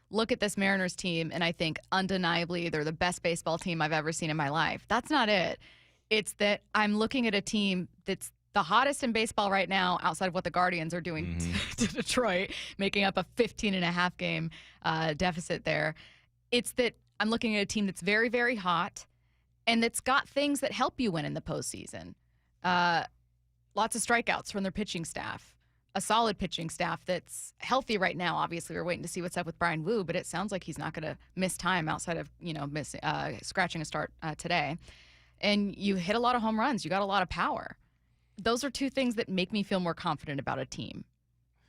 look at this Mariners team and I think undeniably they're the best baseball team I've ever seen in my life. That's not it. It's that I'm looking at a team that's the hottest in baseball right now outside of what the Guardians are doing to Detroit, making up a 15.5 game deficit there. It's that I'm looking at a team that's very, very hot and that's got things that help you win in the postseason. Lots of strikeouts from their pitching staff. A solid pitching staff that's healthy right now. Obviously, we're waiting to see what's up with Brian Wu, but it sounds like he's not going to miss time outside of, scratching a start today. And you hit a lot of home runs. You got a lot of power. Those are two things that make me feel more confident about a team.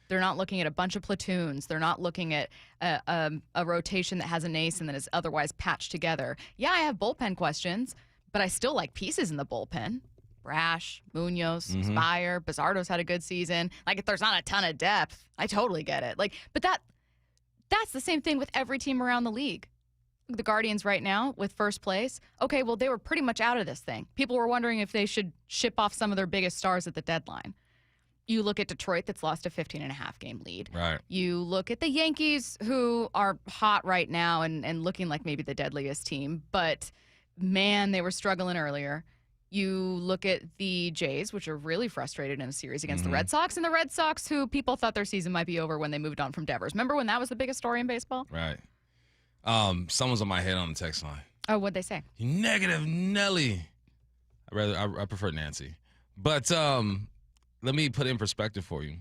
They're not looking at a bunch of platoons. They're not looking at a rotation that has an ace and that is otherwise patched together. Yeah, I have bullpen questions, but I still like pieces in the bullpen. Brash, Munoz, Spire, Bizardo's had a good season. Like, if there's not a ton of depth, I totally get it. But that's the same thing with every team around the league. The Guardians right now with first place. Okay, well, they were pretty much out of this thing. People were wondering if they should ship off some of their biggest stars at the deadline. You look at Detroit that's lost a 15.5 game lead. Right. You look at the Yankees who are hot right now and looking like maybe the deadliest team. But, man, they were struggling earlier. You look at the Jays, which are really frustrated in a series against the Red Sox, and the Red Sox, who people thought their season might be over when they moved on from Devers. Remember when that was the biggest story in baseball? Right. Someone's on my head on the text line. Oh, what'd they say? Negative Nelly. I prefer Nancy. But let me put it in perspective for you.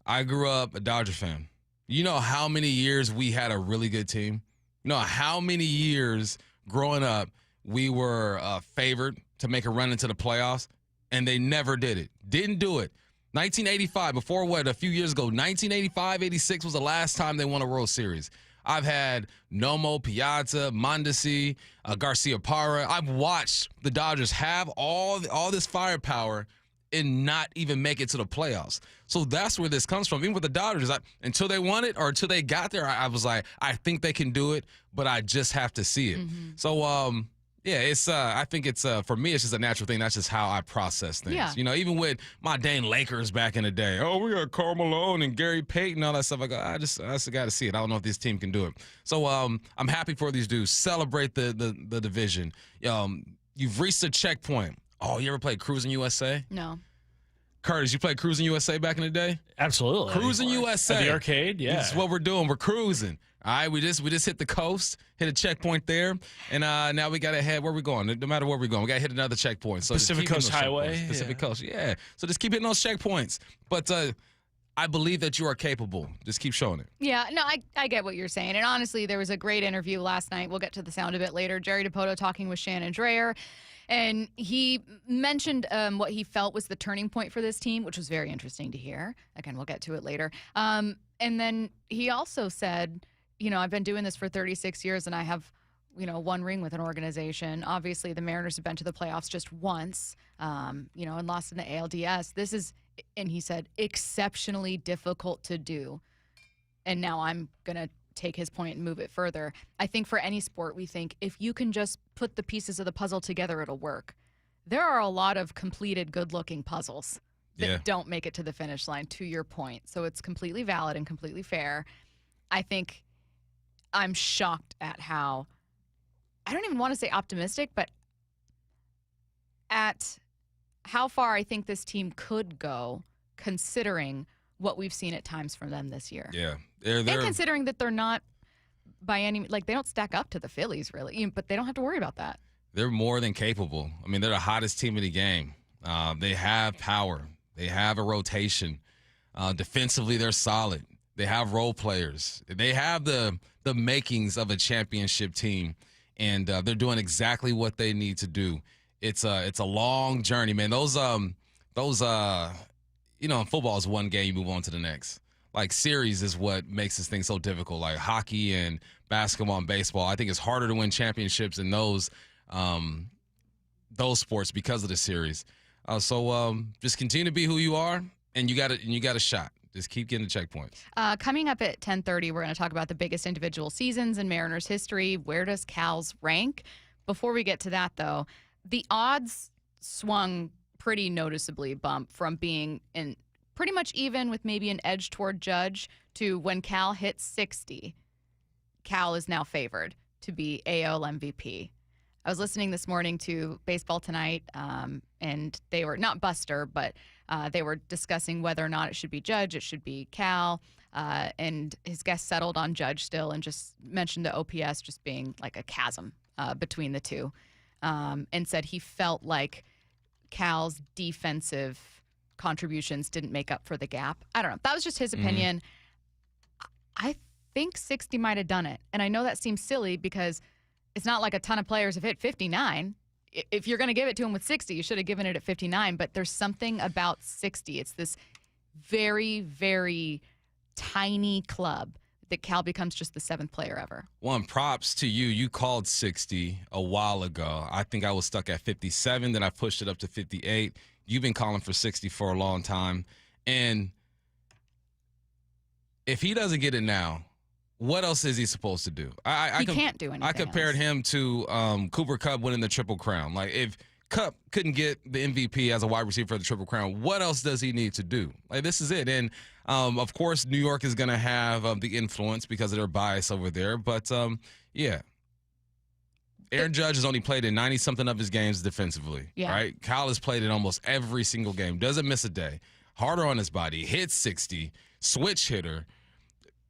I grew up a Dodger fan. You know how many years we had a really good team? You know how many years growing up we were favored to make a run into the playoffs, and they never did it. Didn't do it. 1985, before what, a few years ago, 1985, 86 was the last time they won a World Series. I've had Nomo, Piazza, Mondesi, Garcia Parra. I've watched the Dodgers have all this firepower and not even make it to the playoffs. So that's where this comes from. Even with the Dodgers, until they won it or until they got there, I was like, I think they can do it, but I just have to see it. So, yeah, it's. I think it's for me. It's just a natural thing. That's just how I process things. Yeah. You know, even with my dang Lakers back in the day. Oh, we got Karl Malone and Gary Payton, all that stuff. I go, I just got to see it. I don't know if this team can do it. So I'm happy for these dudes. Celebrate the division. You've reached a checkpoint. Oh, you ever played Cruising USA? No. Curtis, you played Cruising USA back in the day? Absolutely. Cruising USA. At the arcade, yeah. This is what we're doing. We're cruising. All right, we just hit the coast, hit a checkpoint there, and now we got to head where we're going. No matter where we're going, we got to hit another checkpoint. So Pacific Coast Highway. Pacific Coast, yeah. So just keep hitting those checkpoints. But I believe that you are capable. Just keep showing it. Yeah, no, I get what you're saying. And honestly, there was a great interview last night. We'll get to the sound of it later. Jerry Dipoto talking with Shannon Dreyer. And he mentioned what he felt was the turning point for this team, which was very interesting to hear. Again, we'll get to it later. And then he also said, you know, I've been doing this for 36 years and I have, you know, one ring with an organization. Obviously, the Mariners have been to the playoffs just once, you know, and lost in the ALDS. This is, and he said, exceptionally difficult to do. And now I'm going to take his point and move it further. I think for any sport, we think if you can just put the pieces of the puzzle together, it'll work. There are a lot of completed, good-looking puzzles that don't make it to the finish line, to your point. So it's completely valid and completely fair. I think I'm shocked at how, I don't even want to say optimistic, but at how far I think this team could go considering what we've seen at times from them this year. Yeah. And considering that they're not by any, like, they don't stack up to the Phillies really, but they don't have to worry about that. They're more than capable. I mean, they're the hottest team in the game. They have power. They have a rotation. Defensively, they're solid. They have role players. They have the makings of a championship team, and they're doing exactly what they need to do. It's a long journey, man. Those you know, in football is one game, you move on to the next. Like, series is what makes this thing so difficult. Like hockey and basketball and baseball, I think it's harder to win championships in those sports because of the series. So just continue to be who you are, and you got a shot. Just keep getting the checkpoints. Coming up at 10:30, we're going to talk about the biggest individual seasons in Mariners history. Where does Cal's rank? Before we get to that, though, the odds swung pretty noticeably bump from being in pretty much even with maybe an edge toward Judge to when Cal hit 60. Cal is now favored to be AL MVP. I was listening this morning to Baseball Tonight, and they were not Buster, but they were discussing whether or not it should be Judge, it should be Cal, and his guest settled on Judge still and just mentioned the OPS just being like a chasm between the two, and said he felt like Cal's defensive contributions didn't make up for the gap. I don't know. That was just his opinion. I think 60 might have done it. And I know that seems silly because it's not like a ton of players have hit 59. If you're going to give it to him with 60, you should have given it at 59. But there's something about 60. It's this very, very tiny club that Cal becomes just the 7th player ever. One, props to you. You called 60 a while ago. I think I was stuck at 57. Then I pushed it up to 58. You've been calling for 60 for a long time. And if he doesn't get it now, what else is he supposed to do? He can't do anything I compared else. him to Cooper Kupp winning the Triple Crown. Like, if Kupp couldn't get the MVP as a wide receiver for the Triple Crown, what else does he need to do? Like, this is it. And, of course, New York is going to have the influence because of their bias over there. But, yeah. Aaron Judge has only played in 90-something of his games defensively, right? Cal has played in almost every single game, doesn't miss a day, harder on his body, hits 60, switch hitter,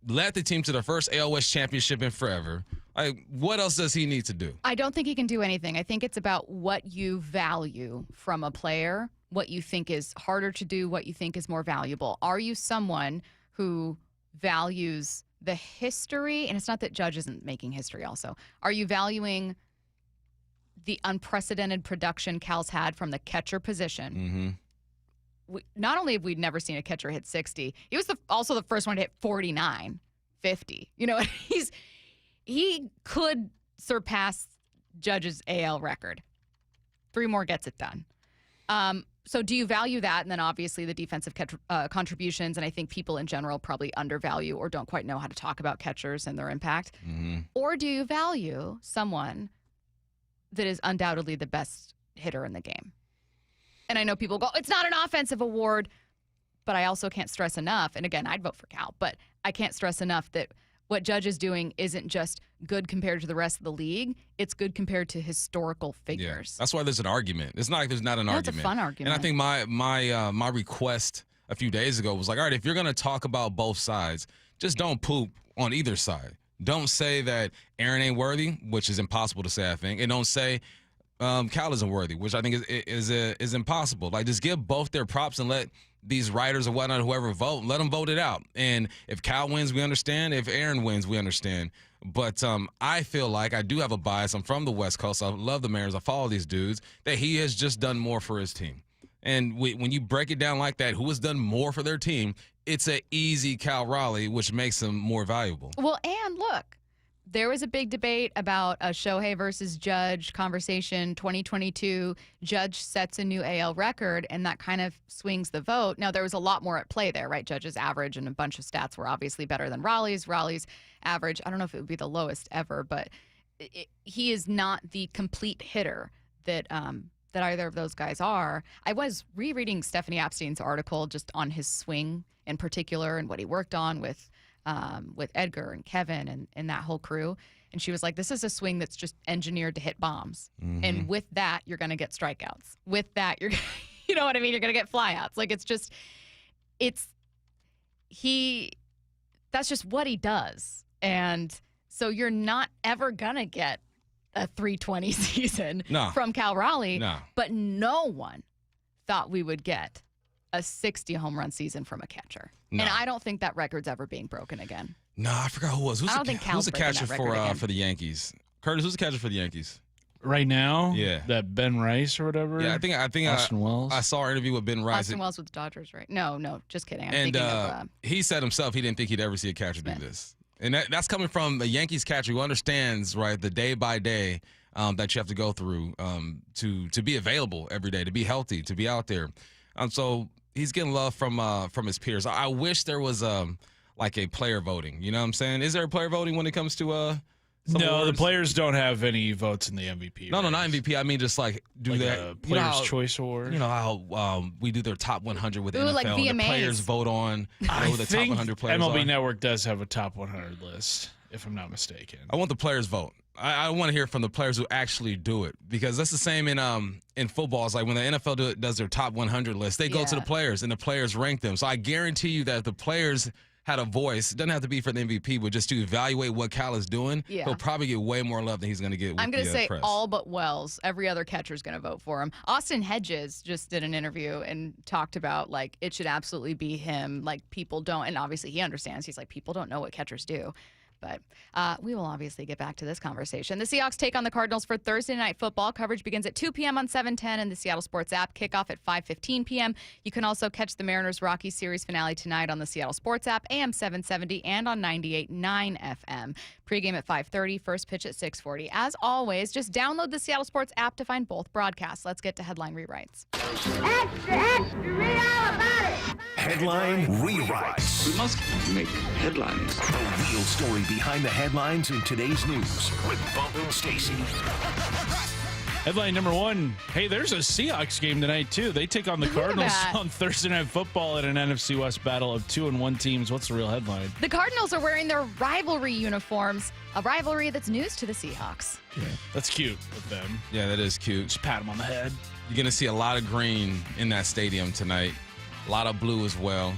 led the team to their first AL West championship in forever. Like, what else does he need to do? I don't think he can do anything. I think it's about what you value from a player, what you think is harder to do, what you think is more valuable. Are you someone who values the history? And it's not that Judge isn't making history also. Are you valuing the unprecedented production Cal's had from the catcher position? Not only have we never seen a catcher hit 60, he was also the first one to hit 49, 50. You know, he could surpass Judge's AL record. 3 more gets it done. So do you value that? And then obviously the defensive contributions, and I think people in general probably undervalue or don't quite know how to talk about catchers and their impact. Or do you value someone that is undoubtedly the best hitter in the game? And I know people go, it's not an offensive award, but I also can't stress enough, and again, I'd vote for Cal, but I can't stress enough that what Judge is doing isn't just good compared to the rest of the league, it's good compared to historical figures. Yeah, that's why there's an argument. It's not like there's not an argument. It's a fun argument. And I think my request a few days ago was like, all right, if you're going to talk about both sides, just don't poop on either side. Don't say that Aaron ain't worthy, which is impossible to say, I think, and don't say Cal isn't worthy, which I think is impossible. Like, just give both their props and let these writers or whatnot, whoever vote, let them vote it out. And if Cal wins, we understand. If Aaron wins, we understand. But I feel like I do have a bias. I'm from the West Coast. I love the Mariners. I follow these dudes. That he has just done more for his team. And when you break it down like that, who has done more for their team, it's an easy Cal Raleigh, which makes him more valuable. Well, and look, there was a big debate about a Shohei versus Judge conversation. 2022, Judge sets a new AL record, and that kind of swings the vote. Now, there was a lot more at play there, right? Judge's average and a bunch of stats were obviously better than Raleigh's. Raleigh's average, I don't know if it would be the lowest ever, but he is not the complete hitter that either of those guys are. I was rereading Stephanie Apstein's article just on his swing in particular and what he worked on with Edgar and Kevin and that whole crew. And she was like, this is a swing that's just engineered to hit bombs. And with that, you're going to get strikeouts. With that, you're, you know what I mean? You're going to get flyouts. Like, that's just what he does. And so you're not ever going to get a 320 season from Cal Raleigh. No. But no one thought we would get a 60 home run season from a catcher. No. And I don't think that record's ever being broken again. No, I forgot who was. I don't think Cal's who's the breaking catcher that record for the Yankees? Curtis, who's the catcher for the Yankees? Right now? Yeah. That Ben Rice or whatever? Yeah, I think Austin Wells. I saw an interview with Ben Rice. Austin Wells with the Dodgers, right? No, just kidding. I'm and thinking of he said himself he didn't think he'd ever see a catcher Smith. do this. And that's coming from a Yankees catcher who understands, right, the day by day that you have to go through to be available every day, to be healthy, to be out there. So he's getting love from his peers. I wish there was like a player voting. You know what I'm saying? Is there a player voting when it comes to No, awards? the players don't have any votes in the MVP. No, not MVP. I mean, just like like that. a Players' Choice Award. You know how we do their top 100 with the NFL. like And the VMAs. players vote on who the top 100 players MLB are. Network does have a top 100 list. if I'm not mistaken. I want the players' vote. I want to hear from the players who actually do it, because that's the same in football. It's like when the NFL does their top 100 list, they go to the players and the players rank them. So I guarantee you that if the players had a voice, it doesn't have to be for the MVP, but just to evaluate what Cal is doing, he'll probably get way more love than he's going to get with I'm going to say press. all but Wells. Every other catcher is going to vote for him. Austin Hedges just did an interview and talked about, like, it should absolutely be him. Like, people don't, and obviously he understands. He's like, people don't know what catchers do. But we will obviously get back to this conversation. The Seahawks take on the Cardinals for Thursday Night Football. Coverage begins at 2 p.m. on 710 and the Seattle Sports app. Kickoff at 5:15 p.m. You can also catch the Mariners-Rockies series finale tonight on the Seattle Sports app, AM 770, and on 98.9 FM. Pregame at 5:30, first pitch at 6:40. As always, just download the Seattle Sports app to find both broadcasts. Let's get to headline rewrites. Extra, extra, read all about it. Headline rewrites. We must make headlines. The real story behind the headlines in today's news with Bump and Stacy. Headline number one. Hey, there's a Seahawks game tonight, too. They take on the Cardinals on Thursday Night Football in an NFC West battle of 2-1 teams. What's the real headline? The Cardinals are wearing their rivalry uniforms, a rivalry that's news to the Seahawks. Yeah, that's cute with them. Yeah, that is cute. Just pat them on the head. You're going to see a lot of green in that stadium tonight. A lot of blue as well.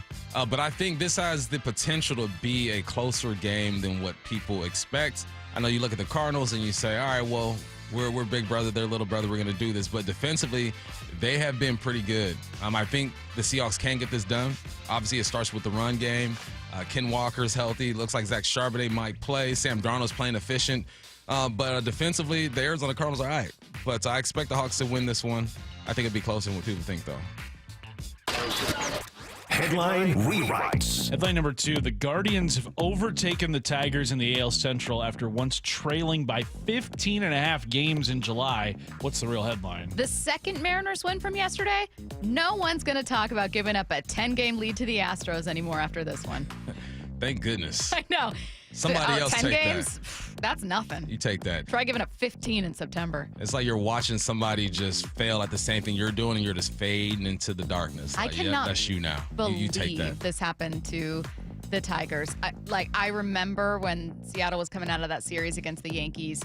But I think this has the potential to be a closer game than what people expect. I know you look at the Cardinals and you say, all right, well, we're big brother, they're little brother, we're going to do this. But defensively, they have been pretty good. I think the Seahawks can get this done. Obviously, it starts with the run game. Ken Walker's healthy. Looks like Zach Charbonnet might play. Sam Darnold's playing efficient. But defensively, the Arizona Cardinals are all right. But I expect the Hawks to win this one. I think it'd be closer than what people think, though. Headline rewrites. Headline number two. The Guardians have overtaken the Tigers in the AL Central after once trailing by 15.5 games in July. What's the real headline? The second Mariners win from yesterday, no one's going to talk about giving up a 10-game lead to the Astros anymore after this one. Thank goodness. I know. Somebody else 10 take games? That's nothing. You take that. Try giving up 15 in September. It's like you're watching somebody just fail at the same thing you're doing, and you're just fading into the darkness. I cannot that's you now. believe you take that. this happened to the Tigers. I remember when Seattle was coming out of that series against the Yankees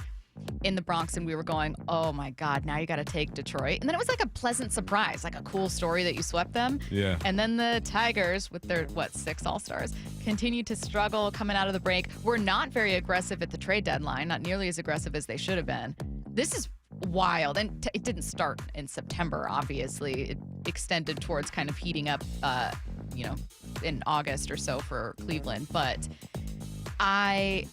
in the Bronx, and we were going, oh my God, now you got to take Detroit. And then it was like a pleasant surprise, like a cool story that you swept them. Yeah. And then the Tigers, with their, 6 All-Stars, continued to struggle coming out of the break. Were not very aggressive at the trade deadline, not nearly as aggressive as they should have been. This is wild. And it didn't start in September, obviously. It extended towards kind of heating up, in August or so for Cleveland. But I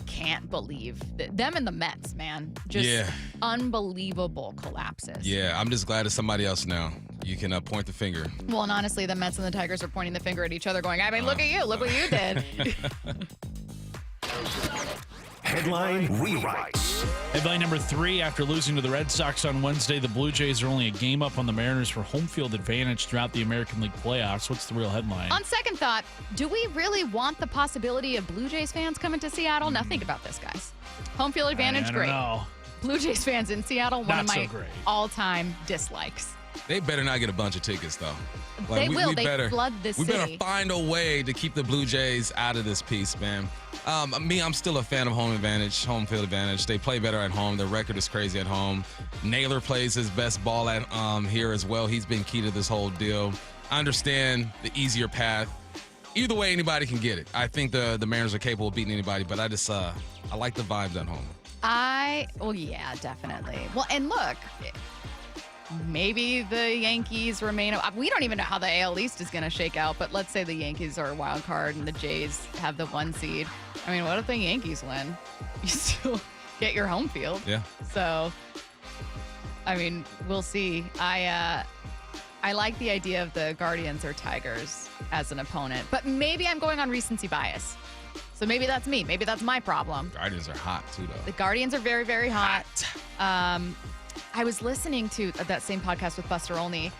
can't believe that them and the Mets, man. Just unbelievable collapses. Yeah, I'm just glad it's somebody else now. You can point the finger. Well, and honestly, the Mets and the Tigers are pointing the finger at each other going, I mean, look at you. Look what you did. Headline rewrites. Headline number three. After losing to the Red Sox on Wednesday, the Blue Jays are only a game up on the Mariners for home field advantage throughout the American League playoffs. What's the real headline? On second thought, do we really want the possibility of Blue Jays fans coming to Seattle? Now think about this, guys. Home field advantage, I great. don't know. Blue Jays fans in Seattle, one of Not so my great. all-time dislikes. They better not get a bunch of tickets, though. They will. They flood this We city. better find a way to keep the Blue Jays out of this piece, man. I'm still a fan of home field advantage. They play better at home. Their record is crazy at home. Naylor plays his best ball at here as well. He's been key to this whole deal. I understand the easier path. Either way, anybody can get it. I think the Mariners are capable of beating anybody, but I just I like the vibes at home. Yeah, definitely. Well, and look, maybe the Yankees remain. We don't even know how the AL East is going to shake out, but let's say the Yankees are a wild card and the Jays have the 1 seed. I mean, what if the Yankees win? You still get your home field. Yeah. So, I mean, we'll see. I like the idea of the Guardians or Tigers as an opponent, but maybe I'm going on recency bias. So maybe that's me. Maybe that's my problem. Guardians are hot, too, though. The Guardians are very, very hot. I was listening to that same podcast with Buster Olney,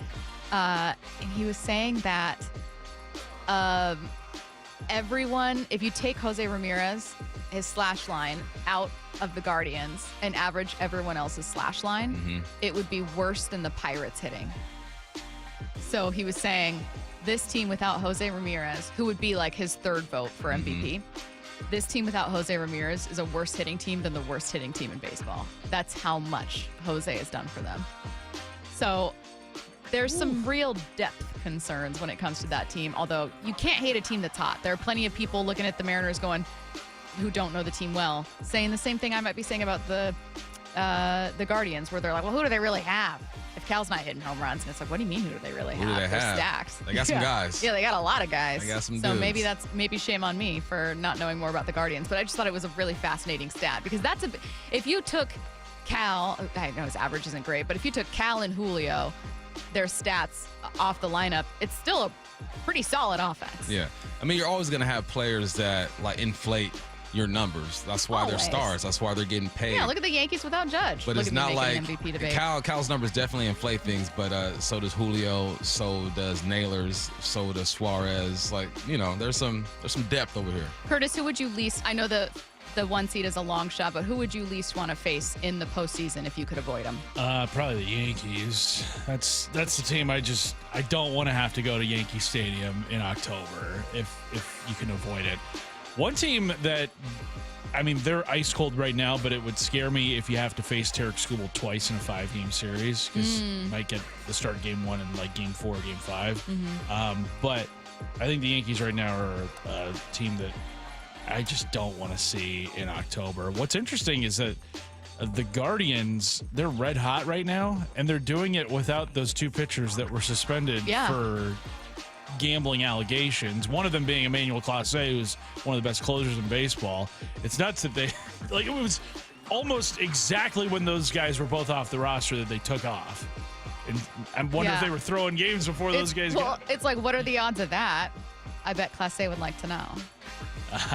and he was saying that everyone, if you take Jose Ramirez, his slash line, out of the Guardians and average everyone else's slash line, it would be worse than the Pirates hitting. So he was saying this team without Jose Ramirez, who would be like his third vote for MVP, this team without Jose Ramirez is a worse hitting team than the worst hitting team in baseball. That's how much Jose has done for them. So there's some real depth concerns when it comes to that team, although you can't hate a team that's hot. There are plenty of people looking at the Mariners going, who don't know the team well, saying the same thing I might be saying about the Guardians, where they're like, well, who do they really have if Cal's not hitting home runs? And it's like, what do you mean, who do they really have? They're stacked. They got some guys. Yeah, they got a lot of guys. They got some so dudes. maybe shame on me for not knowing more about the Guardians. But I just thought it was a really fascinating stat, because if you took Cal, I know his average isn't great, but if you took Cal and Julio, their stats off the lineup, it's still a pretty solid offense. Yeah. I mean, you're always going to have players that like inflate your numbers. That's why they're stars. That's why they're getting paid. Yeah, look at the Yankees without Judge. But look it's at not me like MVP debate. Cal's numbers definitely inflate things, but so does Julio, so does Naylor's, so does Suarez. Like, there's some depth over here. Curtis, who would you least, I know the 1 seed is a long shot, but who would you least want to face in the postseason if you could avoid them? Probably the Yankees. That's the team I don't want to have to go to Yankee Stadium in October if you can avoid it. One team that, I mean, they're ice cold right now, but it would scare me if you have to face Tarek Skubal twice in a 5-game series, because you might get the start game 1 and like game 4, game 5. But I think the Yankees right now are a team that I just don't want to see in October. What's interesting is that the Guardians, they're red hot right now, and they're doing it without those 2 pitchers that were suspended for gambling allegations. One of them being Emmanuel Clase, who's one of the best closers in baseball. It's nuts that they, like, it was almost exactly when those guys were both off the roster that they took off. And I wonder if they were throwing games before those guys got. It's like, what are the odds of that? I bet Clase would like to know. Because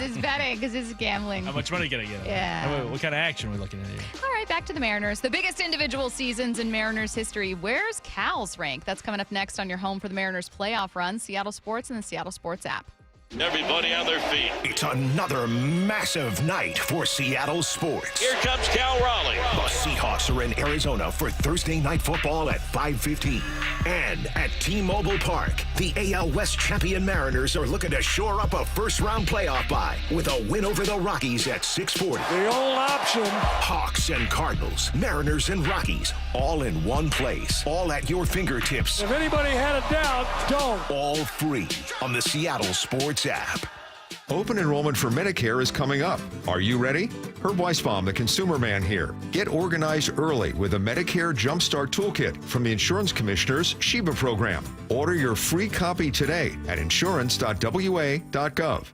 it's betting, because it's gambling. How much money can I get? Yeah. What kind of action are we looking at here? All right, back to the Mariners. The biggest individual seasons in Mariners history. Where's Cal's rank? That's coming up next on your home for the Mariners playoff run, Seattle Sports and the Seattle Sports app. Everybody on their feet. It's another massive night for Seattle sports. Here comes Cal Raleigh. The Seahawks are in Arizona for Thursday night football at 5:15. And at T-Mobile Park, the AL West champion Mariners are looking to shore up a first-round playoff bye with a win over the Rockies at 6:40. The old option. Hawks and Cardinals, Mariners and Rockies, all in one place, all at your fingertips. If anybody had a doubt, don't. All free on the Seattle Sports app. Open enrollment for Medicare is coming up. Are you ready? Herb Weisbaum, the consumer man here. Get organized early with a Medicare Jumpstart Toolkit from the Insurance Commissioner's Sheba program. Order your free copy today at insurance.wa.gov.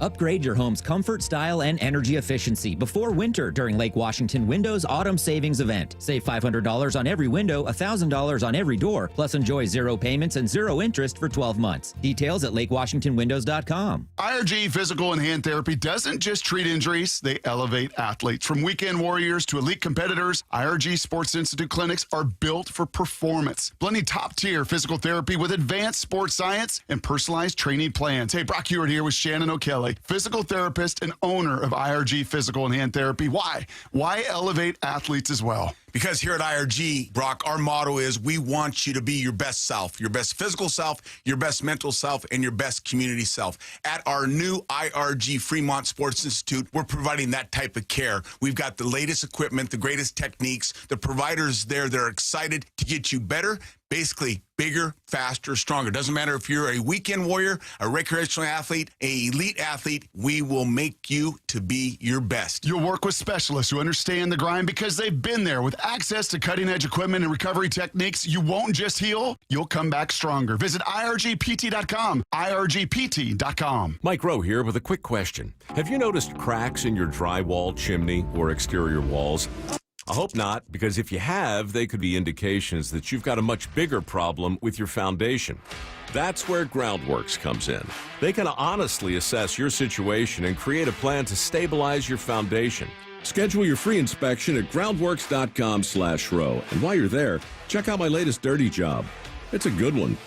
Upgrade your home's comfort, style, and energy efficiency before winter during Lake Washington Windows Autumn Savings Event. Save $500 on every window, $1,000 on every door, plus enjoy 0 payments and 0 interest for 12 months. Details at lakewashingtonwindows.com. IRG Physical and Hand Therapy doesn't just treat injuries, they elevate athletes. From weekend warriors to elite competitors, IRG Sports Institute clinics are built for performance, blending top-tier physical therapy with advanced sports science and personalized training plans. Hey, Brock Hewitt here with Shannon O'Kelly, physical therapist and owner of IRG Physical and Hand Therapy. Why? Why elevate athletes as well? Because here at IRG, Brock, our motto is we want you to be your best self, your best physical self, your best mental self, and your best community self. At our new IRG Fremont Sports Institute, we're providing that type of care. We've got the latest equipment, the greatest techniques, the providers there that are excited to get you better, basically bigger, faster, stronger. Doesn't matter if you're a weekend warrior, a recreational athlete, an elite athlete, we will make you to be your best. You'll work with specialists who understand the grind because they've been there. With access to cutting-edge equipment and recovery techniques, you won't just heal, you'll come back stronger. Visit irgpt.com, irgpt.com. Mike Rowe here with a quick question. Have you noticed cracks in your drywall, chimney, or exterior walls? I hope not, because if you have, they could be indications that you've got a much bigger problem with your foundation. That's where Groundworks comes in. They can honestly assess your situation and create a plan to stabilize your foundation. Schedule your free inspection at groundworks.com/row. And while you're there, check out my latest dirty job. It's a good one.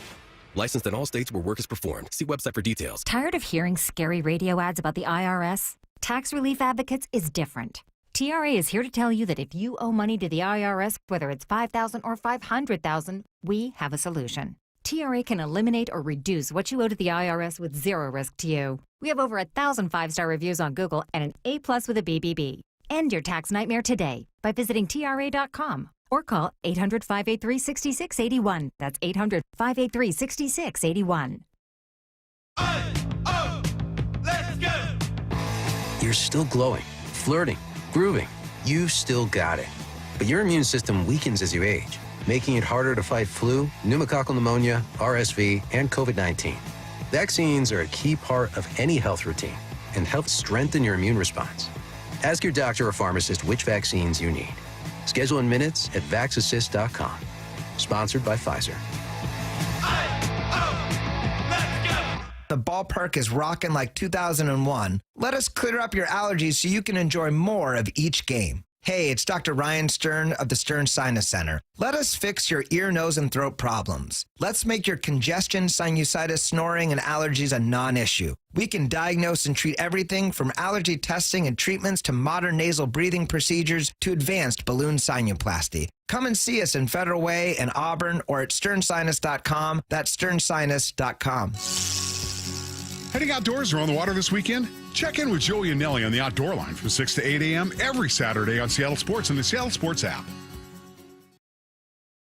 Licensed in all states where work is performed. See website for details. Tired of hearing scary radio ads about the IRS? Tax Relief Advocates is different. TRA is here to tell you that if you owe money to the IRS, whether it's $5,000 or $500,000, we have a solution. TRA can eliminate or reduce what you owe to the IRS with zero risk to you. We have over 1,000 5-star reviews on Google and an A+ with a BBB. End your tax nightmare today by visiting TRA.com or call 800-583-6681. That's 800-583-6681. Let's go! You're still glowing, flirting, grooving. You've still got it. But your immune system weakens as you age, making it harder to fight flu, pneumococcal pneumonia, RSV, and COVID-19. Vaccines are a key part of any health routine and help strengthen your immune response. Ask your doctor or pharmacist which vaccines you need. Schedule in minutes at vaxassist.com. Sponsored by Pfizer. The ballpark is rocking like 2001. Let us clear up your allergies so you can enjoy more of each game. Hey, it's Dr. Ryan Stern of the Stern Sinus Center. Let us fix your ear, nose, and throat problems. Let's make your congestion, sinusitis, snoring, and allergies a non-issue. We can diagnose and treat everything from allergy testing and treatments to modern nasal breathing procedures to advanced balloon sinuplasty. Come and see us in Federal Way in Auburn or at sternsinus.com. That's sternsinus.com. Heading outdoors or on the water this weekend? Check in with Joey and Nelly on the Outdoor Line from 6 to 8 a.m. every Saturday on Seattle Sports and the Seattle Sports app.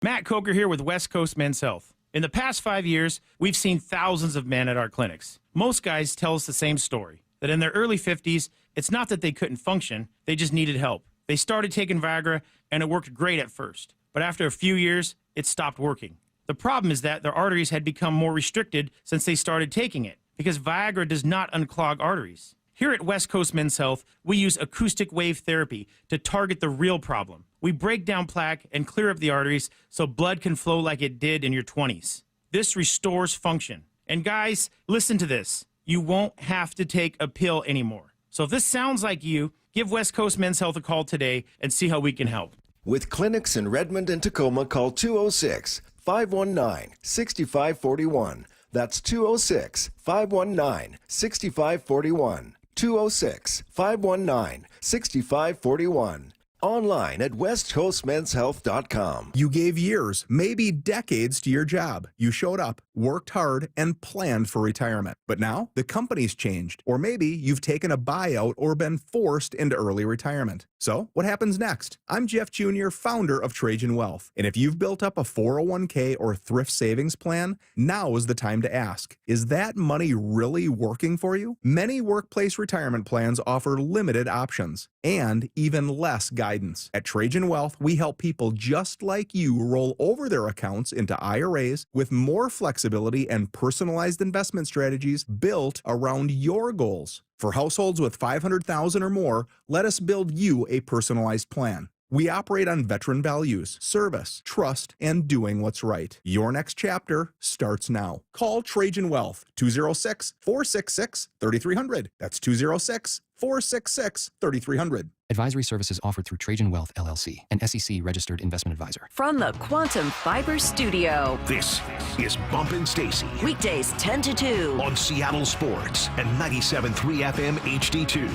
Matt Coker here with West Coast Men's Health. In the past 5 years, we've seen thousands of men at our clinics. Most guys tell us the same story, that in their early 50s, it's not that they couldn't function, they just needed help. They started taking Viagra, and it worked great at first. But after a few years, it stopped working. The problem is that their arteries had become more restricted since they started taking it, because Viagra does not unclog arteries. Here at West Coast Men's Health, we use acoustic wave therapy to target the real problem. We break down plaque and clear up the arteries so blood can flow like it did in your 20s. This restores function. And guys, listen to this. You won't have to take a pill anymore. So if this sounds like you, give West Coast Men's Health a call today and see how we can help. With clinics in Redmond and Tacoma, call 206-519-6541. That's 206-519-6541. 206-519-6541. Online at westcoastmenshealth.com. You gave years, maybe decades to your job. You showed up, worked hard, and planned for retirement. But now the company's changed. Or maybe you've taken a buyout or been forced into early retirement. So what happens next? I'm Jeff Jr., founder of Trajan Wealth. And if you've built up a 401k or thrift savings plan, now is the time to ask, is that money really working for you? Many workplace retirement plans offer limited options and even less guidance. At Trajan Wealth, we help people just like you roll over their accounts into IRAs with more flexibility and personalized investment strategies built around your goals. For households with $500,000 or more, let us build you a personalized plan. We operate on veteran values, service, trust, and doing what's right. Your next chapter starts now. Call Trajan Wealth, 206-466-3300. That's 206-466-3300. Advisory services offered through Trajan Wealth, LLC, an SEC-registered investment advisor. From the Quantum Fiber Studio. This is Bumpin' Stacy. Weekdays 10 to 2. On Seattle Sports and 97.3 FM HD2.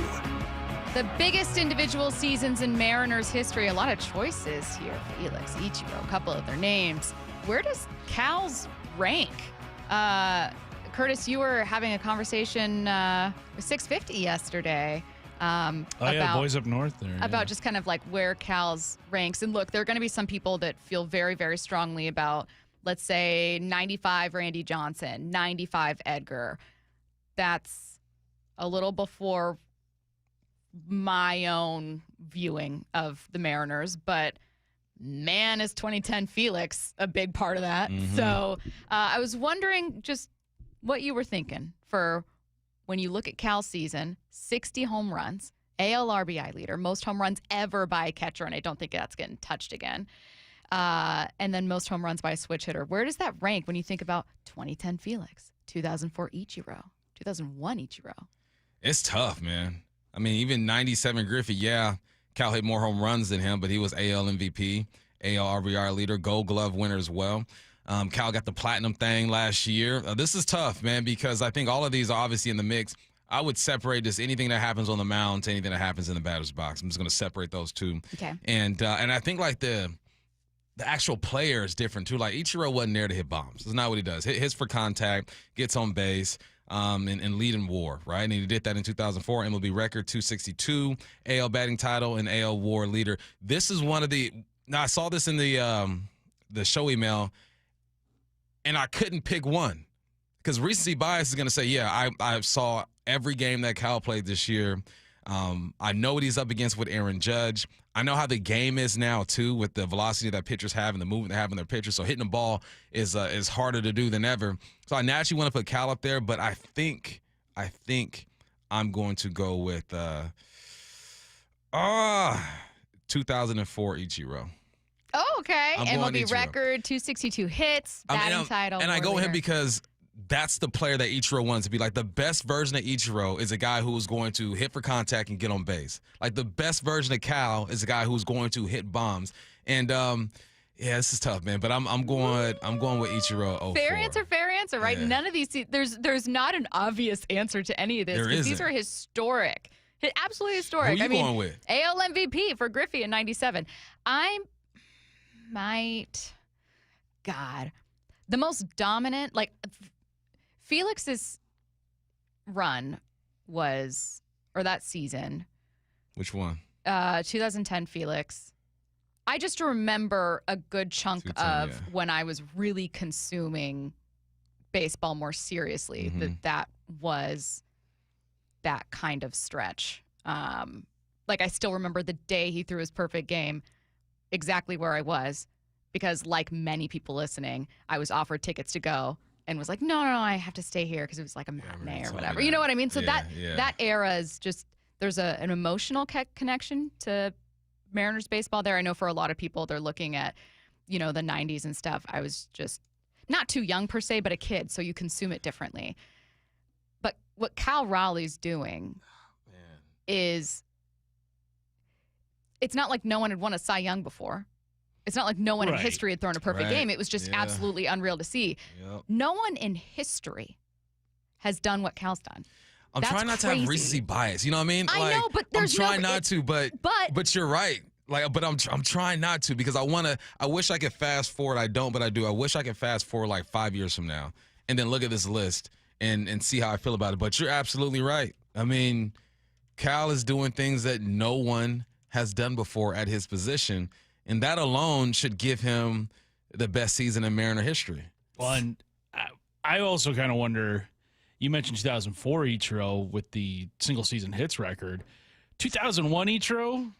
The biggest individual seasons in Mariners history. A lot of choices here. Felix, Ichiro, a couple of their names. Where does Cal's rank? Curtis, you were having a conversation with 650 yesterday. About boys up north there. About just kind of like where Cal's ranks. And look, there are going to be some people that feel very, very strongly about, let's say, 95 Randy Johnson, 95 Edgar. That's a little before my own viewing of the Mariners, but man, is 2010 Felix a big part of that. Mm-hmm. So I was wondering just what you were thinking for when you look at Cal's season, 60 home runs, AL RBI leader, most home runs ever by a catcher, and I don't think that's getting touched again. And then most home runs by a switch hitter. Where does that rank when you think about 2010 Felix, 2004 Ichiro, 2001 Ichiro? It's tough, man. I mean, even 97 Griffey, yeah, Cal hit more home runs than him, but he was AL MVP, AL RBI leader, Gold Glove winner as well. Cal got the platinum thing last year. This is tough, man, because I think all of these are obviously in the mix. I would separate this anything that happens on the mound to anything that happens in the batter's box. I'm just going to separate those two. Okay. And I think like the the actual player is different too. Like Ichiro wasn't there to hit bombs. That's not what he does. Hits for contact, gets on base, and lead in WAR, right? And he did that in 2004. MLB record 262, AL batting title, and AL WAR leader. This is one of the. Now I saw this in the show email, and I couldn't pick one because recency bias is going to say, yeah, I saw every game that Cal played this year. I know what he's up against with Aaron Judge. I know how the game is now, too, with the velocity that pitchers have and the movement they have in their pitchers. So hitting the ball is harder to do than ever. So I naturally want to put Cal up there, but I think I'm going to go with 2004 Ichiro. Oh, okay. I'm going MLB Ichiro. record, 262 hits, batting title. And I go with him leader. because that's the player that Ichiro wanted to be. Like, the best version of Ichiro is a guy who's going to hit for contact and get on base. Like, the best version of Cal is a guy who's going to hit bombs. And yeah, this is tough, man. But I'm going with Ichiro. Fair answer, right? Yeah. None of these. There's not an obvious answer to any of this. There Because these isn't. are historic, absolutely historic. Who you going with? AL MVP for Griffey in '97. The most dominant, like Felix's run was, or that season, Which one? 2010 Felix. I just remember a good chunk 2010, of when I was really consuming baseball more seriously, that was that kind of stretch. Like I still remember the day he threw his perfect game, exactly where I was, because like many people listening, I was offered tickets to go and was like, no, I have to stay here because it was like a matinee or whatever. You know what I mean? So that era is just, there's an emotional connection to Mariners baseball there. I know for a lot of people, they're looking at, the 90s and stuff. I was just not too young per se, but a kid, so you consume it differently. But what Cal Raleigh's doing is, it's not like no one had won a Cy Young before. It's not like no one in history had thrown a perfect game. It was just absolutely unreal to see. Yep. No one in history has done what Cal's done. I'm That's trying not to crazy. have recency bias. You know what I mean? I know, but there's I'm trying no- not to, but you're right. Like, but I'm trying not to because I wish I could fast forward. I don't, but I do. I wish I could fast forward like 5 years from now and then look at this list and see how I feel about it. But you're absolutely right. I mean, Cal is doing things that no one has done before at his position, and that alone should give him the best season in Mariner history. Well, and I also kind of wonder, you mentioned 2004 Ichiro with the single season hits record. 2001 Ichiro,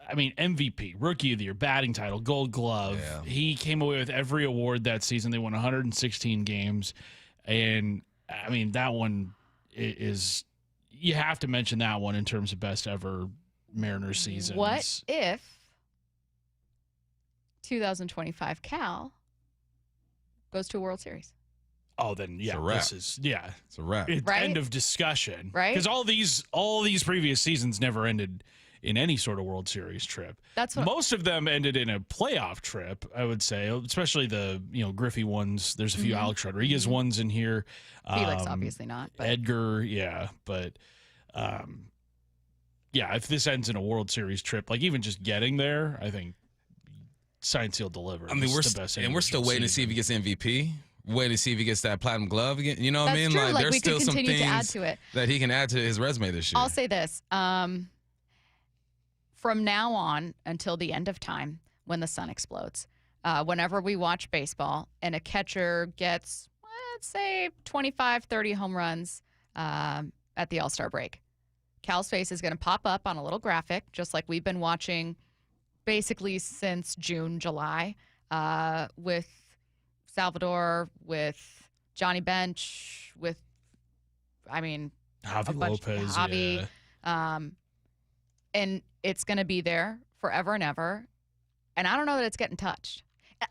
I mean, MVP, Rookie of the Year, batting title, Gold Glove. Yeah. He came away with every award that season. They won 116 games. And, I mean, that one is, you have to mention that one in terms of best ever Mariners seasons. What if 2025 Cal goes to a World Series? Oh, then yeah, It's a wrap. this is It's a wrap. It's Right? end of discussion, Right? Because all these previous seasons never ended in any sort of World Series trip. That's what Most of them ended in a playoff trip, I would say, especially the Griffey ones. There's a few Alex Rodriguez ones in here. Felix, obviously not. But Edgar, yeah, but yeah, if this ends in a World Series trip, like even just getting there, I think sign seal delivered. I mean, is we're the best we're still individual waiting to see if he gets MVP. Waiting to see if he gets that platinum glove again. You know what I That's mean? true. Like, there's we could still some continue to add things to it. that he can add to his resume this year. I'll say this. From now on until the end of time, when the sun explodes, whenever we watch baseball and a catcher gets, let's say, 25, 30 home runs at the All-Star break, Cal's face is going to pop up on a little graphic, just like we've been watching basically since June, July, with Salvador, with Johnny Bench, with, Javi Lopez, yeah. and it's going to be there forever and ever. And I don't know that it's getting touched.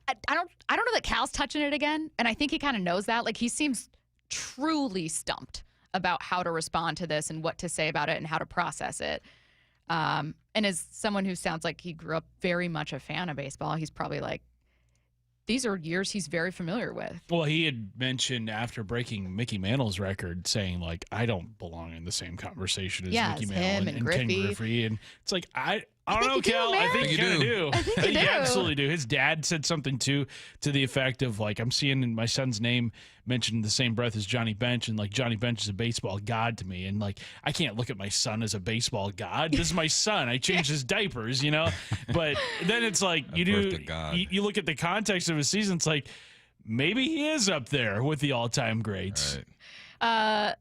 I don't know that Cal's touching it again. And I think he kind of knows that. Like, he seems truly stumped about how to respond to this and what to say about it and how to process it. And as someone who sounds like he grew up very much a fan of baseball, he's probably like, these are years he's very familiar with. Well, he had mentioned after breaking Mickey Mantle's record, saying like, I don't belong in the same conversation as Mickey it's Mantle him and and Ken Griffey. Griffey. And it's like, I I don't know, Cal. I think you kind of do. I think you do. absolutely do. His dad said something, too, to the effect of, like, I'm seeing my son's name mentioned in the same breath as Johnny Bench, and, like, Johnny Bench is a baseball god to me. And, like, I can't look at my son as a baseball god. This is my son. I changed his diapers, you know? But then it's like, you look at the context of his season, it's like, maybe he is up there with the all-time greats. Right.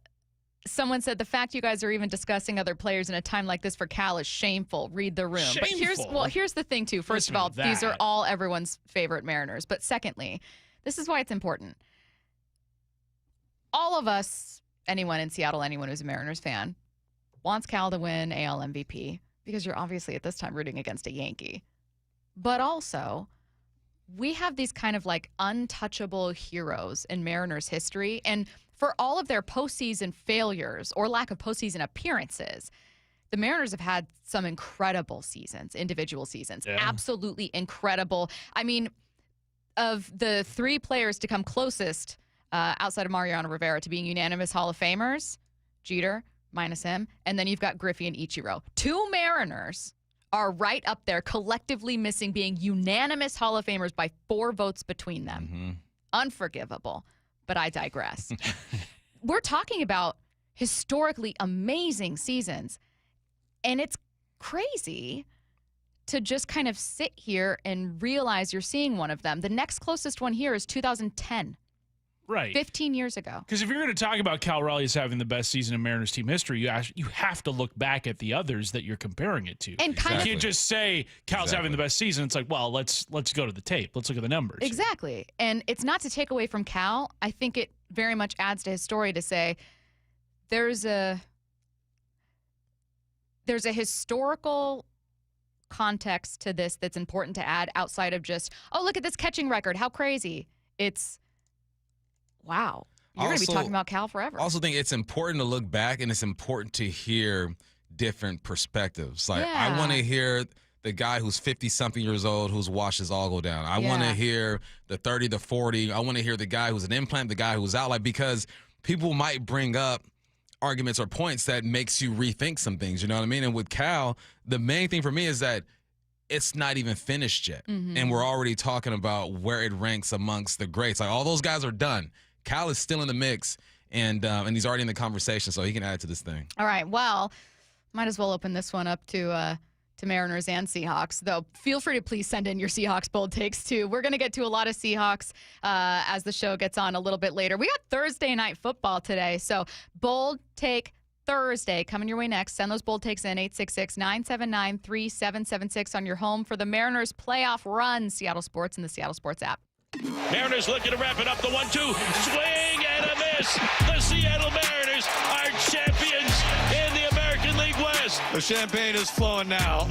Someone said the fact you guys are even discussing other players in a time like this for Cal is shameful. Read the room. Shameful. But here's the thing, too. First of all, these are all everyone's favorite Mariners. But secondly, this is why it's important. All of us, anyone in Seattle, anyone who's a Mariners fan, wants Cal to win AL MVP because you're obviously at this time rooting against a Yankee. But also, we have these kind of like untouchable heroes in Mariners history. And for all of their postseason failures or lack of postseason appearances, the Mariners have had some incredible seasons, individual seasons. Yeah. Absolutely incredible. I mean, of the three players to come closest outside of Mariano Rivera to being unanimous Hall of Famers, Jeter, minus him, and then you've got Griffey and Ichiro. Two Mariners are right up there, collectively missing being unanimous Hall of Famers by 4 votes between them. Mm-hmm. Unforgivable. But I digress. We're talking about historically amazing seasons, and it's crazy to just kind of sit here and realize you're seeing one of them. The next closest one here is 2010. Right. 15 years ago. Because if you're going to talk about Cal Raleigh as having the best season in Mariners team history, you have to look back at the others that you're comparing it to. And you can't just say Cal's having the best season. It's like, well, let's go to the tape. Let's look at the numbers. Exactly. And it's not to take away from Cal. I think it very much adds to his story to say there's a historical context to this that's important to add outside of just, oh, look at this catching record. How crazy. It's wow. You're going to be talking about Cal forever. I also think it's important to look back, and it's important to hear different perspectives. Like, I want to hear the guy who's 50-something years old who's watched his all go down. I want to hear the 30, the 40. I want to hear the guy who's an implant, the guy who's out. Like, because people might bring up arguments or points that makes you rethink some things, you know what I mean? And with Cal, the main thing for me is that it's not even finished yet. Mm-hmm. And we're already talking about where it ranks amongst the greats. Like, all those guys are done. Cal is still in the mix, and he's already in the conversation, so he can add to this thing. All right, well, might as well open this one up to Mariners and Seahawks, though feel free to please send in your Seahawks bold takes, too. We're going to get to a lot of Seahawks as the show gets on a little bit later. We got Thursday night football today, so bold take Thursday coming your way next. Send those bold takes in, 866-979-3776 on your home for the Mariners playoff run. Seattle Sports and the Seattle Sports app. Mariners looking to wrap it up. The 1-2. Swing and a miss. The Seattle Mariners are champions in the American League West. The champagne is flowing now.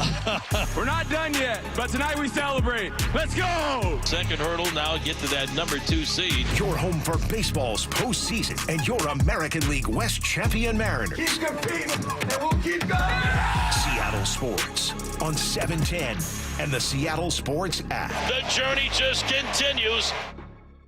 We're not done yet, but tonight we celebrate. Let's go! Second hurdle, now get to that number 2 seed. Your home for baseball's postseason and your American League West champion Mariners. Keep competing, and we'll keep going! Seattle Sports on 710 and the Seattle Sports app. The journey just continues.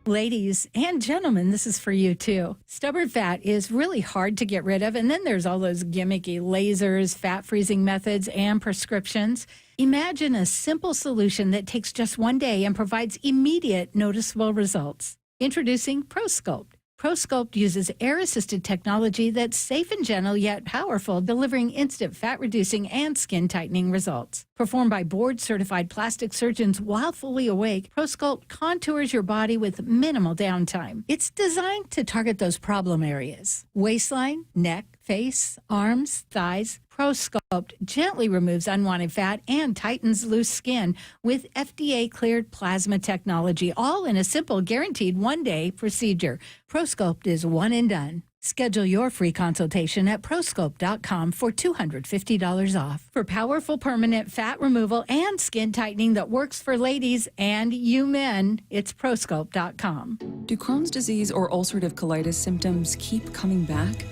Ladies and gentlemen, this is for you too. Stubborn fat is really hard to get rid of, and then there's all those gimmicky lasers, fat freezing methods, and prescriptions. Imagine a simple solution that takes just 1 day and provides immediate noticeable results. Introducing ProSculpt. ProSculpt uses air-assisted technology that's safe and gentle yet powerful, delivering instant fat-reducing and skin-tightening results. Performed by board-certified plastic surgeons while fully awake, ProSculpt contours your body with minimal downtime. It's designed to target those problem areas: waistline, neck, face, arms, thighs. ProSculpt gently removes unwanted fat and tightens loose skin with FDA-cleared plasma technology, all in a simple, guaranteed 1-day procedure. ProSculpt is one and done. Schedule your free consultation at prosculpt.com for $250 off. For powerful permanent fat removal and skin tightening that works for ladies and you men, it's prosculpt.com. Do Crohn's disease or ulcerative colitis symptoms keep coming back?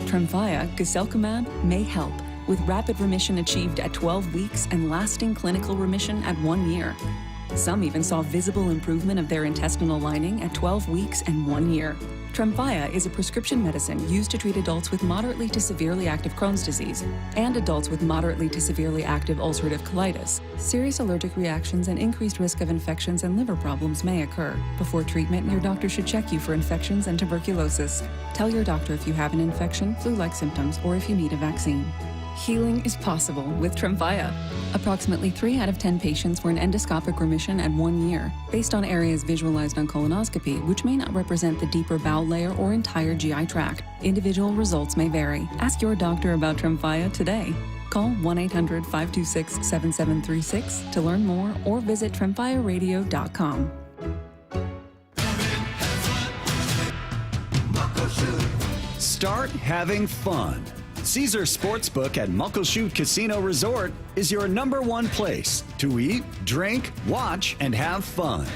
Tremfya, guselkumab, may help, with rapid remission achieved at 12 weeks and lasting clinical remission at 1 year. Some even saw visible improvement of their intestinal lining at 12 weeks and 1 year. Tremfya is a prescription medicine used to treat adults with moderately to severely active Crohn's disease and adults with moderately to severely active ulcerative colitis. Serious allergic reactions and increased risk of infections and liver problems may occur. Before treatment, your doctor should check you for infections and tuberculosis. Tell your doctor if you have an infection, flu-like symptoms, or if you need a vaccine. Healing is possible with Tremfya. Approximately 3 out of 10 patients were in endoscopic remission at 1 year, based on areas visualized on colonoscopy, which may not represent the deeper bowel layer or entire GI tract. Individual results may vary. Ask your doctor about Tremfya today. Call 1-800-526-7736 to learn more or visit tremfyaradio.com. Start having fun. Caesar Sportsbook at Muckleshoot Casino Resort is your #1 place to eat, drink, watch, and have fun.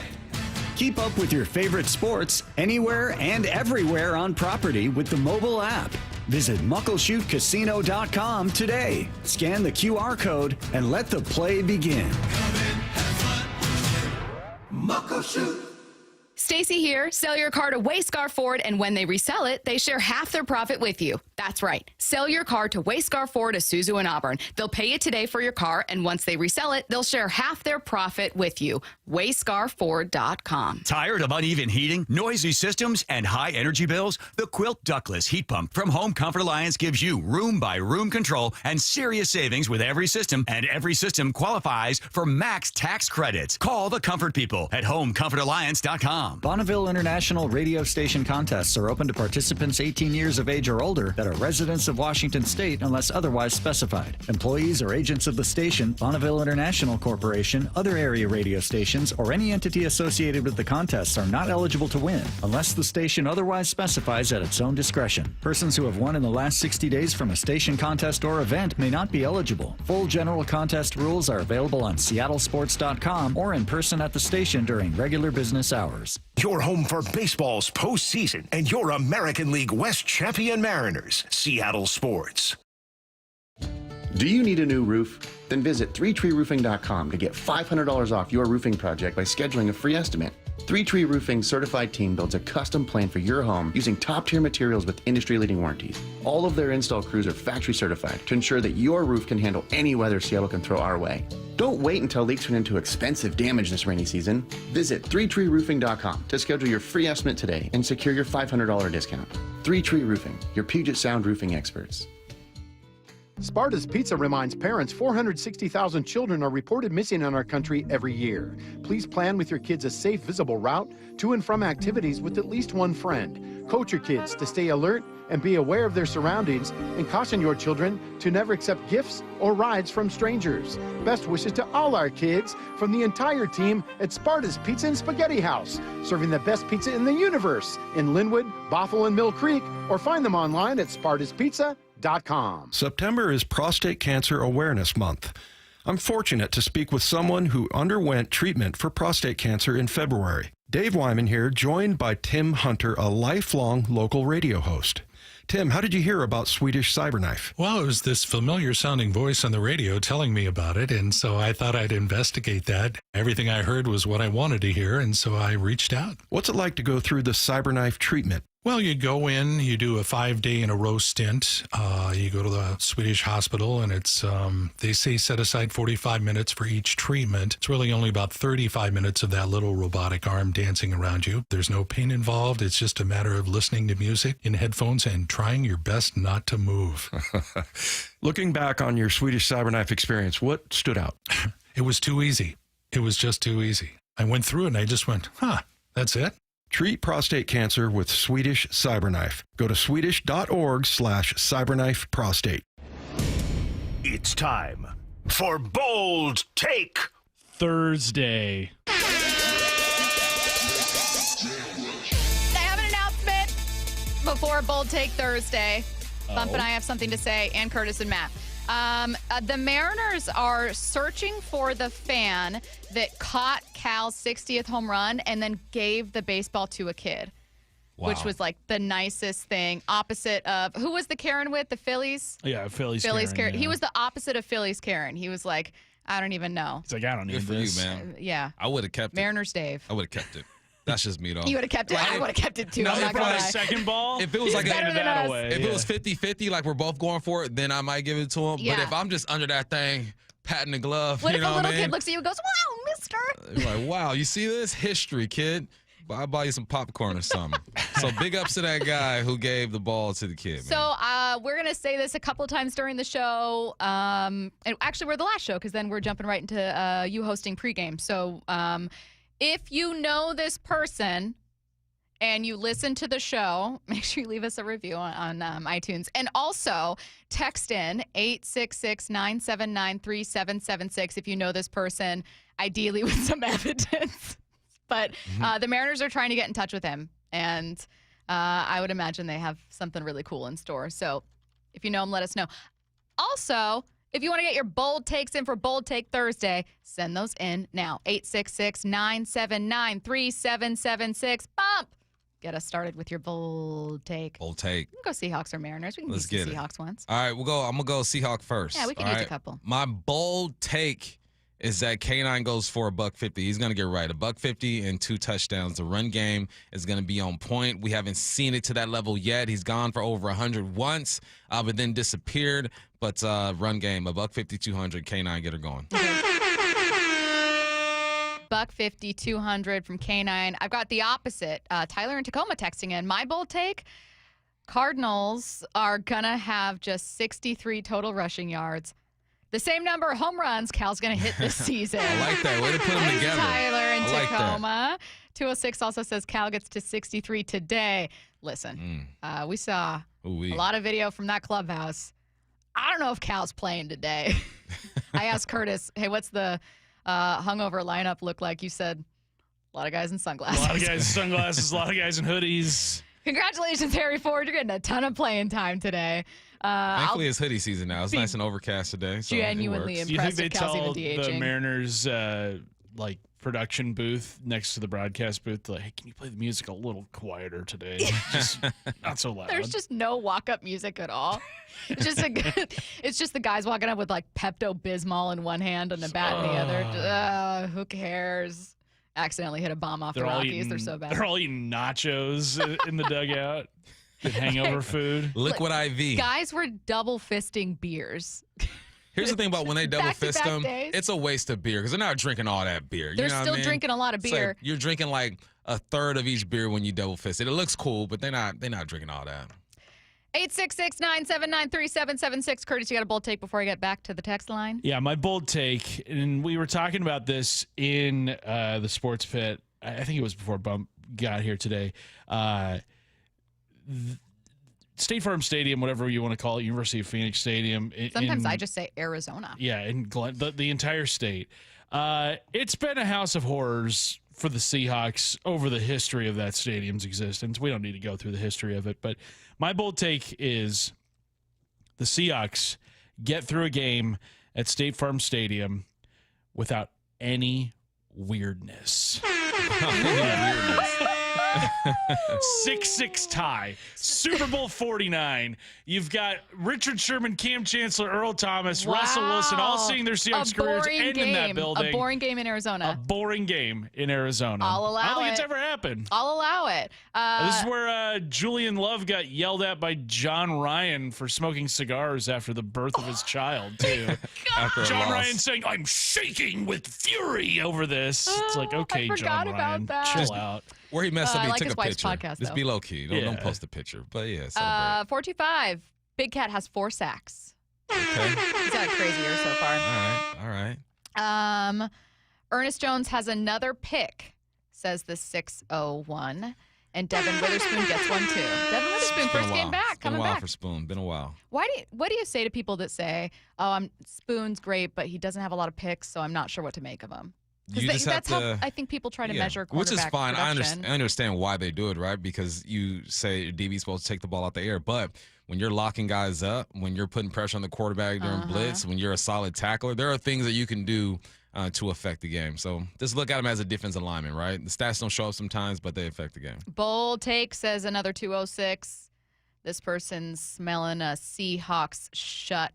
Keep up with your favorite sports anywhere and everywhere on property with the mobile app. Visit muckleshootcasino.com today. Scan the QR code and let the play begin. Muckleshoot. Stacy here. Sell your car to Wayscar Ford, and when they resell it, they share half their profit with you. That's right. Sell your car to Wayscar Ford, Isuzu, and Auburn. They'll pay you today for your car, and once they resell it, they'll share half their profit with you. WayscarFord.com. Tired of uneven heating, noisy systems, and high energy bills? The Quilt Ductless Heat Pump from Home Comfort Alliance gives you room-by-room control and serious savings with every system, and every system qualifies for max tax credits. Call the comfort people at HomeComfortAlliance.com. Bonneville International radio station contests are open to participants 18 years of age or older that are residents of Washington State unless otherwise specified. Employees or agents of the station, Bonneville International Corporation, other area radio stations, or any entity associated with the contests are not eligible to win unless the station otherwise specifies at its own discretion. Persons who have won in the last 60 days from a station contest or event may not be eligible. Full general contest rules are available on seattlesports.com or in person at the station during regular business hours. Your home for baseball's postseason and your American League West champion Mariners, Seattle Sports. Do you need a new roof? Then visit 3treeroofing.com to get $500 off your roofing project by scheduling a free estimate. 3Tree Roofing's certified team builds a custom plan for your home using top-tier materials with industry-leading warranties. All of their install crews are factory certified to ensure that your roof can handle any weather Seattle can throw our way. Don't wait until leaks turn into expensive damage this rainy season. Visit 3treeroofing.com to schedule your free estimate today and secure your $500 discount. 3Tree Roofing, your Puget Sound roofing experts. Sparta's Pizza reminds parents 460,000 children are reported missing in our country every year. Please plan with your kids a safe, visible route to and from activities with at least one friend. Coach your kids to stay alert and be aware of their surroundings, and caution your children to never accept gifts or rides from strangers. Best wishes to all our kids from the entire team at Sparta's Pizza and Spaghetti House, serving the best pizza in the universe in Linwood, Bothell, and Mill Creek, or find them online at spartaspizza.com. September is Prostate Cancer Awareness Month. I'm fortunate to speak with someone who underwent treatment for prostate cancer in February. Dave Wyman here, joined by Tim Hunter, a lifelong local radio host. Tim, how did you hear about Swedish Cyberknife? Well, it was this familiar-sounding voice on the radio telling me about it, and so I thought I'd investigate that. Everything I heard was what I wanted to hear, and so I reached out. What's it like to go through the Cyberknife treatment? Well, you go in, you do a 5-day-in-a-row stint. You go to the Swedish hospital, and it's, they say set aside 45 minutes for each treatment. It's really only about 35 minutes of that little robotic arm dancing around you. There's no pain involved. It's just a matter of listening to music in headphones and trying your best not to move. Looking back on your Swedish Cyberknife experience, what stood out? It was too easy. It was just too easy. I went through it, and I just went, that's it? Treat prostate cancer with Swedish Cyberknife. Go to swedish.org/cyberknifeprostate. It's time for Bold Take Thursday. I have an announcement before Bold Take Thursday. Bump and I have something to say, and Curtis and Matt. The Mariners are searching for the fan that caught Cal's 60th home run and then gave the baseball to a kid, which was like the nicest thing. Opposite of, who was the Karen with? The Phillies? Yeah, Phillies Karen. Yeah. He was the opposite of Phillies Karen. He was like, I don't even know. He's like, I don't need Good for this. you, man. Yeah. I would have kept it. Mariners Dave. I would have kept it. That's just me, though. You would have kept it. I would have kept it too. No, I'm not if gonna I- lie. Second ball. If it was like better than us. if it was 50-50, like we're both going for it, then I might give it to him. Yeah. But if I'm just under that thing, patting the glove, What you if know a what little I mean? kid looks at you and goes, "Wow, mister"? You're like, wow, you see this? History, kid. I'll buy you some popcorn or something. So big ups to that guy who gave the ball to the kid. So we're going to say this a couple of times during the show. And actually, we're the last show because then we're jumping right into you hosting pregame. So if you know this person and you listen to the show, make sure you leave us a review on iTunes. And also text in 866-979-3776 if you know this person, ideally with some evidence. But the Mariners are trying to get in touch with him, and I would imagine they have something really cool in store. So if you know him, let us know. Also, if you want to get your bold takes in for Bold Take Thursday, send those in now. 866-979-3776. Bump! Get us started with your bold take. Bold take. We can go Seahawks or Mariners. We can Let's use get the it. Seahawks once. All right, I'm going to go Seahawk first. Yeah, we can all use a right? couple. My bold take is that K9 goes for $150. He's going to get right. $150 and 2 touchdowns. The run game is going to be on point. We haven't seen it to that level yet. He's gone for over 100 once, but then disappeared. But run game, $150, 200. K9, get her going. $150, 200 from K9. I've got the opposite. Tyler in Tacoma texting in. My bold take, Cardinals are going to have just 63 total rushing yards. The same number of home runs Cal's going to hit this season. I like that. Way to put them together. Tyler in I like that. Tacoma. 206 also says Cal gets to 63 today. Listen, we saw a lot of video from that clubhouse. I don't know if Cal's playing today. I asked Curtis, hey, what's the hungover lineup look like? You said a lot of guys in sunglasses. A lot of guys in sunglasses, a lot of guys in hoodies. Congratulations, Harry Ford. You're getting a ton of playing time today. Thankfully, it's hoodie season now. It's nice and overcast today. So genuinely it works. Do you think impressed they if Cal's tell even the DHing. Mariners like production booth next to the broadcast booth, like, hey, can you play the music a little quieter today? Just not so loud. There's just no walk-up music at all. It's just the guys walking up with like Pepto-Bismol in one hand and a bat in the other. Who cares? Accidentally hit a bomb off the Rockies. They're so bad. They're all eating nachos in the dugout. Good hangover food. Liquid IV. Guys were double fisting beers. Here's the thing about when they double fist Back-to-back them, days. it's a waste of beer because they're not drinking all that beer. They're you know still what I mean? drinking a lot of It's beer. like you're drinking like a third of each beer when you double fist it. It looks cool, but they're not drinking all that. 866-979-3776. Curtis, you got a bold take before I get back to the text line? Yeah, my bold take, and we were talking about this in the sports pit. I think it was before Bump got here today. State Farm Stadium, whatever you want to call it, University of Phoenix Stadium. Sometimes I just say Arizona. Yeah, in the entire state. It's been a house of horrors for the Seahawks over the history of that stadium's existence. We don't need to go through the history of it, but my bold take is the Seahawks get through a game at State Farm Stadium without any weirdness. 6-6 tie. Super Bowl 49. You've got Richard Sherman, Cam Chancellor, Earl Thomas, Russell Wilson, all seeing their Seahawks careers end in that building. A boring game in Arizona. A boring game in Arizona. I'll allow I don't think it. it's ever happened. I'll allow it. This is where Julian Love got yelled at by John Ryan for smoking cigars after the birth of his child, too. John Ryan saying, I'm shaking with fury over this. It's like, okay, John Ryan, chill out. Where he messed up, he like took his a wife's picture. podcast, Just though. be low key. Don't post a picture. But yeah, celebrate. 425. Big Cat has 4 sacks. Okay. He's had a crazy year so far. All right. Ernest Jones has another pick, says the 601. And Devin Witherspoon gets one too. Devin Witherspoon, first game back, Been coming a while back. for Spoon. Been a while. What do you say to people that say, "Oh, Spoon's great, but he doesn't have a lot of picks, so I'm not sure what to make of him"? Because that's how I think people try to measure quarterback which is fine. I production. understand why they do it, right? Because you say your DB's supposed to take the ball out the air, but when you're locking guys up, when you're putting pressure on the quarterback during blitz, when you're a solid tackler, there are things that you can do to affect the game. So just look at him as a defensive lineman, right? The stats don't show up sometimes, but they affect the game. Bold take, says another 206. This person's smelling a Seahawks shutout.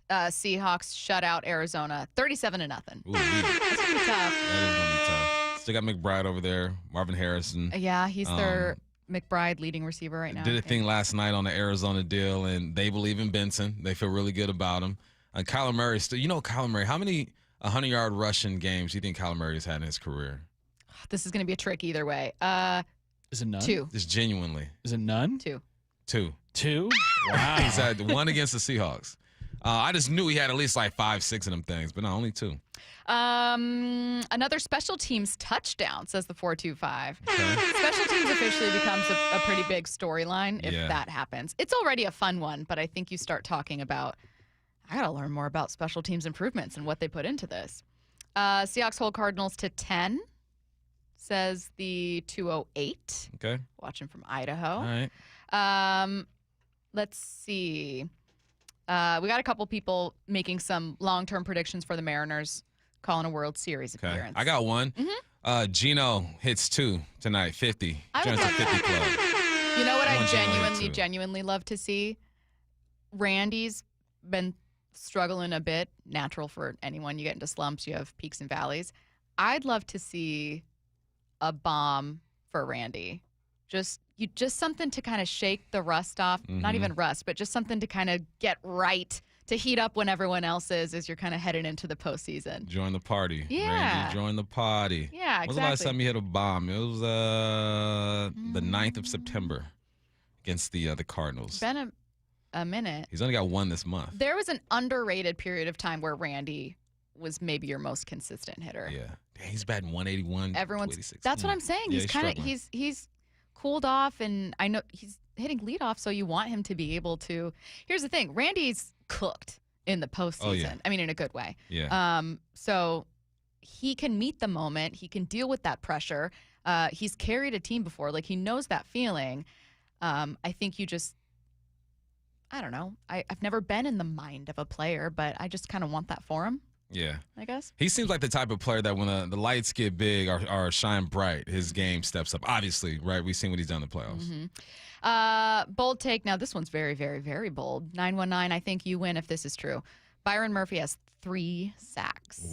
Seahawks shut out Arizona 37-0. Ooh, That's gonna be tough. That is going to be tough. Still got McBride over there, Marvin Harrison. Yeah, he's their McBride leading receiver right now. Did a thing last night on the Arizona deal, and they believe in Benson. They feel really good about him. And Kyler Murray, Kyler Murray, how many 100-yard rushing games do you think Kyler Murray has had in his career? This is going to be a trick either way. Is it none? 2. Just genuinely. Is it none? 2. 2? Wow. He's had 1 against the Seahawks. I just knew he had at least like 5, 6 of them things, but no, only 2. Another special teams touchdown, says the 425. Okay. Special teams officially becomes a pretty big storyline if that happens. It's already a fun one, but I think you start talking about, I got to learn more about special teams improvements and what they put into this. Seahawks hold Cardinals to 10, says the 208. Okay. Watching from Idaho. All right. Let's see. We got a couple people making some long-term predictions for the Mariners, calling a World Series appearance. I got one. Mm-hmm. Gino hits 2 tonight, 50. Joins the 50 club. You know what I genuinely love to see? Randy's been struggling a bit. Natural for anyone. You get into slumps. You have peaks and valleys. I'd love to see a bomb for Randy. Just something to kind of shake the rust off. Mm-hmm. Not even rust, but just something to kind of get right, to heat up when everyone else is as you're kind of heading into the postseason. Join the party. Yeah. Randy, join the party. Yeah, exactly. When's the last time you hit a bomb? It was the 9th of September against the Cardinals. It's been a minute. He's only got 1 this month. There was an underrated period of time where Randy was maybe your most consistent hitter. Yeah. Dang, he's batting 181. That's what I'm saying. Yeah, he's kind of he's cooled off, and I know he's hitting leadoff, so you want him to be able to. Here's the thing: Randy's cooked in the postseason. Oh, yeah. I mean, in a good way. Yeah. So he can meet the moment. He can deal with that pressure. He's carried a team before. Like, he knows that feeling. I think you just. I don't know. I've never been in the mind of a player, but I just kind of want that for him. Yeah. I guess. He seems like the type of player that when the lights get big or shine bright, his game steps up. Obviously, right? We've seen what he's done in the playoffs. Mm-hmm. Bold take. Now, this one's very, very, very bold. 919, I think you win if this is true. Byron Murphy has 3 sacks.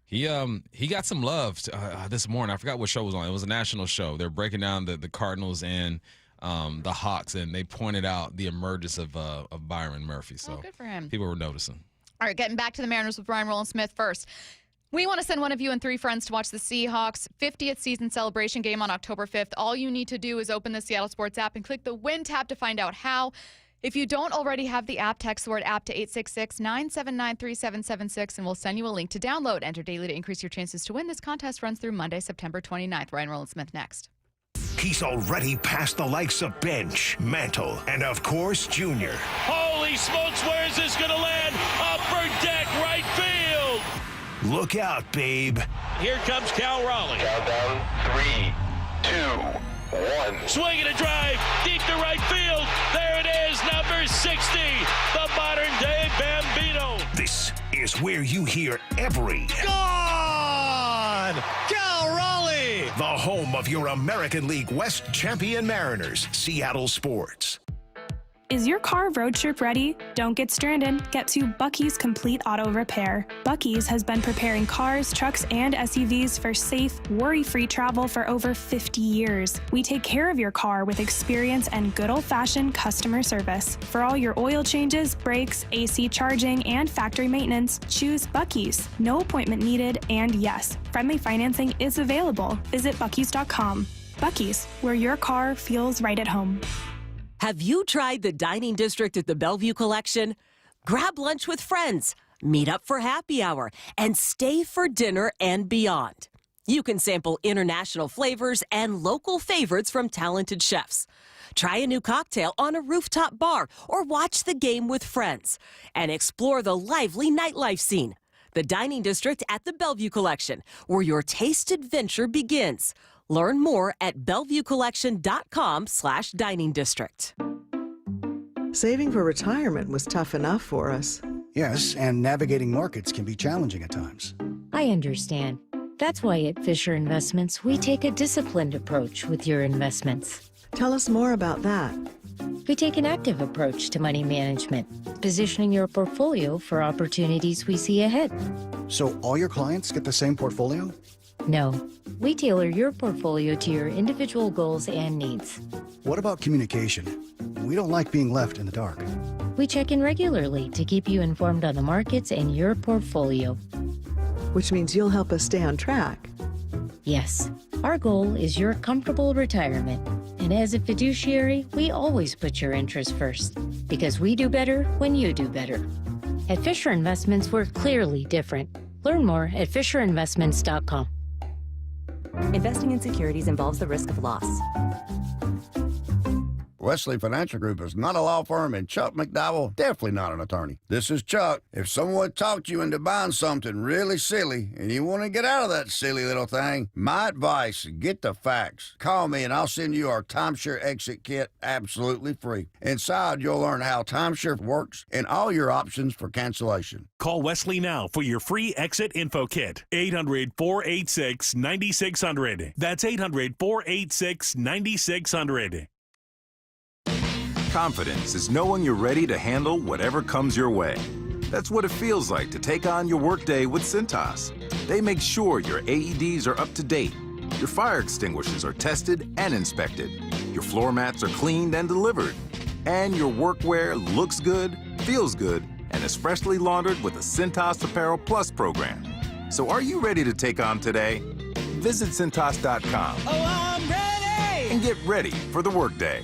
He got some love this morning. I forgot what show it was on. It was a national show. They're breaking down the Cardinals and the Hawks, and they pointed out the emergence of Byron Murphy. So good for him. People were noticing. All right, getting back to the Mariners with Rowland-Smith first. We want to send one of you and 3 friends to watch the Seahawks 50th season celebration game on October 5th. All you need to do is open the Seattle Sports app and click the Win tab to find out how. If you don't already have the app, text the word app to 866-979-3776, and we'll send you a link to download. Enter daily to increase your chances to win. This contest runs through Monday, September 29th. Ryan Rowland-Smith next. He's already past the likes of Bench, Mantle, and of course, Junior. Holy smokes, where is this going to land? Upper deck, right field. Look out, babe. Here comes Cal Raleigh. Countdown, 3, 2, 1. Swing and a drive, deep to right field. There it is, number 60, the modern-day Bambino. This is where you hear every... Gone! Cal Raleigh! The home of your American League West champion Mariners, Seattle Sports. Is your car road trip ready? Don't get stranded. Get to Bucky's Complete Auto Repair. Bucky's has been preparing cars, trucks, and SUVs for safe, worry-free travel for over 50 years. We take care of your car with experience and good old-fashioned customer service. For all your oil changes, brakes, AC charging, and factory maintenance, choose Bucky's. No appointment needed, and yes, friendly financing is available. Visit Bucky's.com. Bucky's, where your car feels right at home. Have you tried the dining district at the Bellevue Collection? Grab lunch with friends, meet up for happy hour, and stay for dinner and beyond. You can sample international flavors and local favorites from talented chefs. Try a new cocktail on a rooftop bar or watch the game with friends and explore the lively nightlife scene. The dining district at the Bellevue Collection, where your taste adventure begins. Learn more at BellevueCollection.com/dining district. Saving for retirement was tough enough for us. Yes, and navigating markets can be challenging at times. I understand. That's why at Fisher Investments, we take a disciplined approach with your investments. Tell us more about that. We take an active approach to money management, positioning your portfolio for opportunities we see ahead. So all your clients get the same portfolio? No, we tailor your portfolio to your individual goals and needs. What about communication? We don't like being left in the dark. We check in regularly to keep you informed on the markets and your portfolio. Which means you'll help us stay on track. Yes, our goal is your comfortable retirement. And as a fiduciary, we always put your interests first, because we do better when you do better. At Fisher Investments, we're clearly different. Learn more at FisherInvestments.com. Investing in securities involves the risk of loss. Wesley Financial Group is not a law firm, and Chuck McDowell definitely not an attorney. This is Chuck. If someone talked you into buying something really silly and you want to get out of that silly little thing, my advice, get the facts. Call me and I'll send you our timeshare exit kit absolutely free. Inside, you'll learn how timeshare works and all your options for cancellation. Call Wesley now for your free exit info kit. 800-486-9600. That's 800-486-9600. Confidence is knowing you're ready to handle whatever comes your way. That's what it feels like to take on your workday with Cintas. They make sure your AEDs are up to date, your fire extinguishers are tested and inspected, your floor mats are cleaned and delivered, and your workwear looks good, feels good, and is freshly laundered with the Cintas Apparel Plus program. So are you ready to take on today? Visit Cintas.com. Oh, I'm ready! And get ready for the workday.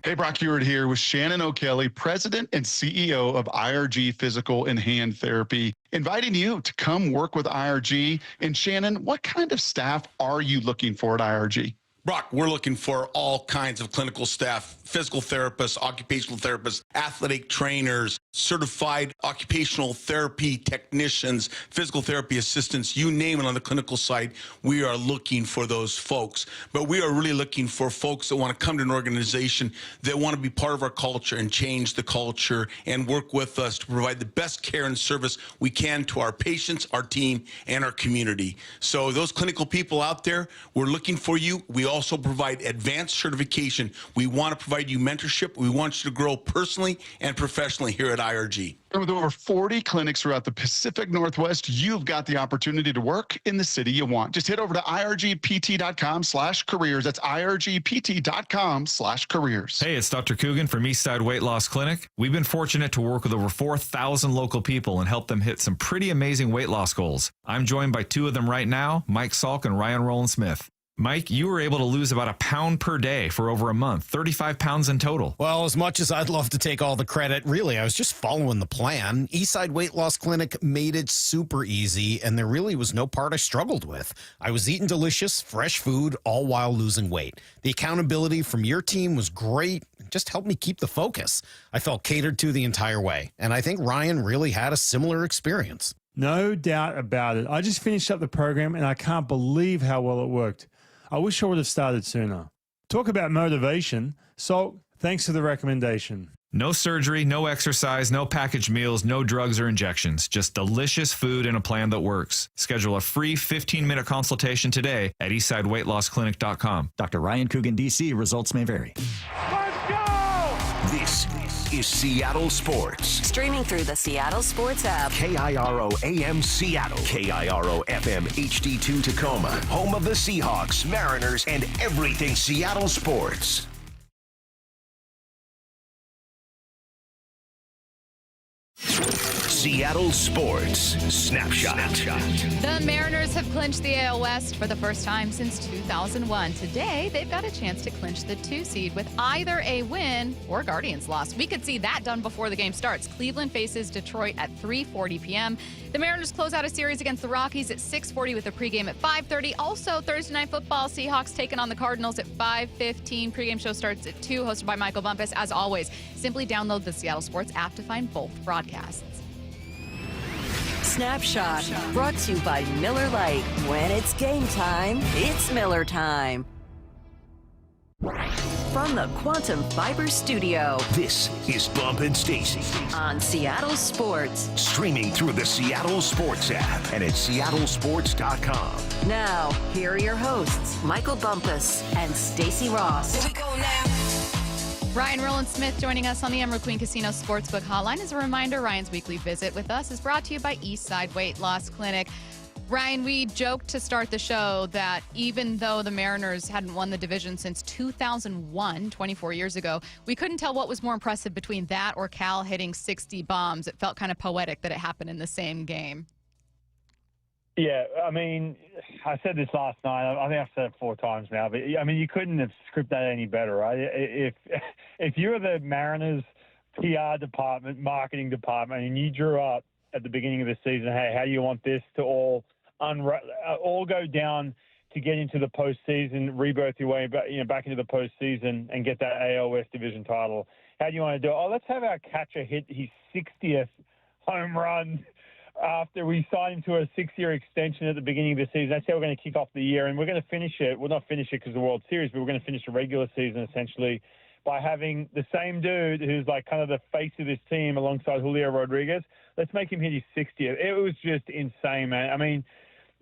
Hey, Brock Hewitt here with Shannon O'Kelly, President and CEO of IRG Physical and Hand Therapy, inviting you to come work with IRG. And Shannon, what kind of staff are you looking for at IRG? Brock, we're looking for all kinds of clinical staff, physical therapists, occupational therapists, athletic trainers, certified occupational therapy technicians, physical therapy assistants, you name it on the clinical side. We are looking for those folks. But we are really looking for folks that want to come to an organization that want to be part of our culture and change the culture and work with us to provide the best care and service we can to our patients, our team, and our community. So those clinical people out there, we're looking for you. We also provide advanced certification. We want to provide you mentorship. We want you to grow personally and professionally here at IRG. With over 40 clinics throughout the Pacific Northwest, you've got the opportunity to work in the city you want. Just head over to irgpt.com/careers. That's irgpt.com/careers. Hey, it's Dr. Coogan from Eastside Weight Loss Clinic. We've been fortunate to work with over 4,000 local people and help them hit some pretty amazing weight loss goals. I'm joined by two of them right now, Mike Salk and Roland-Smith. Mike, you were able to lose about a pound per day for over a month, 35 pounds in total. Well, as much as I'd love to take all the credit, really, I was just following the plan. Eastside Weight Loss Clinic made it super easy, and there really was no part I struggled with. I was eating delicious, fresh food, all while losing weight. The accountability from your team was great. It just helped me keep the focus. I felt catered to the entire way, and I think Ryan really had a similar experience. No doubt about it. I just finished up the program, and I can't believe how well it worked. I wish I would have started sooner. Talk about motivation. So, thanks for the recommendation. No surgery, no exercise, no packaged meals, no drugs or injections. Just delicious food and a plan that works. Schedule a free 15-minute consultation today at eastsideweightlossclinic.com. Dr. Ryan Coogan, D.C. Results may vary. This is Seattle Sports. Streaming through the Seattle Sports app. KIRO AM Seattle. KIRO FM HD2 Tacoma. Home of the Seahawks, Mariners, and everything Seattle sports. Seattle Sports Snapshot. The Mariners have clinched the AL West for the first time since 2001. Today, they've got a chance to clinch the 2 seed with either a win or Guardians loss. We could see that done before the game starts. Cleveland faces Detroit at 3:40 p.m. The Mariners close out a series against the Rockies at 6:40 with a pregame at 5:30. Also, Thursday Night Football, Seahawks taking on the Cardinals at 5:15. Pregame show starts at 2, hosted by Michael Bumpus. As always, simply download the Seattle Sports app to find both broadcasts. Snapshot, brought to you by Miller Lite. When it's game time, it's Miller time. From the Quantum Fiber Studio, this is Bump and Stacy on Seattle Sports. Streaming through the Seattle Sports app and at seattlesports.com. Now, here are your hosts, Michael Bumpus and Stacy Ross. Here we go now. Ryan Rowland-Smith joining us on the Emerald Queen Casino Sportsbook Hotline. As a reminder, Ryan's weekly visit with us is brought to you by Eastside Weight Loss Clinic. Ryan, we joked to start the show that even though the Mariners hadn't won the division since 2001, 24 years ago, we couldn't tell what was more impressive between that or Cal hitting 60 bombs. It felt kind of poetic that it happened in the same game. Yeah, I mean, I said this last night. I think I've said it 4 times now. But, I mean, you couldn't have scripted that any better, right? If you're the Mariners PR department, marketing department, and you drew up at the beginning of the season, hey, how do you want this to all go down to get into the postseason, rebirth your way back into the postseason and get that AL West division title? How do you want to do it? Oh, let's have our catcher hit his 60th home run after we signed him to a 6-year extension at the beginning of the season. That's how we're going to kick off the year. And we're going to finish it. Well, not finish it because of the World Series, but we're going to finish the regular season essentially by having the same dude who's like kind of the face of this team alongside Julio Rodriguez. Let's make him hit his 60th. It was just insane, man. I mean,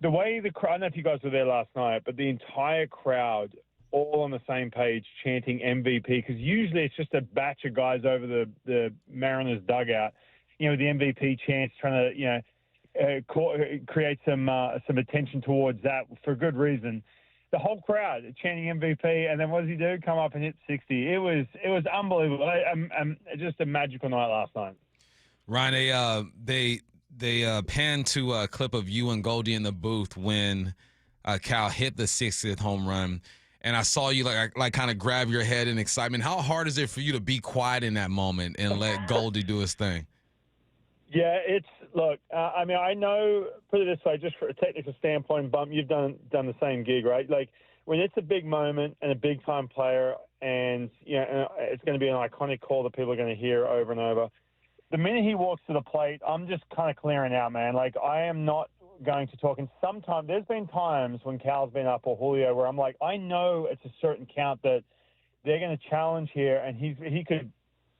the way the crowd, I don't know if you guys were there last night, but the entire crowd all on the same page chanting MVP, because usually it's just a batch of guys over the Mariners dugout, the MVP chants, trying to, create some attention towards that for good reason. The whole crowd chanting MVP, and then what does he do? Come up and hit 60. It was unbelievable. Just a magical night last night. Ryan, they panned to a clip of you and Goldie in the booth when Cal hit the 60th home run, and I saw you like kind of grab your head in excitement. How hard is it for you to be quiet in that moment and let Goldie do his thing? Yeah, look. I mean, I know. Put it this way, just for a technical standpoint, Bump, you've done the same gig, right? Like when it's a big moment and a big time player, and it's going to be an iconic call that people are going to hear over and over. The minute he walks to the plate, I'm just kind of clearing out, man. Like I am not going to talk. And sometimes there's been times when Cal's been up or Julio where I'm like, I know it's a certain count that they're going to challenge here, and he could.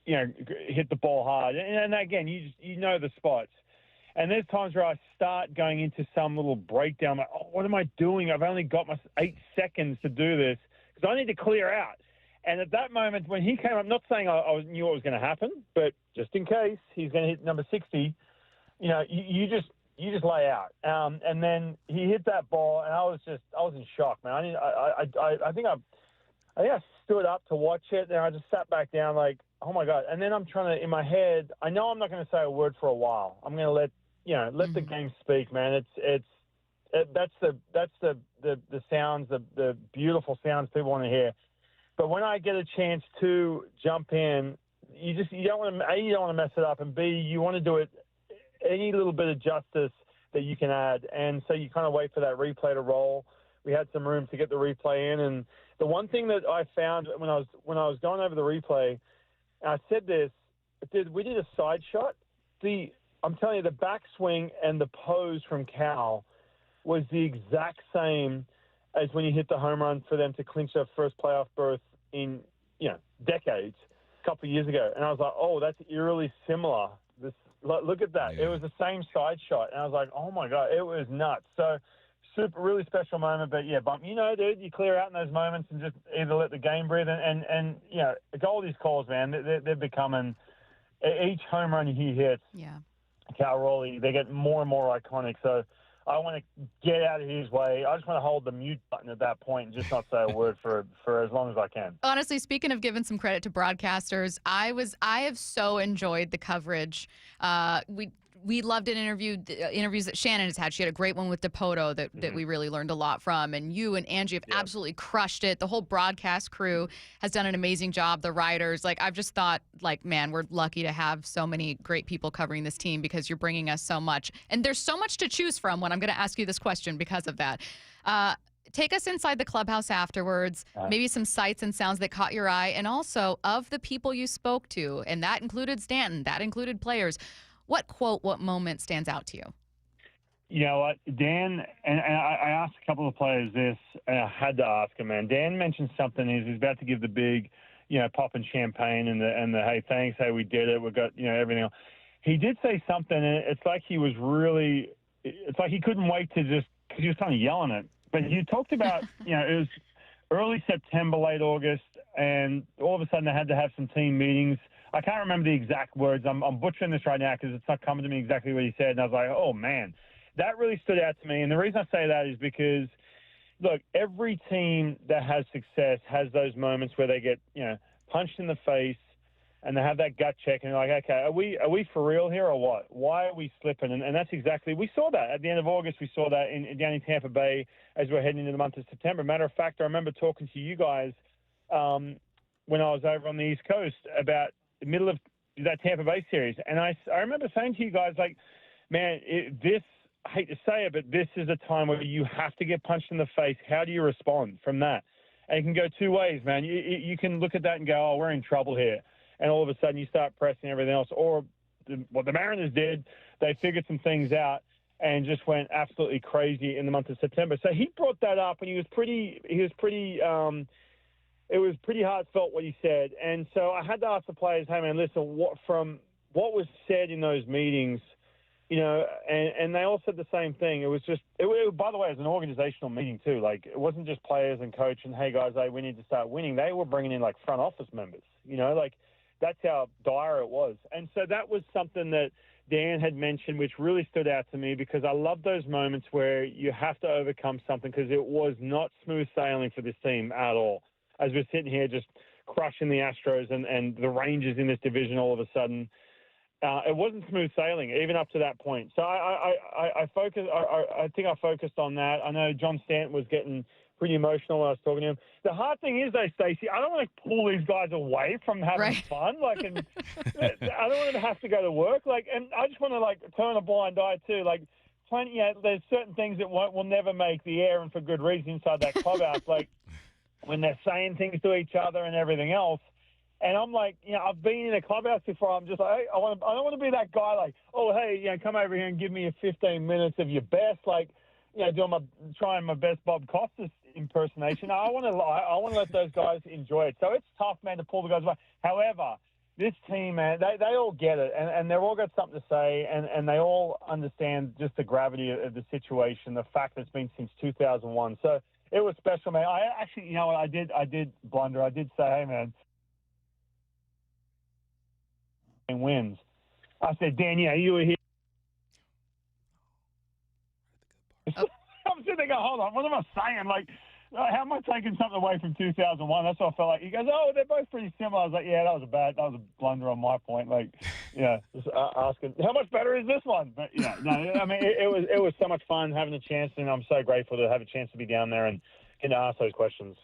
Hit the ball hard. And again, you know the spots. And there's times where I start going into some little breakdown. Like, oh, what am I doing? I've only got my 8 seconds to do this because I need to clear out. And at that moment, when he came up, I'm not saying I knew what was going to happen, but just in case he's going to hit number 60, you just lay out. And then he hit that ball, and I was in shock, man. I think I stood up to watch it, and I just sat back down like, oh my God. And then I'm trying to, in my head, I know I'm not going to say a word for a while. I'm going to let the game speak, man. That's the sounds, the beautiful sounds people want to hear. But when I get a chance to jump in, you don't want to mess it up, and B, you want to do it any little bit of justice that you can add. And so you kind of wait for that replay to roll. We had some room to get the replay in, and the one thing that I found when I was going over the replay, and I said this, we did a side shot. I'm telling you, the backswing and the pose from Cal was the exact same as when he hit the home run for them to clinch their first playoff berth in decades, a couple of years ago. And I was like, oh, that's eerily similar. Look at that. Yeah. It was the same side shot, and I was like, oh my God, it was nuts. So super, really special moment. But yeah, Bump, dude, you clear out in those moments and just either let the game breathe and Goldie's calls, man, they're becoming, each home run he hits, Cal Raleigh, they get more and more iconic. So I want to get out of his way. I just want to hold the mute button at that point and just not say a word for as long as I can. Honestly, speaking of giving some credit to broadcasters, I have so enjoyed the coverage. We loved interviews that Shannon has had. She had a great one with Dipoto that we really learned a lot from. And you and Angie have absolutely crushed it. The whole broadcast crew has done an amazing job. The writers, I've just thought, man, we're lucky to have so many great people covering this team because you're bringing us so much. And there's so much to choose from when I'm going to ask you this question because of that. Take us inside the clubhouse afterwards, maybe some sights and sounds that caught your eye, and also of the people you spoke to, and that included Stanton, that included players. What quote, what moment stands out to you? You know what, Dan, and I asked a couple of players this, and I had to ask him, man. Dan mentioned something. He's about to give the big, pop and champagne and the hey, thanks, hey, we did it, we got, everything else. He did say something, and it's like he was really, it's like he couldn't wait to just, because he was kind of yelling it. But you talked about, it was early September, late August, and all of a sudden they had to have some team meetings. I can't remember the exact words. I'm butchering this right now because it's not coming to me exactly what he said. And I was like, oh, man. that really stood out to me. And the reason I say that is because, look, every team that has success has those moments where they get, punched in the face and they have that gut check and they're like, okay, are we for real here or what? Why are we slipping? And that's exactly, we saw that at the end of August. We saw that down in Tampa Bay as we're heading into the month of September. Matter of fact, I remember talking to you guys when I was over on the East Coast about the middle of that Tampa Bay series. And I remember saying to you guys, like, man, I hate to say it, but this is a time where you have to get punched in the face. How do you respond from that? And it can go two ways, man. You can look at that and go, oh, we're in trouble here. And all of a sudden you start pressing everything else. Or what the Mariners did, they figured some things out and just went absolutely crazy in the month of September. So he brought that up, and it was pretty heartfelt what he said. And so I had to ask the players, hey, man, listen, what was said in those meetings, and they all said the same thing. It was just, by the way, it was an organizational meeting too. Like, it wasn't just players and coach and, hey, guys, we need to start winning. They were bringing in, like, front office members, that's how dire it was. And so that was something that Dan had mentioned, which really stood out to me, because I love those moments where you have to overcome something, because it was not smooth sailing for this team at all. As we're sitting here just crushing the Astros and the Rangers in this division all of a sudden, it wasn't smooth sailing even up to that point. So I think I focused on that. I know John Stanton was getting pretty emotional when I was talking to him. The hard thing is, though, Stacy, I don't want to pull these guys away from having fun. Like, and I don't want them to have to go to work. Like, and I just want to turn a blind eye too. Like, there's certain things that will never make the air, and for good reason, inside that clubhouse. Like when they're saying things to each other and everything else. And I'm like, I've been in a clubhouse before. I'm just like, I don't want to be that guy. Like, oh, hey, come over here and give me 15 minutes of your best. Like, trying my best Bob Costas impersonation. I want to let those guys enjoy it. So it's tough, man, to pull the guys away. However, this team, man, they all get it, and they've all got something to say, and they all understand just the gravity of the situation, the fact that it's been since 2001. So it was special, man. I actually, I did blunder. I did say, hey, man, and wins. I said, Dan, you were here. I'm sitting there going, hold on, what am I saying? Like, how am I taking something away from 2001? That's what I felt like. He goes, oh, they're both pretty similar. I was like, yeah, that was a blunder on my point. Like, just asking, how much better is this one? But, no, I mean, it was so much fun having a chance, and I'm so grateful to have a chance to be down there and ask those questions.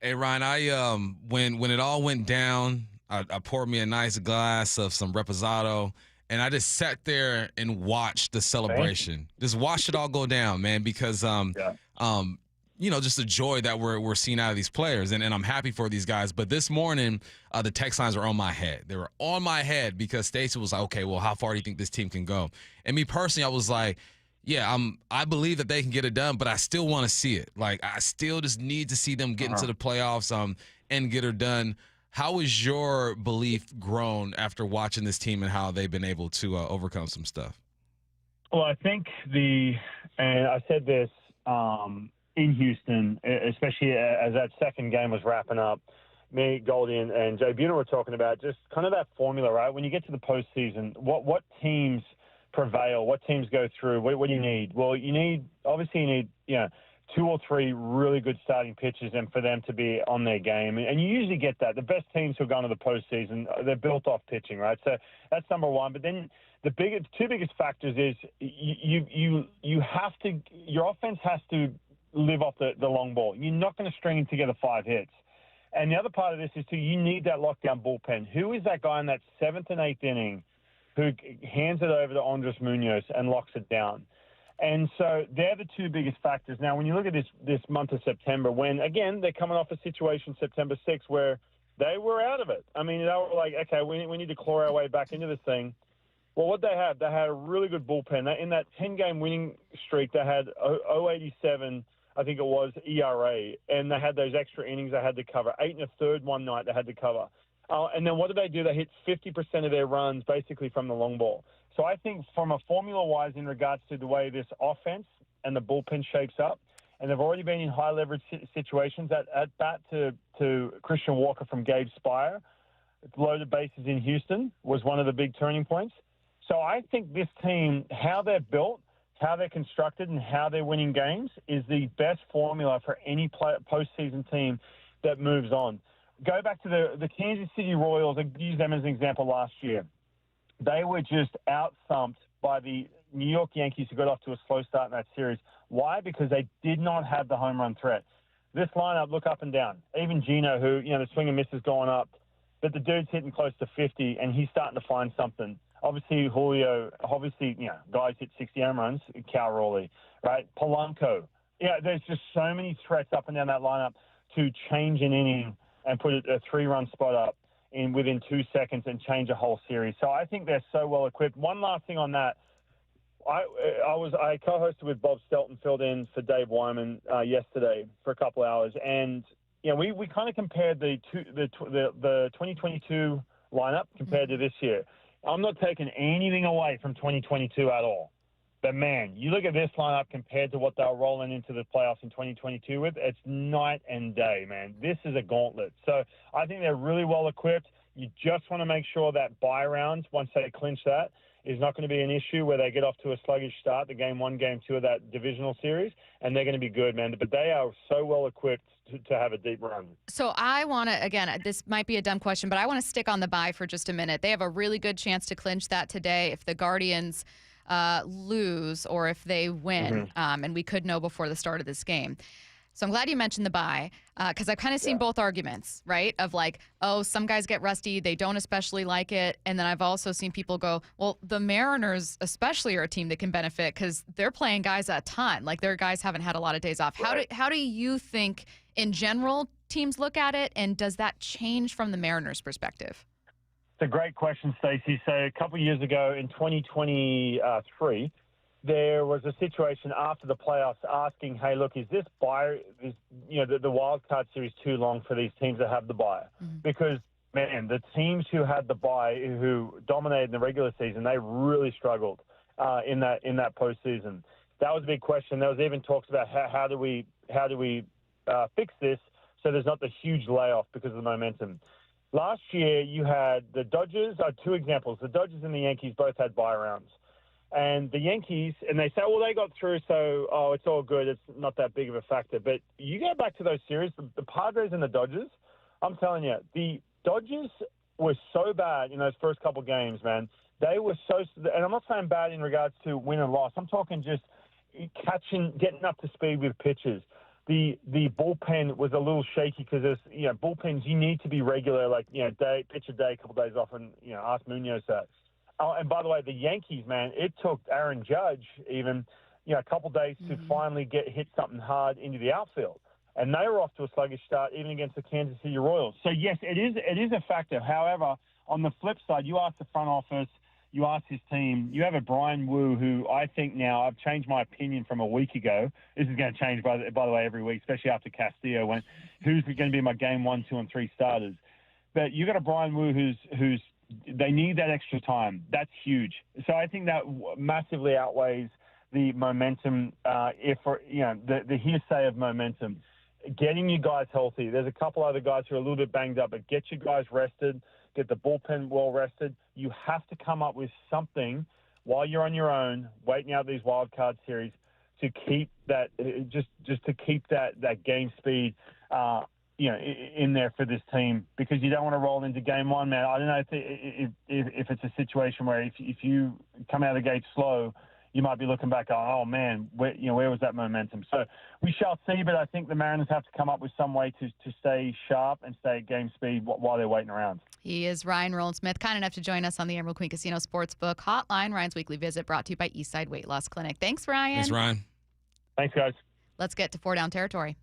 Hey, Ryan, I when it all went down, I poured me a nice glass of some Reposado, and I just sat there and watched the celebration. Just watched it all go down, man, because just the joy that we're seeing out of these players, and I'm happy for these guys. But this morning, the text lines were on my head. They were on my head because Stacy was like, okay, well, how far do you think this team can go? And me personally, I was like, yeah, I believe that they can get it done, but I still want to see it. Like, I still just need to see them get into the playoffs and get it done. How has your belief grown after watching this team and how they've been able to overcome some stuff? Well, I think and I said this in Houston, especially as that second game was wrapping up, me, Goldie, and Jay Buhner were talking about just kind of that formula, right? When you get to the postseason, what teams prevail, what teams go through, what do you need? Well, you need 2 or 3 really good starting pitchers and for them to be on their game. And you usually get that. The best teams who are going to the postseason, they're built off pitching, right? So that's number one. But then the two biggest factors is you have to – your offense has to live off the long ball. You're not going to string together 5 hits. And the other part of this is, too, you need that lockdown bullpen. Who is that guy in that 7th and 8th inning who hands it over to Andres Munoz and locks it down? And so they're the 2 biggest factors. Now, when you look at this month of September, when, again, they're coming off a situation September 6th where they were out of it. I mean, they were like, okay, we need to claw our way back into this thing. Well, what they had a really good bullpen. In that 10-game winning streak, they had 0.87, I think it was, ERA. And they had those extra innings they had to cover. 8 1/3 one night they had to cover. And then what did they do? They hit 50% of their runs basically from the long ball. So I think from a formula-wise in regards to the way this offense and the bullpen shapes up, and they've already been in high-leverage situations at bat to Christian Walker from Gabe Spire, loaded bases in Houston was one of the big turning points. So I think this team, how they're built, how they're constructed and how they're winning games is the best formula for any postseason team that moves on. Go back to the Kansas City Royals. I used them as an example last year. They were just out-thumped by the New York Yankees, who got off to a slow start in that series. Why? Because they did not have the home run threat. This lineup, look up and down. Even Gino, who, the swing and miss is going up, but the dude's hitting close to 50, and he's starting to find something. Obviously, Julio, guys hit 60 home runs, Cal Raleigh, right? Polanco. Yeah, there's just so many threats up and down that lineup to change an inning and put a 3-run spot up within 2 seconds and change a whole series. So I think they're so well equipped. One last thing on that. I co-hosted with Bob Stelton, filled in for Dave Wyman yesterday for a couple hours, and we kind of compared the 2022 lineup compared to this year. I'm not taking anything away from 2022 at all. But, man, you look at this lineup compared to what they were rolling into the playoffs in 2022 with, it's night and day, man. This is a gauntlet. So I think they're really well equipped. You just want to make sure that bye rounds, once they clinch that, is not going to be an issue where they get off to a sluggish start, the game 1, game 2 of that divisional series, and they're going to be good, man. But they are so well equipped to have a deep run. So I want to, again, this might be a dumb question, but I want to stick on the bye for just a minute. They have a really good chance to clinch that today if the Guardians lose or if they win, and we could know before the start of this game. So I'm glad you mentioned the bye, because I've kind of seen both arguments, right? Of like, oh, some guys get rusty, they don't especially like it. And then I've also seen people go, well, the Mariners especially are a team that can benefit because they're playing guys a ton. Like their guys haven't had a lot of days off. Right. How do you think, in general, teams look at it? And does that change from the Mariners' perspective? It's a great question, Stacy. So a couple of years ago in 2023, there was a situation after the playoffs asking, hey, look, is this bye, the wild card series too long for these teams that have the bye? Because, man, the teams who had the bye, who dominated in the regular season, they really struggled in that postseason. That was a big question. There was even talks about how do we fix this so there's not the huge layoff because of the momentum. Last year, you had the Dodgers, 2 examples. The Dodgers and the Yankees both had bye rounds. And the Yankees, and they say, well, they got through, so, it's all good. It's not that big of a factor. But you go back to those series, the Padres and the Dodgers, I'm telling you, the Dodgers were so bad in those first couple games, man. They were so, and I'm not saying bad in regards to win and loss. I'm talking just getting up to speed with pitches. The bullpen was a little shaky because there's, bullpens, you need to be regular, like, pitch a day, a couple days off, and, ask Munoz that. Oh, and by the way, the Yankees, man, it took Aaron Judge even, a couple days to finally hit something hard into the outfield. And they were off to a sluggish start even against the Kansas City Royals. So, yes, it is a factor. However, on the flip side, you ask the front office, you ask his team, you have a Brian Wu who I think now, I've changed my opinion from a week ago. This is going to change, by the way, every week, especially after Castillo went, who's going to be my game 1, 2, and 3 starters. But you got a Brian Wu who's they need that extra time. That's huge. So I think that massively outweighs the momentum, the hearsay of momentum. Getting you guys healthy. There's a couple other guys who are a little bit banged up, but get you guys rested, get the bullpen well rested. You have to come up with something while you're on your own, waiting out these wild card series to keep that, just to keep that game speed in there for this team, because you don't want to roll into game 1, man. I don't know if it's a situation where if you come out of the gate slow, you might be looking back, oh man, where was that momentum? So we shall see, but I think the Mariners have to come up with some way to stay sharp and stay at game speed while they're waiting around. He is Ryan Roland-Smith, kind enough to join us on the Emerald Queen Casino Sportsbook Hotline. Ryan's Weekly Visit brought to you by Eastside Weight Loss Clinic. Thanks, Ryan. Thanks, Ryan. Thanks, guys. Let's get to 4 Down territory.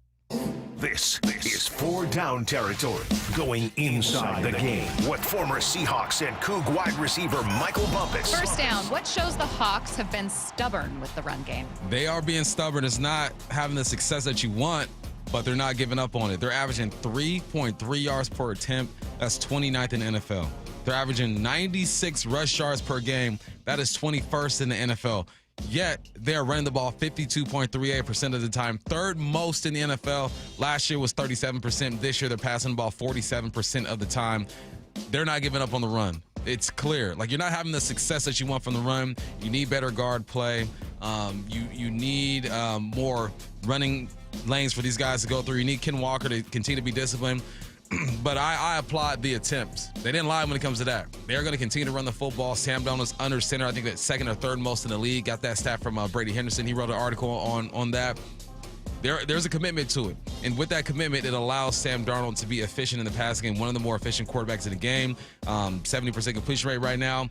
This is 4 Down territory, going inside the game with former Seahawks and Coug wide receiver Michael Bumpus. First down, what shows the Hawks have been stubborn with the run game? They are being stubborn. It's not having the success that you want, but they're not giving up on it. They're averaging 3.3 yards per attempt. That's 29th in the NFL. They're averaging 96 rush yards per game. That is 21st in the NFL. Yet, they're running the ball 52.38% of the time, third most in the NFL. Last year was 37%. This year, they're passing the ball 47% of the time. They're not giving up on the run. It's clear. Like, you're not having the success that you want from the run. You need better guard play. You need more running lanes for these guys to go through. You need Ken Walker to continue to be disciplined. But I applaud the attempts. They didn't lie when it comes to that. They're going to continue to run the football. Sam Darnold's under center. I think that's second or third most in the league. Got that stat from Brady Henderson. He wrote an article on that. There's a commitment to it. And with that commitment, it allows Sam Darnold to be efficient in the passing game. One of the more efficient quarterbacks in the game. 70% completion rate right now.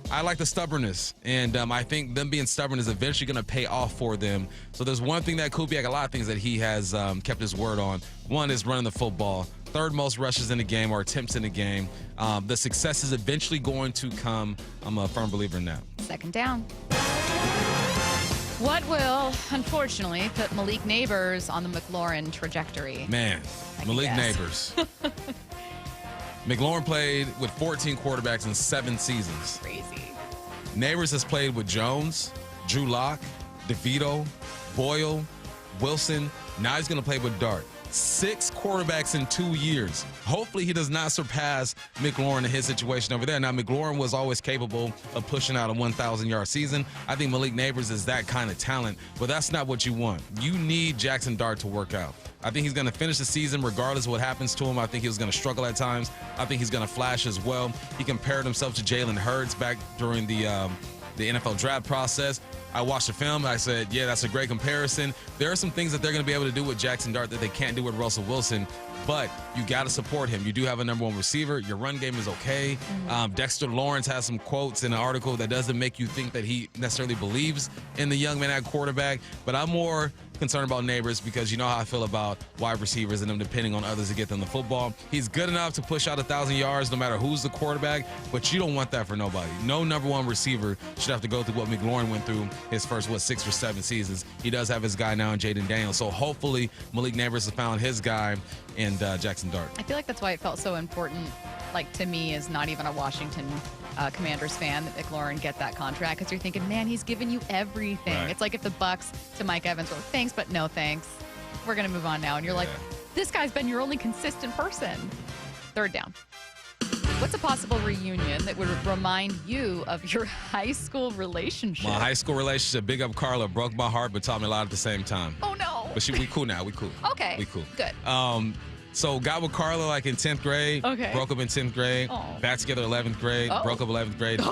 I like the stubbornness, and I think them being stubborn is eventually going to pay off for them. So there's one thing that Kubiak, a lot of things that he has kept his word on. One is running the football. Third most rushes in the game or attempts in the game. The success is eventually going to come. I'm a firm believer in that. Second down. What will, unfortunately, put Malik Neighbors on the McLaurin trajectory? Man, Malik Neighbors. McLaurin played with 14 quarterbacks in 7 seasons. Crazy. Neighbors has played with Jones, Drew Lock, DeVito, Boyle, Wilson. Now he's going to play with Dart. 6 quarterbacks in 2 years. Hopefully he does not surpass McLaurin in his situation over there. Now, McLaurin was always capable of pushing out a 1,000-yard season. I think Malik Neighbors is that kind of talent, but that's not what you want. You need Jackson Dart to work out. I think he's going to finish the season regardless of what happens to him. I think he was going to struggle at times. I think he's going to flash as well. He compared himself to Jalen Hurts back during the NFL draft process. I watched the film. I said, yeah, that's a great comparison. There are some things that they're going to be able to do with Jackson Dart that they can't do with Russell Wilson, but you got to support him. You do have a number 1 receiver. Your run game is okay. Dexter Lawrence has some quotes in an article that doesn't make you think that he necessarily believes in the young man at quarterback, but I'm more concerned about Neighbors because you know how I feel about wide receivers and them depending on others to get them the football. He's good enough to push out 1,000 yards no matter who's the quarterback, but you don't want that for nobody. No number 1 receiver should have to go through what McLaurin went through his first, 6 or 7 seasons. He does have his guy now in Jaden Daniels, so hopefully Malik Neighbors has found his guy in Jackson Dart. I feel like that's why it felt so important, like to me as not even a Washington Commanders fan, that McLaurin get that contract, because you're thinking, man, he's given you everything. Right. It's like if the Bucks to Mike Evans were like, thanks, but no thanks. We're going to move on now. And you're like, this guy's been your only consistent person. Third down. What's a possible reunion that would remind you of your high school relationship? My high school relationship, big up Carla, broke my heart but taught me a lot at the same time. Oh, no. But we cool now. We cool. Okay. We cool. Good. So got with Carla like in 10th grade. Okay. Broke up in 10th grade. Oh. Back together 11th grade. Oh. Broke up 11th grade.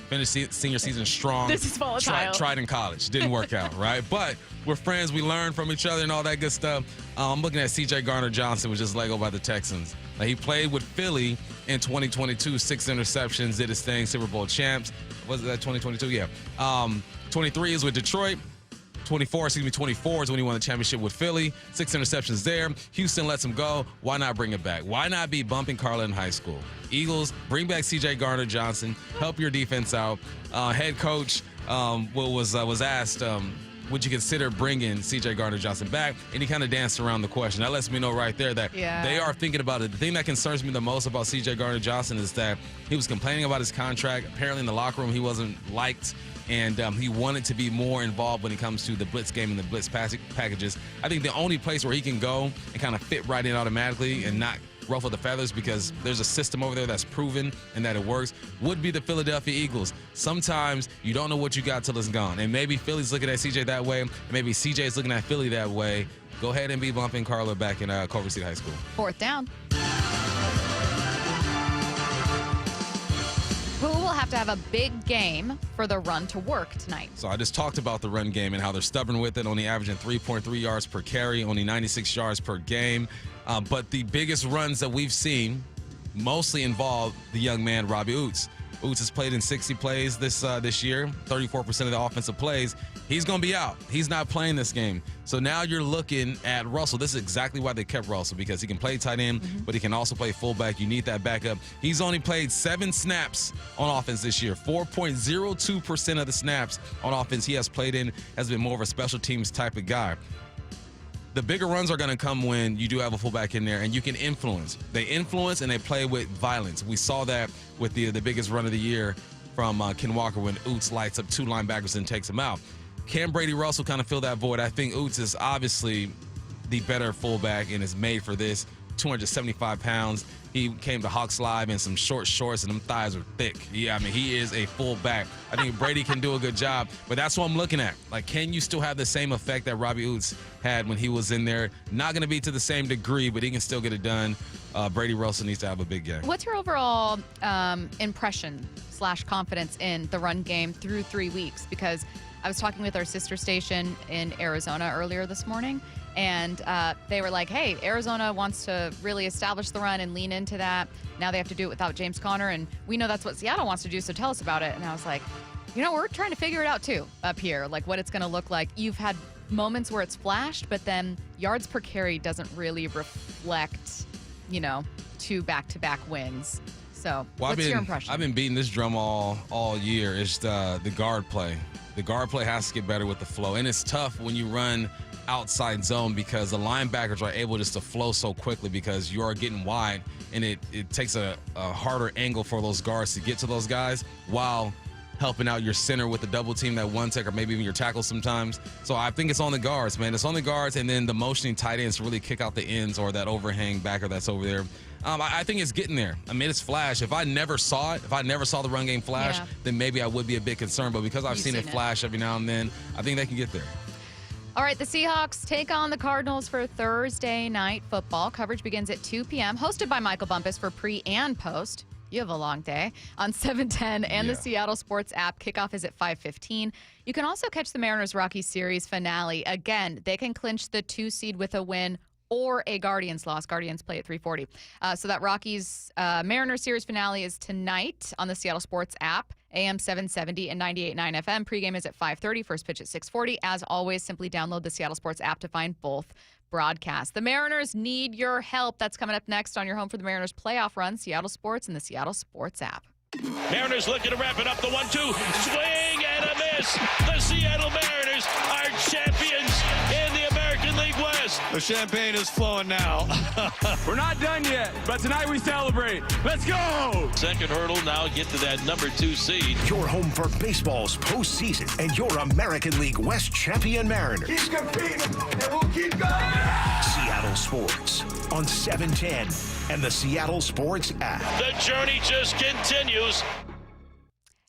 Finished senior season strong. This is volatile. Tried in college. Didn't work out, right? But we're friends. We learn from each other and all that good stuff. I'm looking at C.J. Garner-Johnson, was just Lego by the Texans. He played with Philly in 2022. 6 interceptions. Did his thing. Super Bowl champs. Was that 2022? Yeah. 23 is with Detroit. 24 is when he won the championship with Philly. 6 interceptions there. Houston lets him go. Why not bring it back? Why not be bumping Carla in high school? Eagles, bring back C.J. Garner-Johnson. Help your defense out. Head coach was asked, would you consider bringing C.J. Garner-Johnson back? And he kind of danced around the question. That lets me know right there that they are thinking about it. The thing that concerns me the most about C.J. Garner-Johnson is that he was complaining about his contract. Apparently in the locker room he wasn't liked. And he wanted to be more involved when it comes to the blitz game and the blitz packages. I think the only place where he can go and kind of fit right in automatically and not ruffle the feathers, because there's a system over there that's proven and that it works, would be the Philadelphia Eagles. Sometimes you don't know what you got till it's gone. And maybe Philly's looking at CJ that way, and maybe CJ's looking at Philly that way. Go ahead and be bumping Carla back in Culver City High School. Fourth down. Who will have to have a big game for the run to work tonight? So I just talked about the run game and how they're stubborn with it, only averaging 3.3 yards per carry, only 96 yards per game. But the biggest runs that we've seen mostly involve the young man, Robbie Oots. Oots has played in 60 plays this year, 34% of the offensive plays. He's going to be out. He's not playing this game. So now you're looking at Russell. This is exactly why they kept Russell, because he can play tight end, but he can also play fullback. You need that backup. He's only played 7 snaps on offense this year. 4.02% of the snaps on offense he has played in has been more of a special teams type of guy. The bigger runs are going to come when you do have a fullback in there and you can influence. They influence and they play with violence. We saw that with the biggest run of the year from Ken Walker when Oots lights up 2 linebackers and takes them out. Can Brady Russell kind of fill that void? I think Oots is obviously the better fullback and is made for this. 275 pounds. He came to Hawks Live in some short shorts, and them thighs are thick. Yeah, I mean, he is a full back. I think Brady can do a good job, but that's what I'm looking at. Like, can you still have the same effect that Robbie Oots had when he was in there? Not going to be to the same degree, but he can still get it done. Brady Russell needs to have a big game. What's your overall impression/confidence in the run game through 3 weeks? Because I was talking with our sister station in Arizona earlier this morning, and they were like, hey, Arizona wants to really establish the run and lean into that. Now they have to do it without James Conner, and we know that's what Seattle wants to do, so tell us about it. And I was like, we're trying to figure it out too up here, like what it's going to look like. You've had moments where it's flashed, but then yards per carry doesn't really reflect, 2 back-to-back wins. So what's your impression? I've been beating this drum all year. It's the guard play. The guard play has to get better with the flow, and it's tough when you run outside zone because the linebackers are able just to flow so quickly because you are getting wide, and it takes a harder angle for those guards to get to those guys while helping out your center with the double team, that one tech, or maybe even your tackle sometimes. So I think it's on the guards, man. It's on the guards, and then the motioning tight ends to really kick out the ends or that overhang backer that's over there. I think it's getting there. I mean, it's flash. If I never saw it, if I never saw the run game flash, then maybe I would be a bit concerned. But because I've seen it flash every now and then, I think they can get there. All right, the Seahawks take on the Cardinals for Thursday night football. Coverage begins at 2 p.m., hosted by Michael Bumpus for pre and post. You have a long day on 710 and the Seattle Sports app. Kickoff is at 5:15. You can also catch the Mariners-Rockies series finale. Again, they can clinch the 2 seed with a win or a Guardians loss. Guardians play at 3:40. So that Rockies Mariners series finale is tonight on the Seattle Sports app, AM 770 and 98.9 FM. Pregame is at 5:30. First pitch at 6:40. As always, simply download the Seattle Sports app to find both broadcasts. The Mariners need your help. That's coming up next on your home for the Mariners playoff run, Seattle Sports and the Seattle Sports app. Mariners looking to wrap it up. The 1-2. Swing and a miss. The Seattle Mariners are champions in the American League West. The champagne is flowing now. We're not done yet, but tonight we celebrate. Let's go! Second hurdle, now get to that number 2 seed. Your home for baseball's postseason and your American League West champion Mariners. Keep competing, and we'll keep going! Seattle Sports on 710 and the Seattle Sports app. The journey just continues.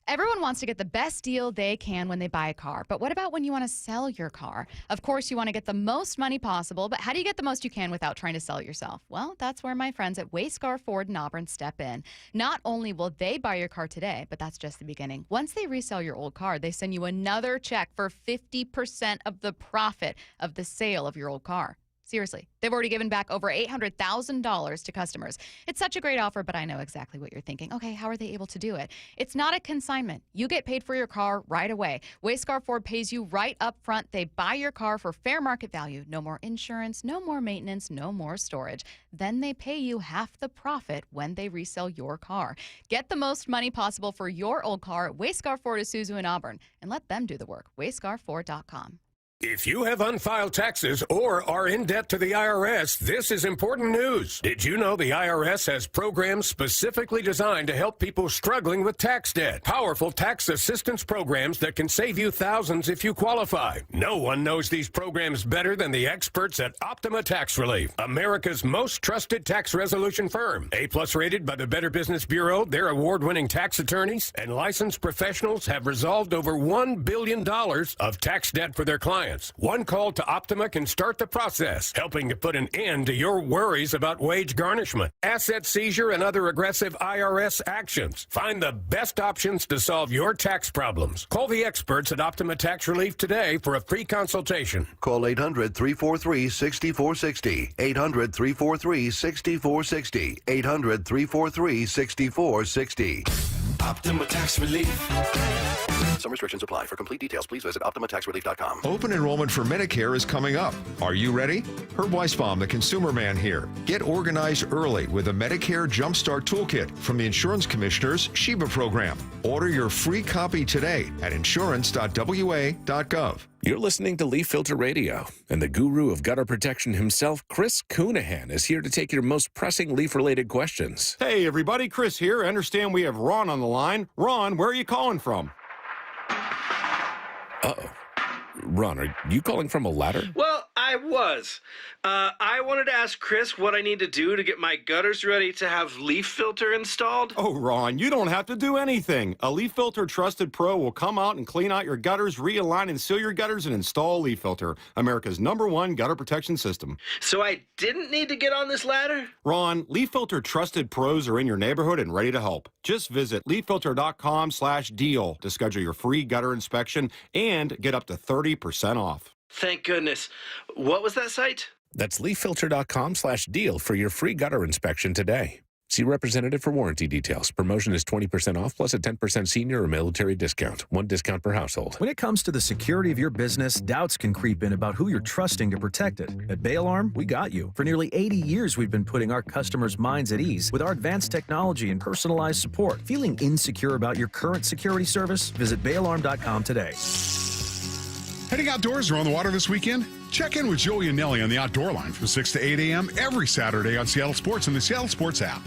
Everyone wants to get the best deal they can when they buy a car. But what about when you want to sell your car? Of course, you want to get the most money possible, but how do you get the most you can without trying to sell it yourself? Well, that's where my friends at Wayscar Ford in Auburn step in. Not only will they buy your car today, but that's just the beginning. Once they resell your old car, they send you another check for 50% of the profit of the sale of your old car. Seriously, they've already given back over $800,000 to customers. It's such a great offer, but I know exactly what you're thinking. Okay, how are they able to do it? It's not a consignment. You get paid for your car right away. Wayscar Ford pays you right up front. They buy your car for fair market value. No more insurance, no more maintenance, no more storage. Then they pay you half the profit when they resell your car. Get the most money possible for your old car at Wayscar Ford Isuzu in Auburn, and let them do the work. WayscarFord.com. If you have unfiled taxes or are in debt to the IRS, this is important news. Did you know the IRS has programs specifically designed to help people struggling with tax debt? Powerful tax assistance programs that can save you thousands if you qualify. No one knows these programs better than the experts at Optima Tax Relief, America's most trusted tax resolution firm. A+ rated by the Better Business Bureau, their award-winning tax attorneys and licensed professionals have resolved over $1 billion of tax debt for their clients. One call to Optima can start the process, helping to put an end to your worries about wage garnishment, asset seizure, and other aggressive IRS actions. Find the best options to solve your tax problems. Call the experts at Optima Tax Relief today for a free consultation. Call 800-343-6460. 800-343-6460. 800-343-6460. Optima Tax Relief. Some restrictions apply. For complete details, please visit OptimaTaxRelief.com. Open enrollment for Medicare is coming up. Are you ready? Herb Weisbaum, the consumer man here. Get organized early with a Medicare Jumpstart Toolkit from the Insurance Commissioner's Sheba program. Order your free copy today at insurance.wa.gov. You're listening to Leaf Filter Radio, and the guru of gutter protection himself, Chris Coonahan, is here to take your most pressing leaf-related questions. Hey, everybody, Chris here. I understand we have Ron on the line. Ron, where are you calling from? Uh-oh. Ron, are you calling from a ladder? Well, I I was. I wanted to ask Chris what I need to do to get my gutters ready to have leaf filter installed. Oh, Ron, you don't have to do anything. A Leaf Filter Trusted Pro will come out and clean out your gutters, realign and seal your gutters, and install Leaf Filter, America's #1 gutter protection system. So I didn't need to get on this ladder? Ron, Leaf Filter Trusted Pros are in your neighborhood and ready to help. Just visit leaffilter.com/deal to schedule your free gutter inspection and get up to 30% off. Thank goodness. What was that site? That's leaffilter.com/deal for your free gutter inspection today. See representative for warranty details. Promotion is 20% off plus a 10% senior or military discount. One discount per household. When it comes to the security of your business, doubts can creep in about who you're trusting to protect it. At Bay Alarm, we got you. For nearly 80 years, we've been putting our customers' minds at ease with our advanced technology and personalized support. Feeling insecure about your current security service? Visit bayalarm.com today. Heading outdoors or on the water this weekend? Check in with Joey and Nelly on the Outdoor Line from 6 to 8 a.m. every Saturday on Seattle Sports and the Seattle Sports app.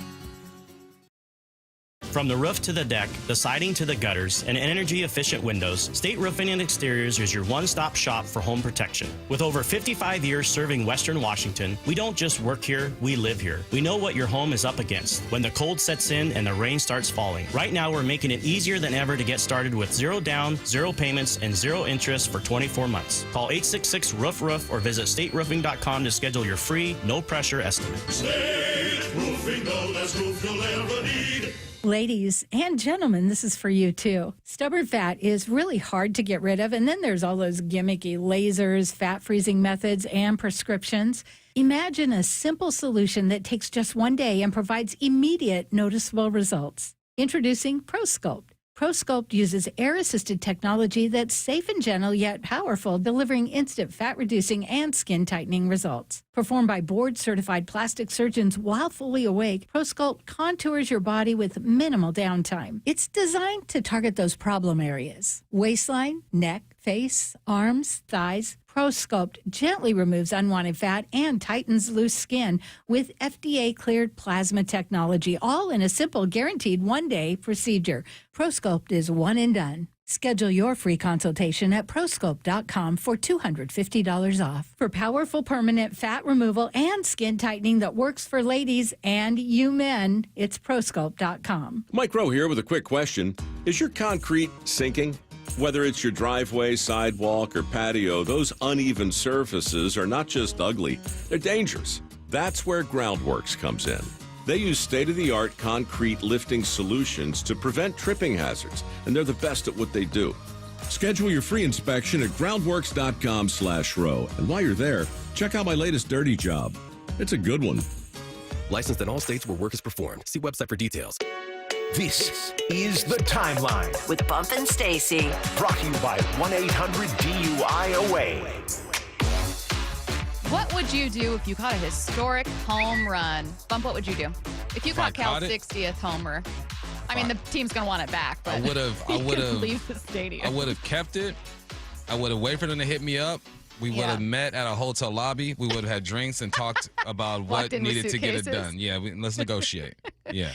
From the roof to the deck, the siding to the gutters, and energy-efficient windows, State Roofing and Exteriors is your one-stop shop for home protection. With over 55 years serving Western Washington, we don't just work here, we live here. We know what your home is up against when the cold sets in and the rain starts falling. Right now, we're making it easier than ever to get started with 0 down, 0 payments, and 0 interest for 24 months. Call 866-ROOF-ROOF or visit stateroofing.com to schedule your free, no-pressure estimate. State Roofing, the best roof you'll ever need. Ladies and gentlemen, this is for you too. Stubborn fat is really hard to get rid of, and then there's all those gimmicky lasers, fat freezing methods, and prescriptions. Imagine a simple solution that takes just 1 day and provides immediate noticeable results. Introducing ProSculpt. ProSculpt uses air-assisted technology that's safe and gentle yet powerful, delivering instant fat-reducing and skin-tightening results. Performed by board-certified plastic surgeons while fully awake, ProSculpt contours your body with minimal downtime. It's designed to target those problem areas: waistline, neck, face, arms, thighs. ProSculpt gently removes unwanted fat and tightens loose skin with FDA-cleared plasma technology, all in a simple, guaranteed 1-day procedure. ProSculpt is one and done. Schedule your free consultation at prosculpt.com for $250 off. For powerful permanent fat removal and skin tightening that works for ladies and you men, it's prosculpt.com. Mike Rowe here with a quick question. Is your concrete sinking? Whether it's your driveway, sidewalk, or patio, those uneven surfaces are not just ugly, they're dangerous. That's where Groundworks comes in. They use state-of-the-art concrete lifting solutions to prevent tripping hazards, and they're the best at what they do. Schedule your free inspection at groundworks.com/row. And while you're there, check out my latest dirty job. It's a good one. Licensed in all states where work is performed. See website for details. This is The Timeline with Bump and Stacy. Brought to you by 1-800-DUI-AWAY. What would you do if you caught a historic home run? Bump, what would you do? If you caught Cal's 60th homer. I mean, the team's going to want it back, but I would have leave the stadium. I would have kept it. I would have waited for them to hit me up. We would have met at a hotel lobby. We would have had drinks and talked about what needed to get it done. Yeah, let's negotiate. Yeah.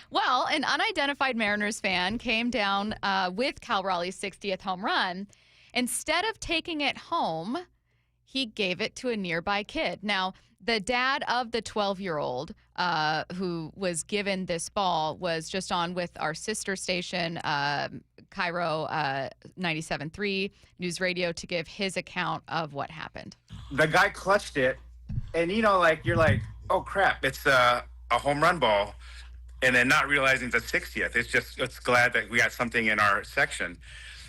Well, an unidentified Mariners fan came down with Cal Raleigh's 60th home run. Instead of taking it home, he gave it to a nearby kid. Now, the dad of the 12-year-old who was given this ball was just on with our sister station, Cairo 97.3 News Radio, to give his account of what happened. The guy clutched it, and you're like, oh crap, it's a home run ball. And then not realizing the 60th. It's glad that we got something in our section.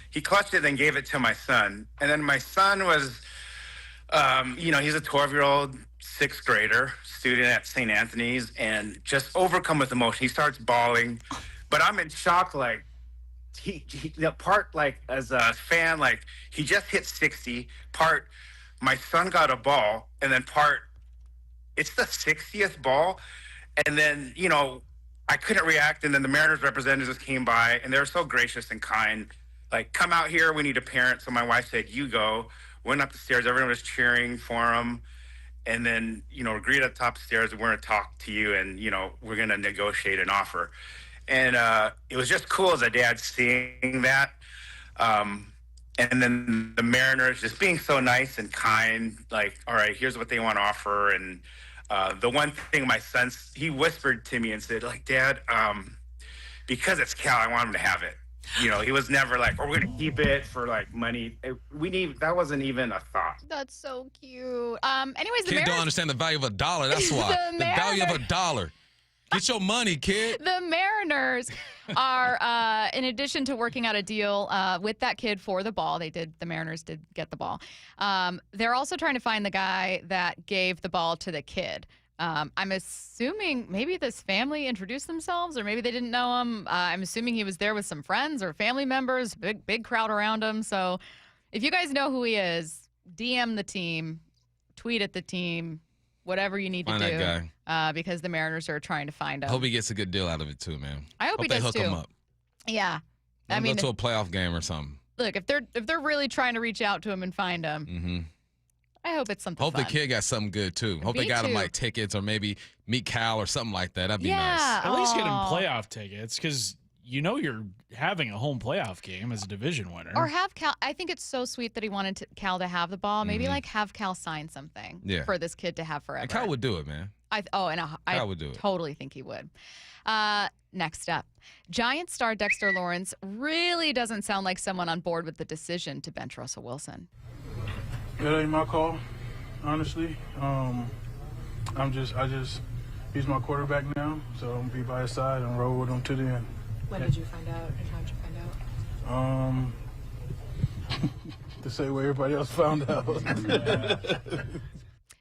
He clutched it and gave it to my son. And then my son was, he's a 12-year-old, 6th grader, student at St. Anthony's, and just overcome with emotion. He starts bawling, but I'm in shock, like, as a fan, like, he just hit 60, my son got a ball, and then it's the 60th ball, and then, I couldn't react, and then the Mariners representatives came by, and they were so gracious and kind. Like, come out here, we need a parent. So my wife said, you go. Went up the stairs, everyone was cheering for him. And then, agreed at the top of the stairs, we're going to talk to you, and, we're going to negotiate an offer. And it was just cool as a dad seeing that. And then the Mariners just being so nice and kind, like, all right, here's what they want to offer. And the one thing my son, he whispered to me and said, like, Dad, because it's Cal, I want him to have it. You know, he was never like, oh, we're going to keep it for, like, money. That wasn't even a thought. That's so cute. Anyways, the Kid Mariners don't understand the value of a dollar. That's why. the value of a dollar. Get your money, kid. The Mariners are, in addition to working out a deal with that kid for the ball, the Mariners did get the ball. They're also trying to find the guy that gave the ball to the kid. I'm assuming maybe this family introduced themselves, or maybe they didn't know him. I'm assuming he was there with some friends or family members, big crowd around him. So if you guys know who he is, DM the team, tweet at the team, whatever you need Find to do. that guy. Because the Mariners are trying to find him. I hope he gets a good deal out of it too, man. I hope he they does hook too. him up. Yeah. Let him go to a playoff game or something. Look, if they're really trying to reach out to him and find him, I hope it's something Hope fun. the kid got something good too. Hope they got him like tickets or maybe meet Cal or something like that. That'd be nice. At least get him playoff tickets, because you know you're having a home playoff game as a division winner. Or have Cal. I think it's so sweet that he wanted Cal to have the ball. Maybe like have Cal sign something for this kid to have forever. And Cal would do it, man. I would do it. Totally think he would. Next up, Giants star Dexter Lawrence really doesn't sound like someone on board with the decision to bench Russell Wilson. That ain't my call, honestly. He's my quarterback now, so I'm gonna be by his side and roll with him to the end. When did you find out? How did you find out? The same way everybody else found out.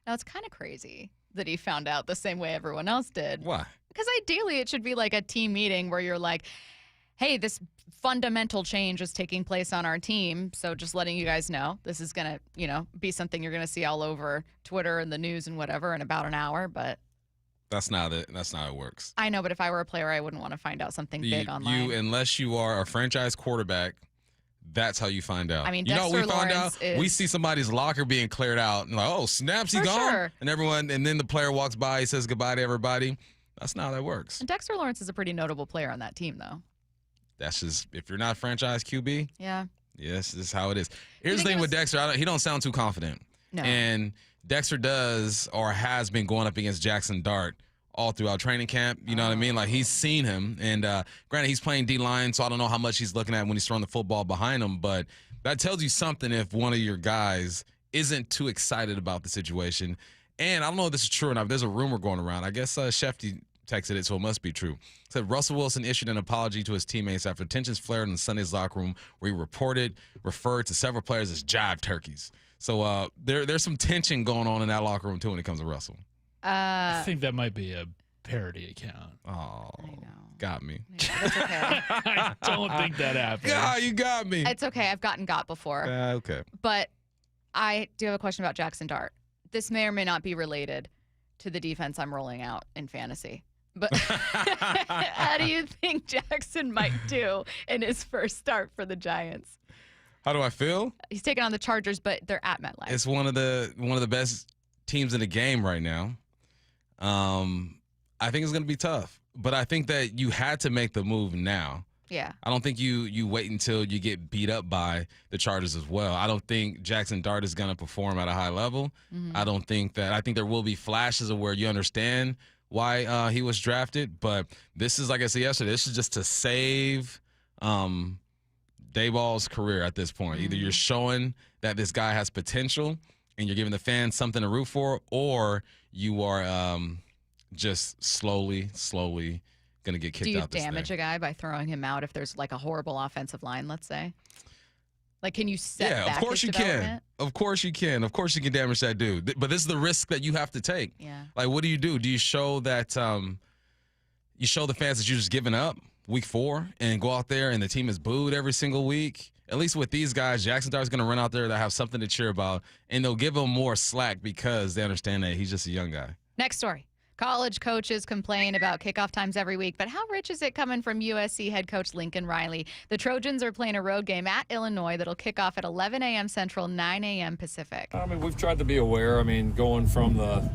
Now, it's kind of crazy that he found out the same way everyone else did. Why? Because ideally it should be like a team meeting where you're like, hey, this fundamental change is taking place on our team, so just letting you guys know this is going to, be something you're going to see all over Twitter and the news and whatever in about an hour, but That's not it. That's not how it works. I know, but if I were a player, I wouldn't want to find out something big online. Unless you are a franchise quarterback, that's how you find out. I mean, you know what we found Lawrence out? We see somebody's locker being cleared out, and like, oh, snaps, he gone? Sure. And then the player walks by, he says goodbye to everybody. That's not how that works. And Dexter Lawrence is a pretty notable player on that team, though. That's just, if you're not franchise QB, yeah, this is how it is. Here's the thing with Dexter. He don't sound too confident. No. And Dexter does or has been going up against Jackson Dart all throughout training camp. You know what I mean? Like, he's seen him. And granted, he's playing D-line, so I don't know how much he's looking at when he's throwing the football behind him. But that tells you something if one of your guys isn't too excited about the situation. And I don't know if this is true or not. There's a rumor going around. I guess Shefty texted it, so it must be true. It said Russell Wilson issued an apology to his teammates after tensions flared in Sunday's locker room, where he referred to several players as jive turkeys. So there's some tension going on in that locker room, too, when it comes to Russell. I think that might be a parody account. Oh, got me. That's okay. I don't think that happened. God, you got me. It's okay. I've gotten got before. Okay. But I do have a question about Jackson Dart. This may or may not be related to the defense I'm rolling out in fantasy. But how do you think Jackson might do in his first start for the Giants? How do I feel? He's taking on the Chargers, but they're at MetLife. It's one of the best teams in the game right now. I think it's going to be tough, but I think that you had to make the move now. Yeah. I don't think you wait until you get beat up by the Chargers as well. I don't think Jackson Dart is going to perform at a high level. I think there will be flashes of where you understand why he was drafted, but this is, like I said yesterday, this is just to save Dayball's career at this point. Either you're showing that this guy has potential and you're giving the fans something to root for, or you are just slowly going to get kicked out this Do you damage a guy by throwing him out if there's like a horrible offensive line, let's say? Like, can you set back of course his you can. Of course you can. Of course you can damage that dude. But this is the risk that you have to take. Yeah. Like, what do? Do you show that you show the fans that you're just giving up week 4 and go out there and the team is booed every single week? At least with these guys, Jackson Dart's going to run out there that have something to cheer about, and they'll give him more slack because they understand that he's just a young guy. Next story. College coaches complain about kickoff times every week, but how rich is it coming from USC head coach Lincoln Riley? The Trojans are playing a road game at Illinois that'll kick off at 11 a.m. Central, 9 a.m. Pacific. I mean, we've tried to be aware. I mean, going from the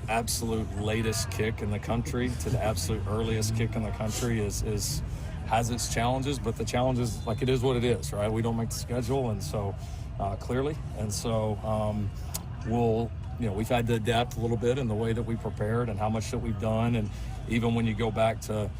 absolute latest kick in the country to the absolute earliest kick in the country is has its challenges, but the challenge is like it is what it is, right? We don't make the schedule, and so clearly, and so we've had to adapt a little bit in the way that we prepared and how much that we've done, and even when you go back to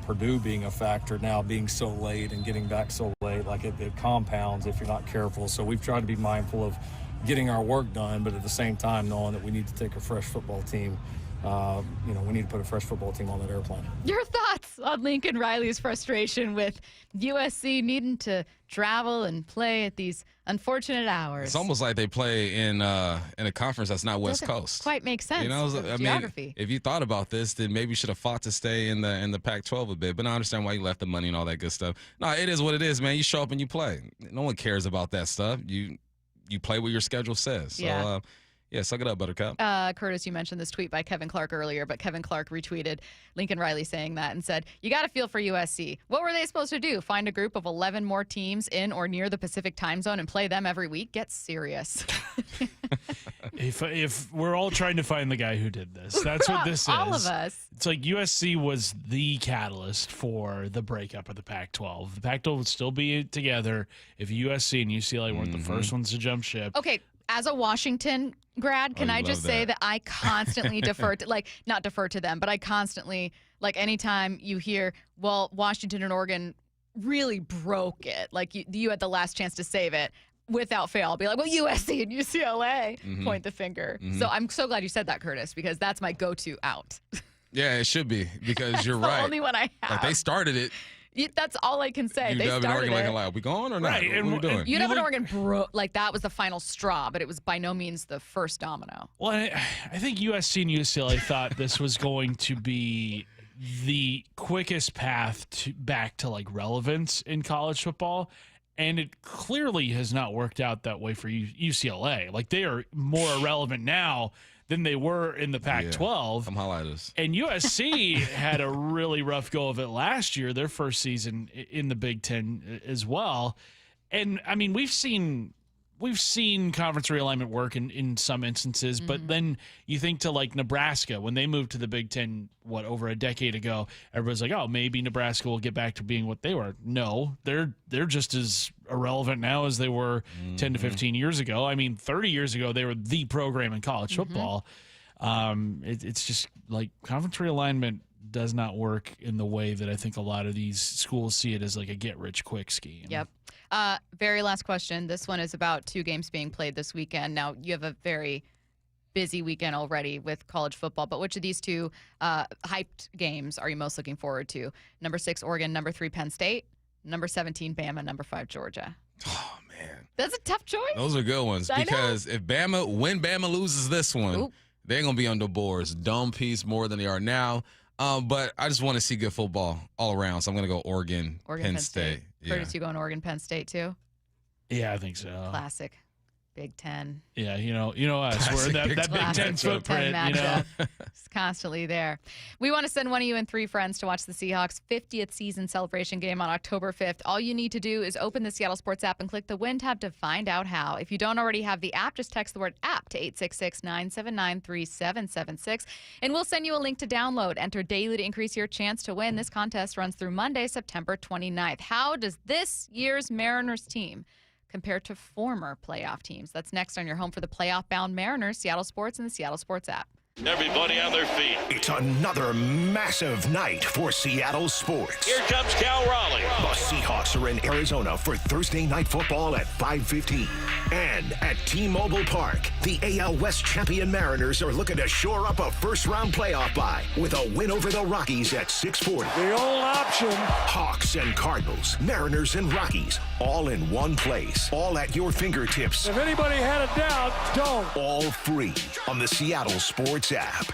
Purdue being a factor now, being so late and getting back so late, like it compounds if you're not careful. So we've tried to be mindful of getting our work done, but at the same time knowing that we need to take a fresh football team. We need to put a fresh football team on that airplane. Your thoughts on Lincoln Riley's frustration with USC needing to travel and play at these unfortunate hours? It's almost like they play in a conference that's not West Coast. Quite makes sense. Geography. If you thought about this, then maybe you should have fought to stay in the Pac-12 a bit. But I understand why you left the money and all that good stuff. No, it is what it is, man. You show up and you play. No one cares about that stuff. You play what your schedule says. So, yeah. Suck it up, Buttercup. Curtis, you mentioned this tweet by Kevin Clark earlier, but Kevin Clark retweeted Lincoln Riley saying that and said, "You got to feel for USC. What were they supposed to do? Find a group of 11 more teams in or near the Pacific time zone and play them every week? Get serious." If we're all trying to find the guy who did this, that's what this is. All of us. It's like USC was the catalyst for the breakup of the Pac-12. The Pac-12 would still be together if USC and UCLA weren't the first ones to jump ship. Okay. As a Washington grad, can I just say that I constantly defer to, not defer to them, but I constantly, anytime you hear, well, Washington and Oregon really broke it, you had the last chance to save it, without fail, I'll be like, well, USC and UCLA, point the finger. So I'm so glad you said that, Curtis, because that's my go-to out. Yeah, it should be, because you're right. The only one I have. They started it. That's all I can say. They started it. Are we going or not? Right. What are we doing? You'd have an Oregon that was the final straw, but it was by no means the first domino. Well, I think USC and UCLA thought this was going to be the quickest path back to relevance in college football, and it clearly has not worked out that way for UCLA. They are more irrelevant now than they were in the Pac-12. Come highlight us. And USC had a really rough go of it last year, their first season in the Big Ten as well. And, I mean, we've seen conference realignment work in some instances, but then you think to Nebraska, when they moved to the Big Ten, over a decade ago, everybody's like, oh, maybe Nebraska will get back to being what they were. No, they're just as irrelevant now as they were 10 to 15 years ago. I mean, 30 years ago, they were the program in college football. It's just conference realignment does not work in the way that I think a lot of these schools see it as a get-rich-quick scheme. Yep. Very last question. This one is about 2 games being played this weekend. Now, you have a very busy weekend already with college football, but which of these 2 hyped games are you most looking forward to? Number 6, Oregon. Number 3, Penn State. Number 17, Bama. Number 5, Georgia. Oh, man. That's a tough choice. Those are good ones, because when Bama loses this one, they're going to be on the boards. Dome piece more than they are now. But I just want to see good football all around, so I'm going to go Oregon, Penn State. Curtis, you going Oregon, Penn State too? Yeah, I think so. Classic Big Ten. Yeah, you know us. We're that Big Ten footprint. It's constantly there. We want to send one of you and 3 friends to watch the Seahawks 50th season celebration game on October 5th. All you need to do is open the Seattle Sports app and click the Win tab to find out how. If you don't already have the app, just text the word app to 866-979-3776, and we'll send you a link to download. Enter daily to increase your chance to win. This contest runs through Monday, September 29th. How does this year's Mariners team compared to former playoff teams? That's next on your home for the playoff-bound Mariners, Seattle Sports, and the Seattle Sports app. Everybody on their feet. It's another massive night for Seattle sports. Here comes Cal Raleigh. The Seahawks are in Arizona for Thursday night football at 5:15. And at T-Mobile Park, the AL West champion Mariners are looking to shore up a first-round playoff bye with a win over the Rockies at 6:40. The old option. Hawks and Cardinals, Mariners and Rockies, all in one place, all at your fingertips. If anybody had a doubt, don't. All free on the Seattle Sports app.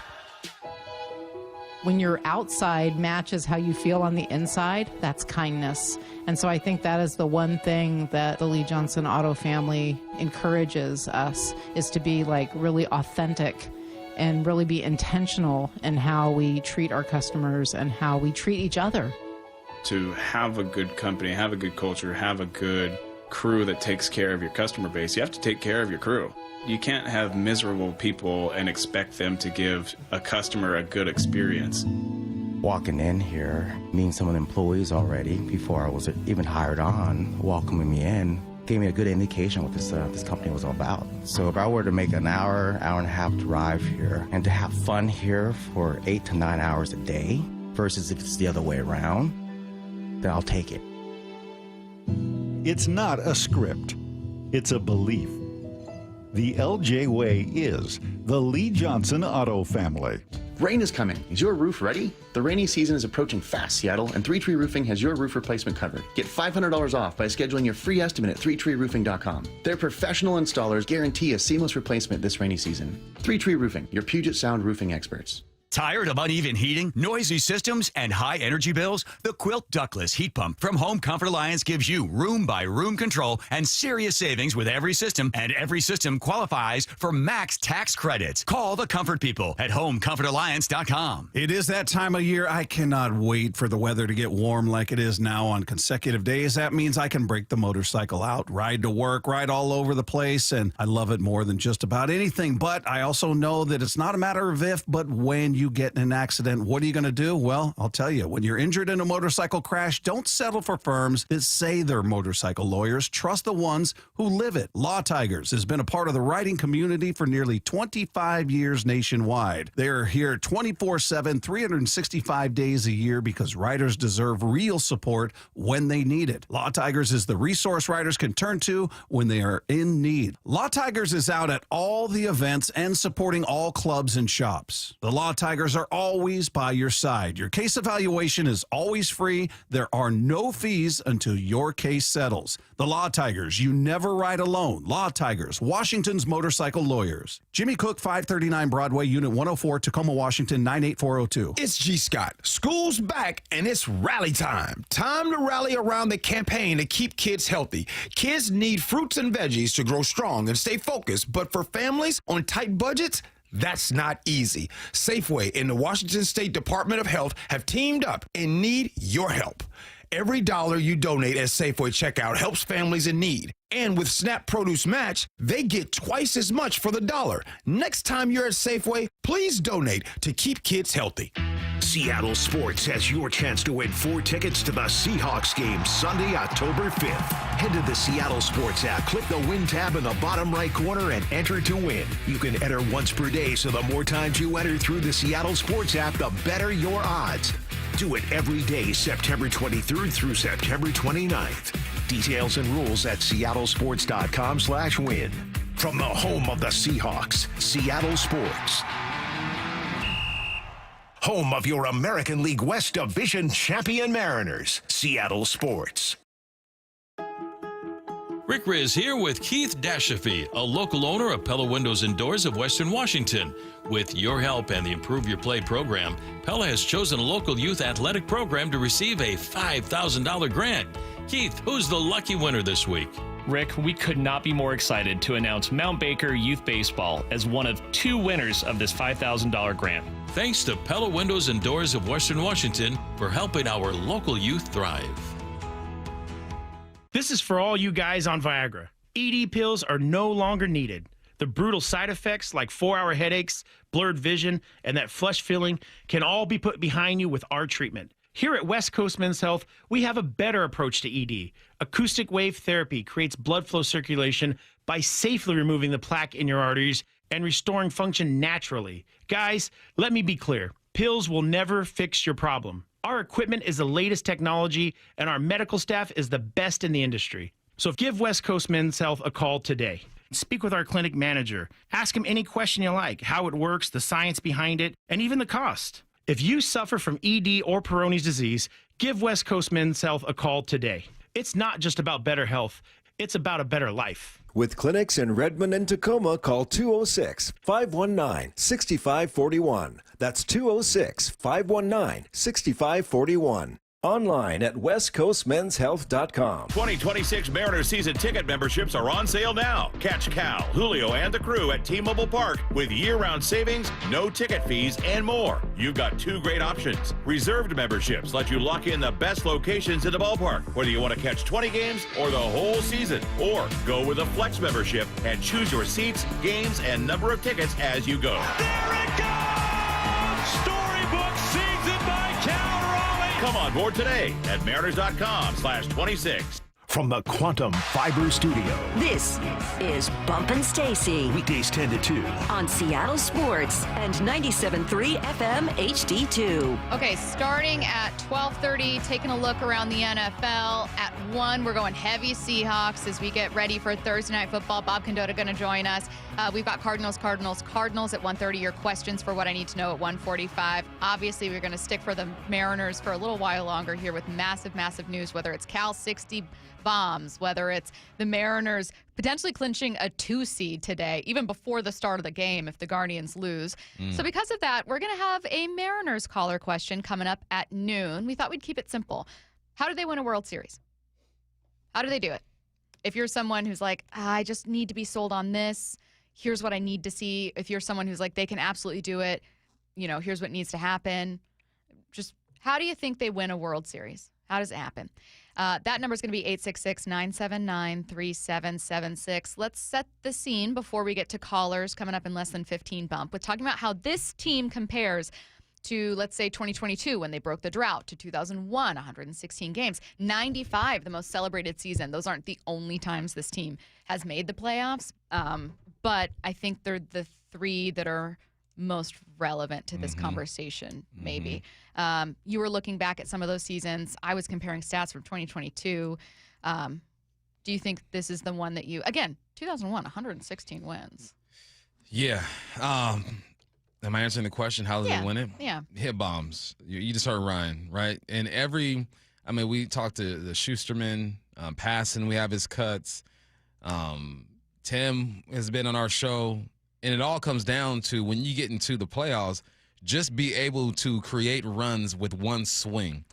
When your outside matches how you feel on the inside, that's kindness. And so I think that is the one thing that the Lee Johnson Auto family encourages us, is to be really authentic and really be intentional in how we treat our customers and how we treat each other. To have a good company, have a good culture, have a good crew that takes care of your customer base, you have to take care of your crew. You can't have miserable people and expect them to give a customer a good experience. Walking in here, meeting some of the employees already before I was even hired on, welcoming me in, gave me a good indication what this company was all about. So if I were to make an hour and a half drive here and to have fun here for 8 to 9 hours a day versus if it's the other way around, then I'll take it. It's not a script. It's a belief. The LJ Way is the Lee Johnson Auto family. Rain is coming. Is your roof ready? The rainy season is approaching fast, Seattle, and 3 Tree Roofing has your roof replacement covered. Get $500 off by scheduling your free estimate at 3treeroofing.com. Their professional installers guarantee a seamless replacement this rainy season. 3 Tree Roofing, your Puget Sound roofing experts. Tired of uneven heating, noisy systems, and high energy bills? The Quilt Ductless Heat Pump from Home Comfort Alliance gives you room-by-room control and serious savings with every system, and every system qualifies for max tax credits. Call the Comfort People at HomeComfortAlliance.com. It is that time of year. I cannot wait for the weather to get warm like it is now on consecutive days. That means I can break the motorcycle out, ride to work, ride all over the place, and I love it more than just about anything. But I also know that it's not a matter of if, but when you get in an accident, what are you going to do? Well, I'll tell you, when you're injured in a motorcycle crash, don't settle for firms that say they're motorcycle lawyers. Trust the ones who live it. Law Tigers has been a part of the writing community for nearly 25 years nationwide. They're here 24/7, 365 days a year because writers deserve real support when they need it. Law Tigers is the resource writers can turn to when they are in need. Law Tigers is out at all the events and supporting all clubs and shops. The Law Tigers are always by your side. Your case evaluation is always free. There are no fees until your case settles. The Law Tigers, you never ride alone. Law Tigers, Washington's motorcycle lawyers. Jimmy Cook, 539 Broadway, Unit 104, Tacoma, Washington, 98402. It's G. Scott. School's back, and it's rally time. Time to rally around the campaign to keep kids healthy. Kids need fruits and veggies to grow strong and stay focused, but for families on tight budgets, that's not easy. Safeway and the Washington State Department of Health have teamed up and need your help. Every dollar you donate at Safeway checkout helps families in need. And with SNAP Produce Match, they get twice as much for the dollar. Next time you're at Safeway, please donate to keep kids healthy. Seattle Sports has your chance to win 4 tickets to the Seahawks game Sunday, October 5th. Head to the Seattle Sports app, click the Win tab in the bottom right corner, and enter to win. You can enter once per day, so the more times you enter through the Seattle Sports app, the better your odds. Do it every day, September 23rd through September 29th. Details and rules at seattlesports.com/win. From the home of the Seahawks, Seattle Sports. Home of your American League West Division champion Mariners, Seattle Sports. Rick Riz here with Keith Dashafee, a local owner of Pella Windows and Doors of Western Washington. With your help and the Improve Your Play program, Pella has chosen a local youth athletic program to receive a $5,000 grant. Keith, who's the lucky winner this week? Rick, we could not be more excited to announce Mount Baker Youth Baseball as one of 2 winners of this $5,000 grant. Thanks to Pella Windows and Doors of Western Washington for helping our local youth thrive. This is for all you guys on Viagra. ED pills are no longer needed. The brutal side effects like 4-hour headaches, blurred vision, and that flush feeling can all be put behind you with our treatment. Here at West Coast Men's Health, we have a better approach to ED. Acoustic wave therapy creates blood flow circulation by safely removing the plaque in your arteries and restoring function naturally. Guys, let me be clear. Pills will never fix your problem. Our equipment is the latest technology, and our medical staff is the best in the industry. So give West Coast Men's Health a call today. Speak with our clinic manager. Ask him any question you like, how it works, the science behind it, and even the cost. If you suffer from ED or Peyronie's disease, give West Coast Men's Health a call today. It's not just about better health, it's about a better life. With clinics in Redmond and Tacoma, call 206-519-6541. That's 206-519-6541. Online at westcoastmenshealth.com. 2026 Mariners season ticket memberships are on sale now. Catch Cal, Julio, and the crew at T-Mobile Park with year-round savings, no ticket fees, and more. You've got 2 great options. Reserved memberships let you lock in the best locations in the ballpark, whether you want to catch 20 games or the whole season. Or go with a flex membership and choose your seats, games, and number of tickets as you go. There it goes! Storybook season by Cal. Come on board today at mariners.com/26. From the Quantum Fiber Studio. This is Bumpin' Stacy. Weekdays 10 to 2. On Seattle Sports and 97.3 FM HD2. Okay, starting at 12:30, taking a look around the NFL. At 1, we're going heavy Seahawks as we get ready for Thursday Night Football. Bob Condotta going to join us. We've got Cardinals at 1:30. Your questions for what I need to know at 1:45. Obviously, we're going to stick for the Mariners for a little while longer here with massive, massive news, whether it's Cal 60 bombs, whether it's the Mariners potentially clinching a 2 seed today, even before the start of the game if the Guardians lose. So because of that, we're going to have a Mariners caller question coming up at noon. We thought we'd keep it simple. How do they win a World Series? How do they do it? If you're someone who's like, I just need to be sold on this, here's what I need to see. If you're someone who's like, they can absolutely do it, here's what needs to happen. Just how do you think they win a World Series? How does it happen? That number is going to be 866-979-3776. Let's set the scene before we get to callers coming up in less than 15 bump with talking about how this team compares to, let's say, 2022 when they broke the drought, to 2001, 116 games, 95, the most celebrated season. Those aren't the only times this team has made the playoffs, but I think they're the 3 that are most relevant to this conversation, maybe. You were looking back at some of those seasons. I was comparing stats from 2022. Do you think this is the one that again, 2001, 116 wins? Yeah. Am I answering the question? How do they win it? Yeah. Hit bombs. You just heard Ryan, right? And we talked to the Schusterman, passing, we have his cuts. Tim has been on our show. And it all comes down to when you get into the playoffs, just be able to create runs with one swing.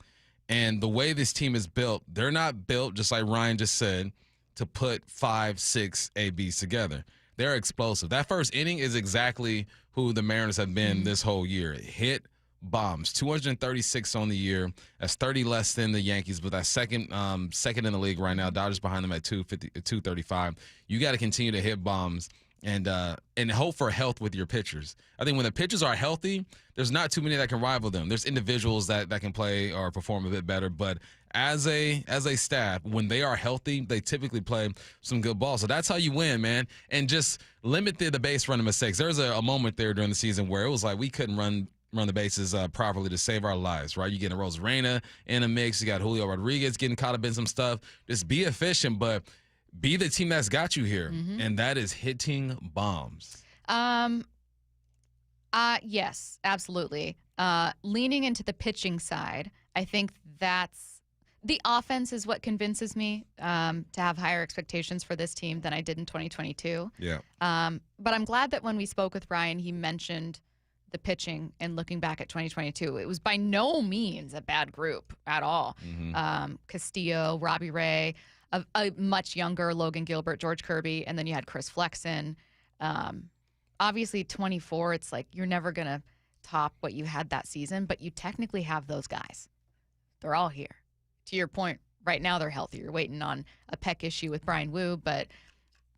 And the way this team is built, they're not built, just like Ryan just said, to put 5, 6 ABs together. They're explosive. That first inning is exactly who the Mariners have been this whole year. Hit bombs, 236 on the year. That's 30 less than the Yankees, but that's second in the league right now. Dodgers behind them at 235. You got to continue to hit bombs. And hope for health with your pitchers. I think when the pitchers are healthy, there's not too many that can rival them. There's individuals that can play or perform a bit better, but as a staff, when they are healthy, they typically play some good ball. So that's how you win, man. And just limit the base running mistakes. There was a moment there during the season where it was like we couldn't run the bases properly to save our lives, right? You get a Rosarena in a mix. You got Julio Rodriguez getting caught up in some stuff. Just be efficient, but be the team that's got you here, and that is hitting bombs. Yes, absolutely. Leaning into the pitching side, I think that's the offense is what convinces me to have higher expectations for this team than I did in 2022. Yeah. But I'm glad that when we spoke with Ryan, he mentioned the pitching and looking back at 2022. It was by no means a bad group at all. Castillo, Robbie Ray, a much younger Logan Gilbert, George Kirby, and then you had Chris Flexen. Obviously, 24, it's like you're never going to top what you had that season, but you technically have those guys. They're all here. To your point, right now they're healthy. You're waiting on a pec issue with Brian Wu, but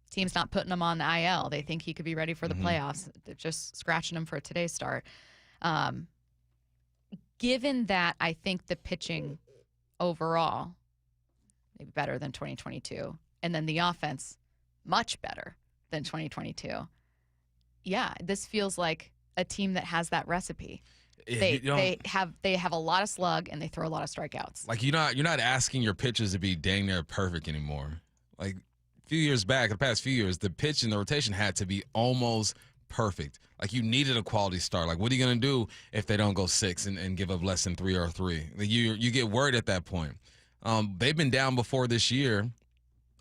team's not putting him on the IL. They think he could be ready for the playoffs. They're just scratching him for today's start. Given that, I think the pitching overall maybe better than 2022, and then the offense much better than 2022. Yeah, this feels like a team that has that recipe. They have a lot of slug and they throw a lot of strikeouts. Like you're not asking your pitchers to be dang near perfect anymore. Like a few years back, the past few years, the pitch and the rotation had to be almost perfect. Like you needed a quality start. Like what are you gonna do if they don't go 6 and give up less than 3 or 3? Like you get worried at that point. They've been down before this year,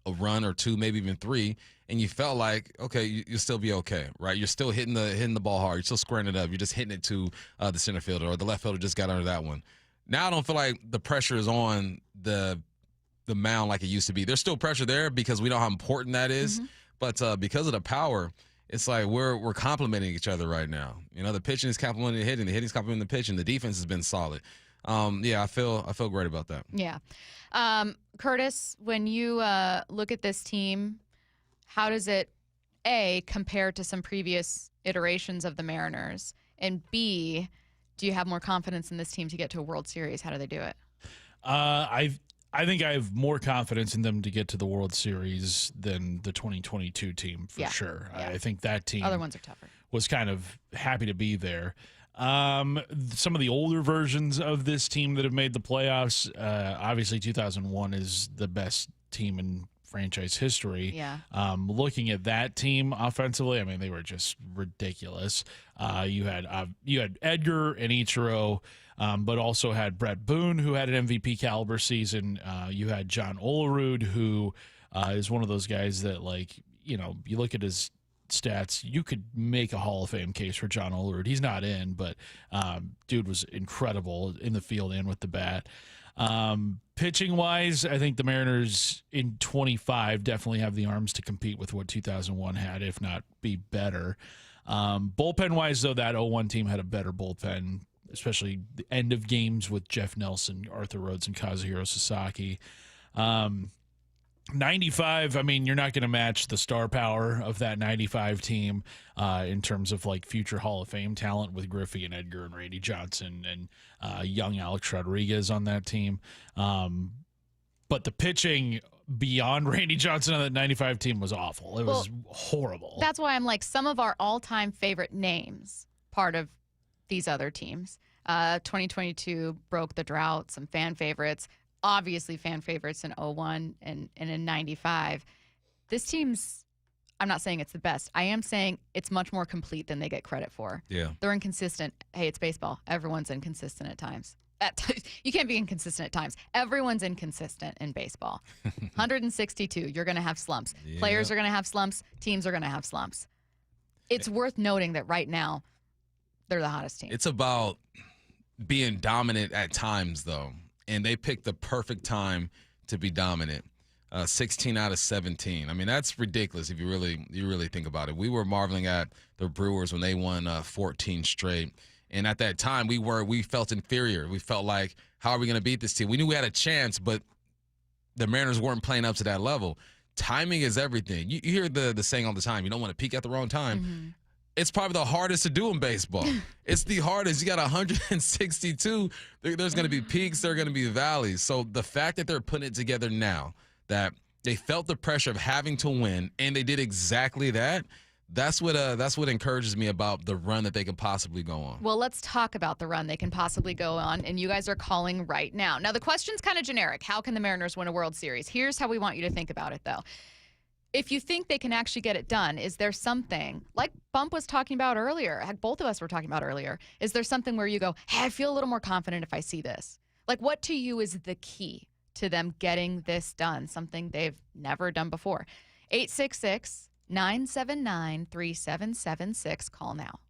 a run or 2, maybe even 3, and you felt like, okay, you'll still be okay, right? You're still hitting the ball hard. You're still squaring it up. You're just hitting it to the center fielder, or the left fielder just got under that one. Now I don't feel like the pressure is on the mound like it used to be. There's still pressure there because we know how important that is, but because of the power, it's like we're complementing each other right now. You know, the pitching is complementing the hitting is complementing the pitching. The defense has been solid. Yeah, I feel great about that. Yeah. Curtis, when you look at this team, how does it, A, compare to some previous iterations of the Mariners? And B, Do you have more confidence in this team to get to a World Series? How do they do it? I think I have more confidence in them to get to the World Series than the 2022 team for sure. Yeah. I think that team other ones are tougher. Was kind of happy to be there. Some of the older versions of this team that have made the playoffs, obviously 2001 is the best team in franchise history. Yeah. Looking at that team offensively, I mean, they were just ridiculous. You had Edgar and Ichiro, but also had Brett Boone, who had an MVP caliber season. You had John Olerud, who is one of those guys that, like, you know, you look at his stats, you could make a Hall of Fame case for John Olerud. He's not in, but dude was incredible in the field and with the bat. Pitching wise, I think the Mariners in 25 definitely have the arms to compete with what 2001 had, if not be better. Bullpen wise, though, that 01 team had a better bullpen, especially the end of games with Jeff Nelson, Arthur Rhodes, and Kazuhiro Sasaki. 95, I mean, you're not going to match the star power of that 95 team in terms of like future Hall of Fame talent with Griffey and Edgar and Randy Johnson and young Alex Rodriguez on that team. But the pitching beyond Randy Johnson on that 95 team was awful. It was horrible. That's why I'm like, some of our all-time favorite names, part of these other teams. 2022 broke the drought, some fan favorites. Obviously fan favorites in 01 and in 95. This team's, I'm not saying it's the best. I am saying it's much more complete than they get credit for. Yeah. They're inconsistent. Hey, it's baseball. Everyone's inconsistent at times. You can't be inconsistent at times. Everyone's inconsistent in baseball. 162, you're going to have slumps. Yeah. Players are going to have slumps. Teams are going to have slumps. It's worth noting that right now, they're the hottest team. It's about being dominant at times, though. And they picked the perfect time to be dominant. 16 out of 17. I mean, that's ridiculous if you really think about it. We were marveling at the Brewers when they won 14 straight. And at that time, we felt inferior. We felt like, how are we going to beat this team? We knew we had a chance, but the Mariners weren't playing up to that level. Timing is everything. You hear the saying all the time, you don't want to peak at the wrong time. Mm-hmm. It's probably the hardest to do in baseball. It's the hardest. You got 162. There's going to be peaks. There are going to be valleys. So the fact that they're putting it together now, that they felt the pressure of having to win, and they did exactly that, that's what encourages me about the run that they could possibly go on. Well, let's talk about the run they can possibly go on, and you guys are calling right now. Now, the question's kind of generic. How can the Mariners win a World Series? Here's how we want you to think about it, though. If you think they can actually get it done, is there something, like Bump was talking about earlier, heck, both of us were talking about earlier, is there something where you go, hey, I feel a little more confident if I see this? Like, what to you is the key to them getting this done, something they've never done before? 866-979-3776. Call now.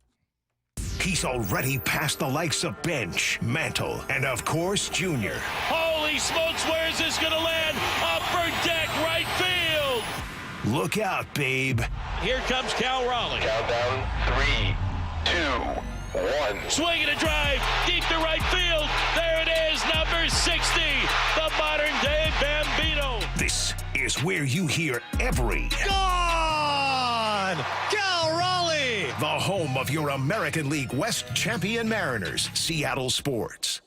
He's already past the likes of Bench, Mantle, and of course, Junior. Holy smokes, where is this going to land? Upper deck, right field. Look out, babe. Here comes Cal Raleigh. Countdown, 3, 2, 1. Swing and a drive, deep to right field. There it is, number 60, the modern-day Bambino. This is where you hear every... Gone! Cal Raleigh! The home of your American League West champion Mariners, Seattle Sports.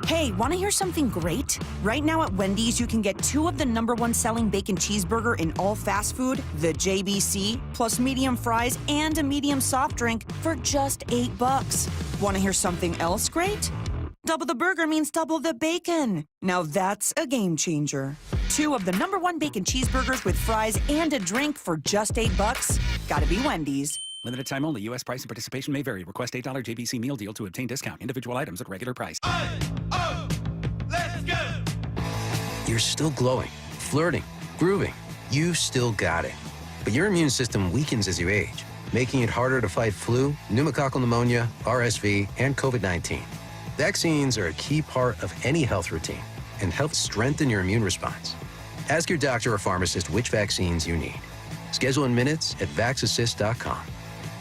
Hey, want to hear something great? Right now at Wendy's, you can get 2 of the #1 selling bacon cheeseburger in all fast food, the JBC, plus medium fries and a medium soft drink for just $8. Want to hear something else great? Double the burger means double the bacon. Now that's a game changer. 2 of the #1 bacon cheeseburgers with fries and a drink for just $8. Gotta be Wendy's. Limited time only. U.S. price and participation may vary. Request $8 JBC meal deal to obtain discount. Individual items at regular price. Let's go! You're still glowing, flirting, grooving. You've still got it. But your immune system weakens as you age, making it harder to fight flu, pneumococcal pneumonia, RSV, and COVID-19. Vaccines are a key part of any health routine and help strengthen your immune response. Ask your doctor or pharmacist which vaccines you need. Schedule in minutes at vaxassist.com.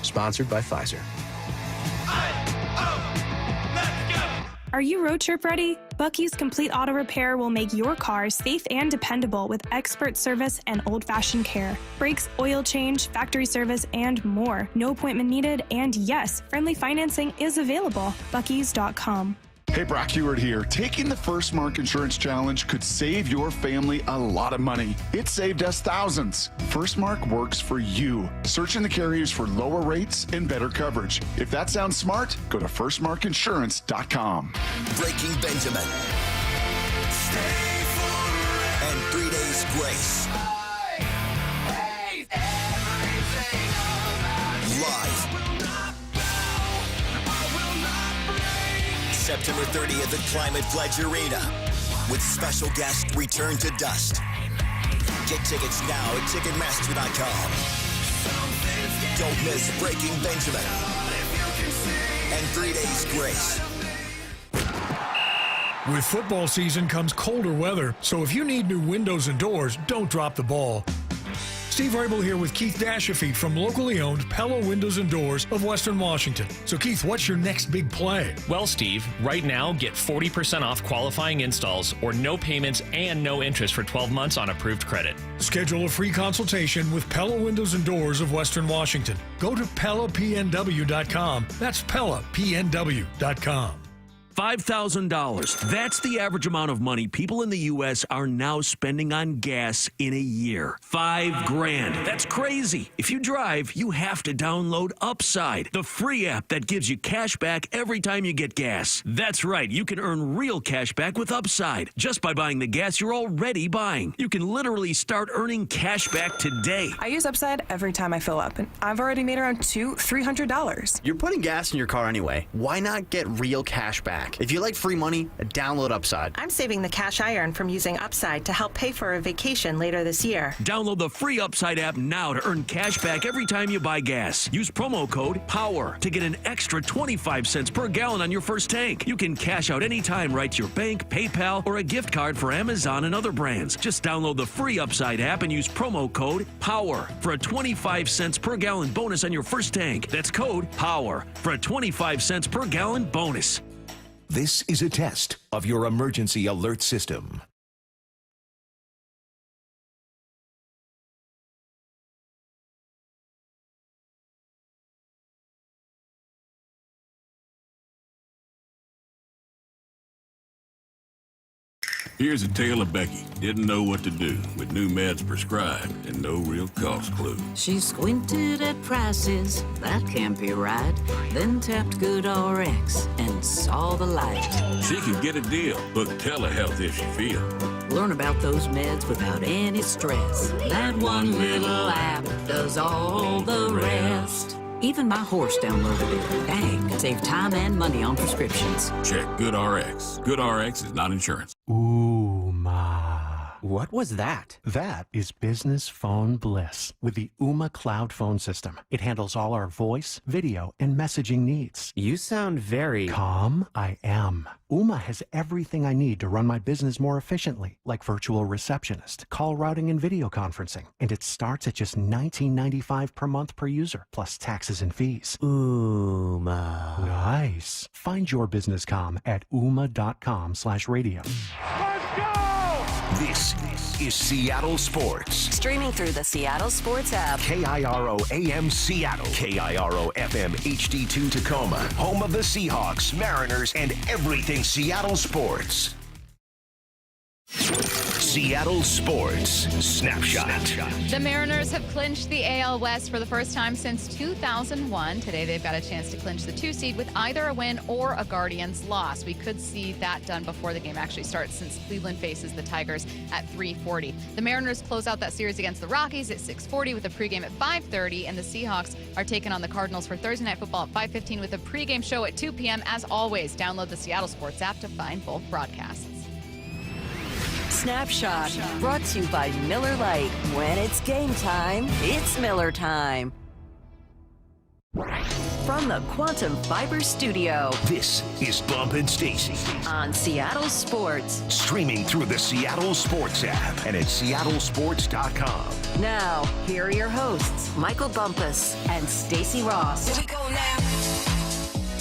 Sponsored by Pfizer. Are Are you road trip ready? Bucky's Complete Auto Repair will make your car safe and dependable with expert service and old-fashioned care. Brakes, oil change, factory service, and more. No appointment needed, and yes, friendly financing is available. Bucky's.com. Hey, Brock Heward here. Taking the First Mark Insurance Challenge could save your family a lot of money. It saved us thousands. First Mark works for you. Searching the carriers for lower rates and better coverage. If that sounds smart, go to firstmarkinsurance.com. Breaking Benjamin. And 3 Days Grace. Live. September 30th at Climate Pledge Arena with special guest Return to Dust. Get tickets now at Ticketmaster.com. Don't miss Breaking Benjamin and 3 Days Grace. With football season comes colder weather, so if you need new windows and doors, don't drop the ball. Steve Rabel here with Keith Dashafee from locally owned Pella Windows and Doors of Western Washington. So Keith, what's your next big play? Well, Steve, right now get 40% off qualifying installs or no payments and no interest for 12 months on approved credit. Schedule a free consultation with Pella Windows and Doors of Western Washington. Go to PellaPNW.com. That's PellaPNW.com. $5,000. That's the average amount of money people in the U.S. are now spending on gas in a year. $5,000. That's crazy. If you drive, you have to download Upside, the free app that gives you cash back every time you get gas. That's right. You can earn real cash back with Upside just by buying the gas you're already buying. You can literally start earning cash back today. I use Upside every time I fill up, and I've already made around $300. You're putting gas in your car anyway. Why not get real cash back? If you like free money, download Upside. I'm saving the cash I earn from using Upside to help pay for a vacation later this year. Download the free Upside app now to earn cash back every time you buy gas. Use promo code POWER to get an extra 25 cents per gallon on your first tank. You can cash out anytime right to your bank, PayPal, or a gift card for Amazon and other brands. Just download the free Upside app and use promo code POWER for a 25 cents per gallon bonus on your first tank. That's code POWER for a 25 cents per gallon bonus. This is a test of your emergency alert system. Here's a tale of Becky. Didn't know what to do with new meds prescribed and no real cost clue. She squinted at prices, that can't be right. Then tapped GoodRx and saw the light. She can get a deal. Book telehealth if she feels. Learn about those meds without any stress. That one little app does all the rest. Even my horse downloaded it. Dang, save time and money on prescriptions. Check GoodRx. GoodRx is not insurance. What was that? That is business phone bliss with the Ooma Cloud Phone System. It handles all our voice, video, and messaging needs. You sound very... Calm? I am. Ooma has everything I need to run my business more efficiently, like virtual receptionist, call routing, and video conferencing. And it starts at just $19.95 per month per user, plus taxes and fees. Ooma. Nice. Find your business calm at ooma.com/radio. This is Seattle Sports. Streaming through the Seattle Sports app. KIRO AM Seattle. KIRO FM HD2 Tacoma. Home of the Seahawks, Mariners, and everything Seattle sports. Seattle Sports Snapshot. The Mariners have clinched the AL West for the first time since 2001. Today they've got a chance to clinch the 2 seed with either a win or a Guardians loss. We could see that done before the game actually starts, since Cleveland faces the Tigers at 3:40. The Mariners close out that series against the Rockies at 6:40 with a pregame at 5:30, and the Seahawks are taking on the Cardinals for Thursday Night Football at 5:15 with a pregame show at 2 p.m. As always, download the Seattle Sports app to find both broadcasts. Snapshot, brought to you by Miller Lite. When it's game time, it's Miller time. From the Quantum Fiber Studio, this is Bump and Stacy on Seattle Sports. Streaming through the Seattle Sports app and at seattlesports.com. Now, here are your hosts, Michael Bumpus and Stacy Ross. Here we go now.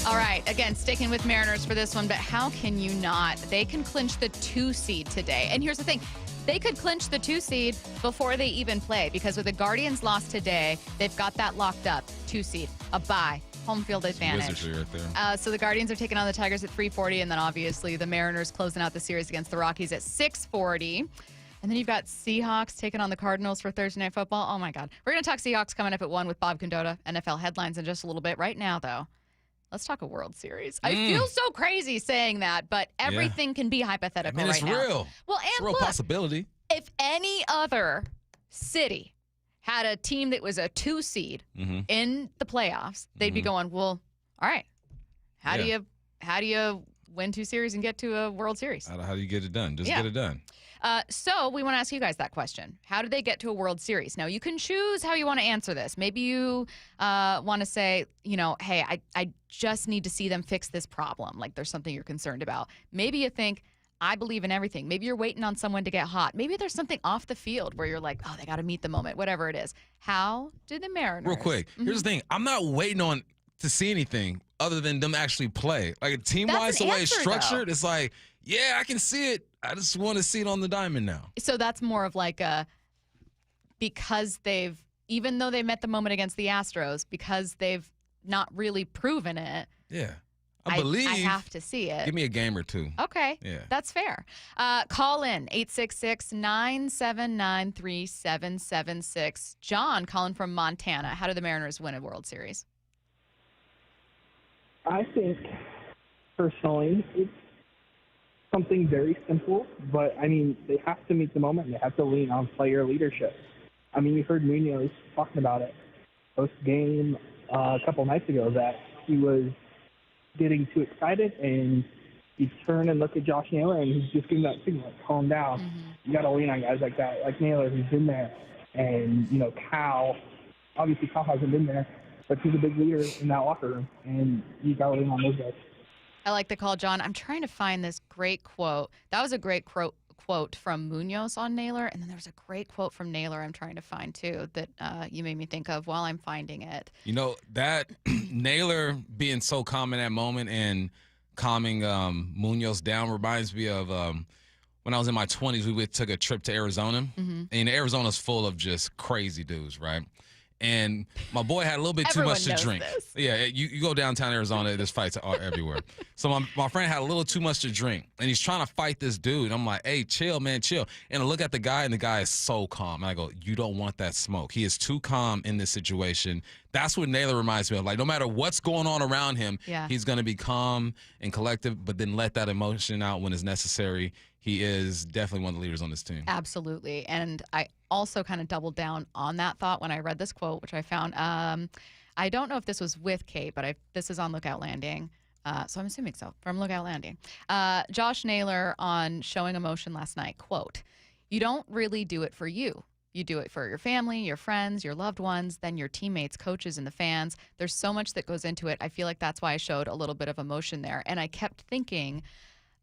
All right, again, sticking with Mariners for this one, but how can you not? They can clinch the 2 seed today. And here's the thing. They could clinch the 2 seed before they even play, because with the Guardians loss today, they've got that locked up. 2 seed, a bye, home field advantage. Wizardry right there. So the Guardians are taking on the Tigers at 3:40, and then obviously the Mariners closing out the series against the Rockies at 6:40. And then you've got Seahawks taking on the Cardinals for Thursday Night Football. Oh, my God. We're going to talk Seahawks coming up at 1 with Bob Condotta, NFL headlines in just a little bit. Right now, though, let's talk a World Series. I feel so crazy saying that, but everything can be hypothetical right now. It's real. Well, and it's a real look, possibility. if any other city had a team that was a 2 seed in the playoffs, they'd be going, well, all right, how do you win 2 series and get to a World Series? How do you get it done? Just get it done. So we want to ask you guys that question. How do they get to a World Series? Now, you can choose how you want to answer this. Maybe you want to say, hey, I just need to see them fix this problem. Like there's something you're concerned about. Maybe you think, I believe in everything. Maybe you're waiting on someone to get hot. Maybe there's something off the field where you're like, oh, they got to meet the moment, whatever it is. How do the Mariners? Real quick, here's the thing. I'm not waiting on to see anything other than them actually play. Like team-wise, the way it's structured, it's like, yeah, I can see it. I just want to see it on the diamond now. So that's more of like because even though they met the moment against the Astros, because they've not really proven it. Yeah. I believe. I have to see it. Give me a game or two. Okay. Yeah. That's fair. Call in 866-979-3776. John calling from Montana. How do the Mariners win a World Series? I think, personally, it's something very simple, but, they have to meet the moment. And they have to lean on player leadership. We heard Munoz talking about it post-game a couple nights ago that he was getting too excited, and he'd turn and look at Josh Naylor, and he's just giving that signal, like, calm down. You got to lean on guys like that, like Naylor, who's been there. And, Cal, obviously Cal hasn't been there, but he's a big leader in that locker room, and you got to lean on those guys. I like the call, John. I'm trying to find this great quote. That was a great quote from Munoz on Naylor, and then there's a great quote from Naylor I'm trying to find, too, that you made me think of while I'm finding it. That Naylor being so calm in that moment and calming Munoz down reminds me of when I was in my 20s, we took a trip to Arizona, and Arizona's full of just crazy dudes, right? And my boy had a little bit too much to drink. This. Yeah, you go downtown Arizona, there's fights everywhere. So my friend had a little too much to drink, and he's trying to fight this dude. I'm like, hey, chill, man, chill. And I look at the guy, and the guy is so calm. And I go, you don't want that smoke. He is too calm in this situation. That's what Naylor reminds me of. Like, no matter what's going on around him, he's going to be calm and collective, but then let that emotion out when it's necessary. He is definitely one of the leaders on this team. Absolutely. And I also kind of doubled down on that thought when I read this quote, which I found. I don't know if this was with Kate, but this is on Lookout Landing. So I'm assuming so, from Lookout Landing. Josh Naylor on Showing Emotion last night, quote, "You don't really do it for you. You do it for your family, your friends, your loved ones, then your teammates, coaches, and the fans. There's so much that goes into it. I feel like that's why I showed a little bit of emotion there." And I kept thinking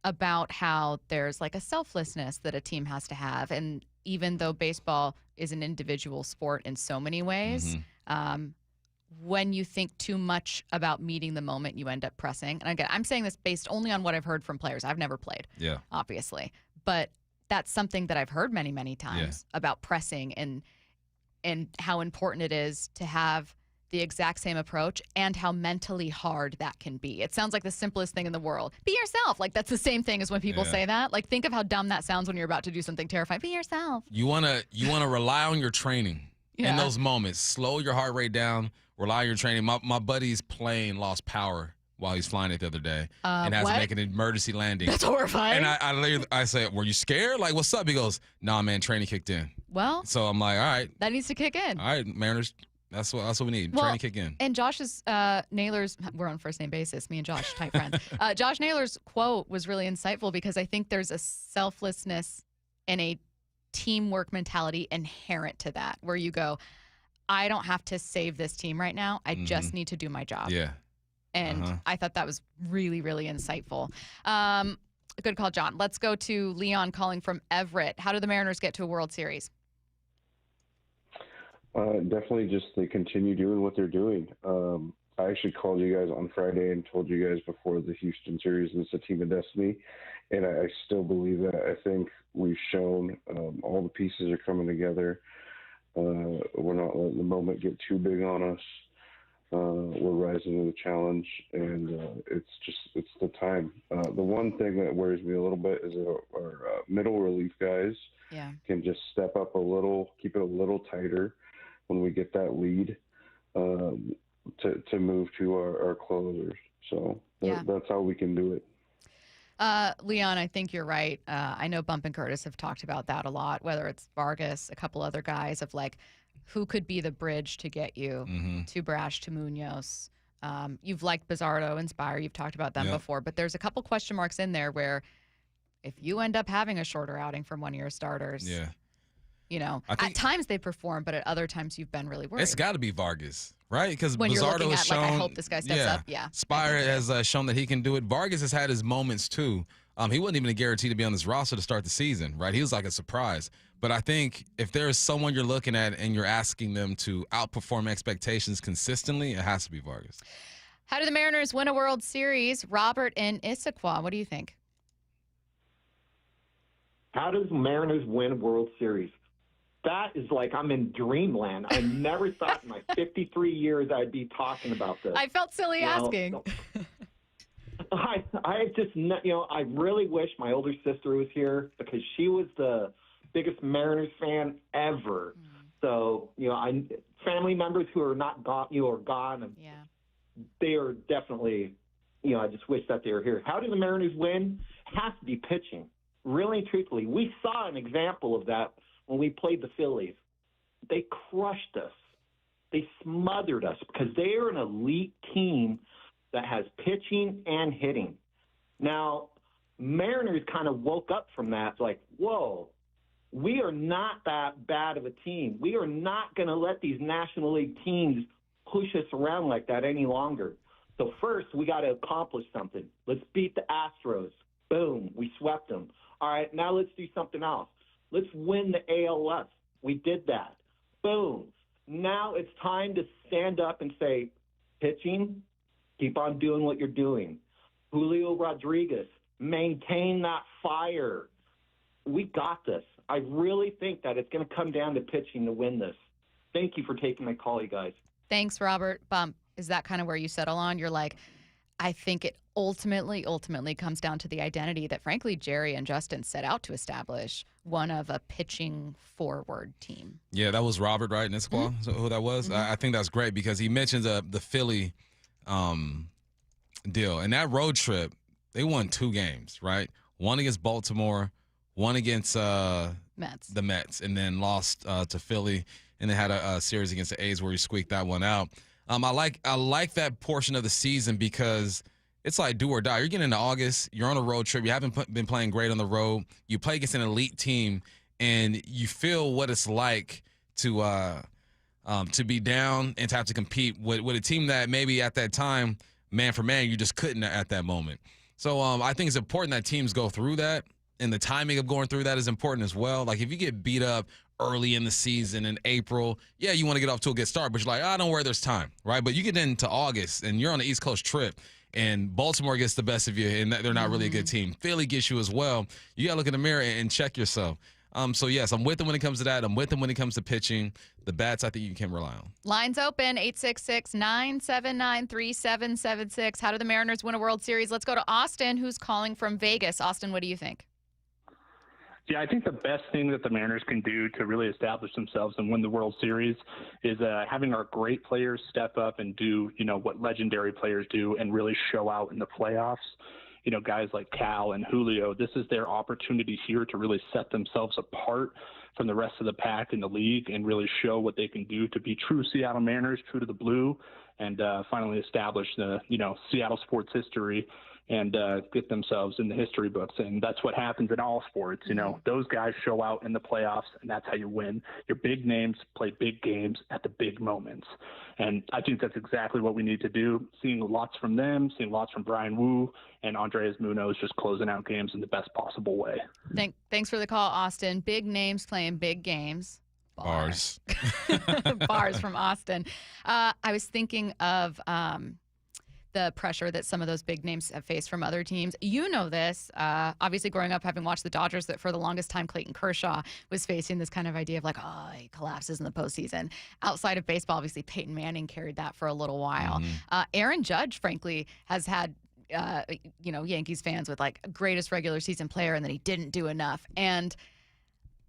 about how there's like a selflessness that a team has to have. And even though baseball is an individual sport in so many ways, when you think too much about meeting the moment, you end up pressing. And again, I'm saying this based only on what I've heard from players. I've never played, obviously. But that's something that I've heard many, many times about pressing and how important it is to have the exact same approach and how mentally hard that can be. It sounds like the simplest thing in the world. Be yourself. Like, that's the same thing as when people say that. Like, think of how dumb that sounds when you're about to do something terrifying. Be yourself. You wanna rely on your training in those moments. Slow your heart rate down. Rely on your training. My buddy's plane lost power while he's flying it the other day and has to make an emergency landing. That's horrifying. And I say, were you scared? Like, what's up? He goes, nah, man, training kicked in. Well. So I'm like, all right. That needs to kick in. All right, Mariners. That's what we need. Training kick in. And Josh's Naylor's, we're on first name basis, me and Josh, tight friends. Josh Naylor's quote was really insightful because I think there's a selflessness and a teamwork mentality inherent to that, where you go, I don't have to save this team right now. I just need to do my job. Yeah. And I thought that was really, really insightful. Good call, John. Let's go to Leon calling from Everett. How do the Mariners get to a World Series? Definitely just they continue doing what they're doing. I actually called you guys on Friday and told you guys before the Houston series it's a team of destiny, and I still believe that. I think we've shown all the pieces are coming together. We're not letting the moment get too big on us. We're rising to the challenge, and it's the time. The one thing that worries me a little bit is our middle relief guys can just step up a little, keep it a little tighter when we get that lead. To move to our closers. So that's how we can do it. Leon, I think you're right. I know Bump and Curtis have talked about that a lot, whether it's Vargas, a couple other guys, of like who could be the bridge to get you to Brash, to Munoz. You've liked Bizzardo and Spire. You've talked about them before, but there's a couple question marks in there where if you end up having a shorter outing from one of your starters, you know, at times they perform, but at other times you've been really worried. It's got to be Vargas, right? Because when Bizzardo you're looking has at, shown, like, I hope this guy steps up. Spire has shown that he can do it. Vargas has had his moments too. He wasn't even a guarantee to be on this roster to start the season, right? He was like a surprise. But I think if there is someone you're looking at and you're asking them to outperform expectations consistently, it has to be Vargas. How do the Mariners win a World Series? Robert in Issaquah, what do you think? How does Mariners win a World Series? That is like I'm in dreamland. I never thought in my 53 years I'd be talking about this. I felt silly asking. I just, I really wish my older sister was here because she was the biggest Mariners fan ever. So, family members who are not gone, are gone. And they are definitely, I just wish that they were here. How do the Mariners win? It has to be pitching. Really and truthfully, we saw an example of that when we played the Phillies. They crushed us. They smothered us because they are an elite team that has pitching and hitting. Now, Mariners kind of woke up from that, like, whoa, we are not that bad of a team. We are not going to let these National League teams push us around like that any longer. So first, we got to accomplish something. Let's beat the Astros. Boom, we swept them. All right, now let's do something else. Let's win the ALS. We did that. Boom. Now it's time to stand up and say, pitching, keep on doing what you're doing. Julio Rodriguez, maintain that fire. We got this. I really think that it's going to come down to pitching to win this. Thank you for taking my call, you guys. Thanks, Robert. Bump, is that kind of where you settle on? You're like, I think it ultimately comes down to the identity that, frankly, Jerry and Justin set out to establish, one of a pitching forward team. Yeah, that was Robert, right? And so who that was? I think that's great because he mentions the Philly deal. And that road trip, they won 2 games, right? One against Baltimore, one against the Mets, and then lost to Philly, and then had a series against the A's where he squeaked that one out. I like that portion of the season because it's like do or die. You're getting into August. You're on a road trip. You haven't been playing great on the road. You play against an elite team, and you feel what it's like to be down and to have to compete with a team that maybe at that time, man for man, you just couldn't at that moment. So I think it's important that teams go through that, and the timing of going through that is important as well. Like if you get beat up early in the season in April, yeah, you want to get off to a good start, but you're like, don't worry, there's time, right? But you get into August, and you're on the East Coast trip, and Baltimore gets the best of you, and they're not really a good team. Philly gets you as well. You got to look in the mirror and check yourself. So, yes, I'm with them when it comes to that. I'm with them when it comes to pitching. The bats, I think you can rely on. Lines open, 866-979-3776. How do the Mariners win a World Series? Let's go to Austin, who's calling from Vegas. Austin, what do you think? Yeah, I think the best thing that the Mariners can do to really establish themselves and win the World Series is having our great players step up and do, what legendary players do and really show out in the playoffs. Guys like Cal and Julio, this is their opportunity here to really set themselves apart from the rest of the pack in the league and really show what they can do to be true Seattle Mariners, true to the blue, and finally establish the, Seattle sports history and get themselves in the history books. And that's what happens in all sports. Those guys show out in the playoffs, and that's how you win. Your big names play big games at the big moments. And I think that's exactly what we need to do. Seeing lots from them, seeing lots from Brian Wu and Andres Munoz just closing out games in the best possible way. Thanks for the call, Austin. Big names playing big games. Bars. Bars from Austin. I was thinking of the pressure that some of those big names have faced from other teams. You know this, obviously growing up having watched the Dodgers, that for the longest time Clayton Kershaw was facing this kind of idea of like, oh, he collapses in the postseason. Outside of baseball, obviously Peyton Manning carried that for a little while. Aaron Judge, frankly, has had Yankees fans with like greatest regular season player, and then he didn't do enough. And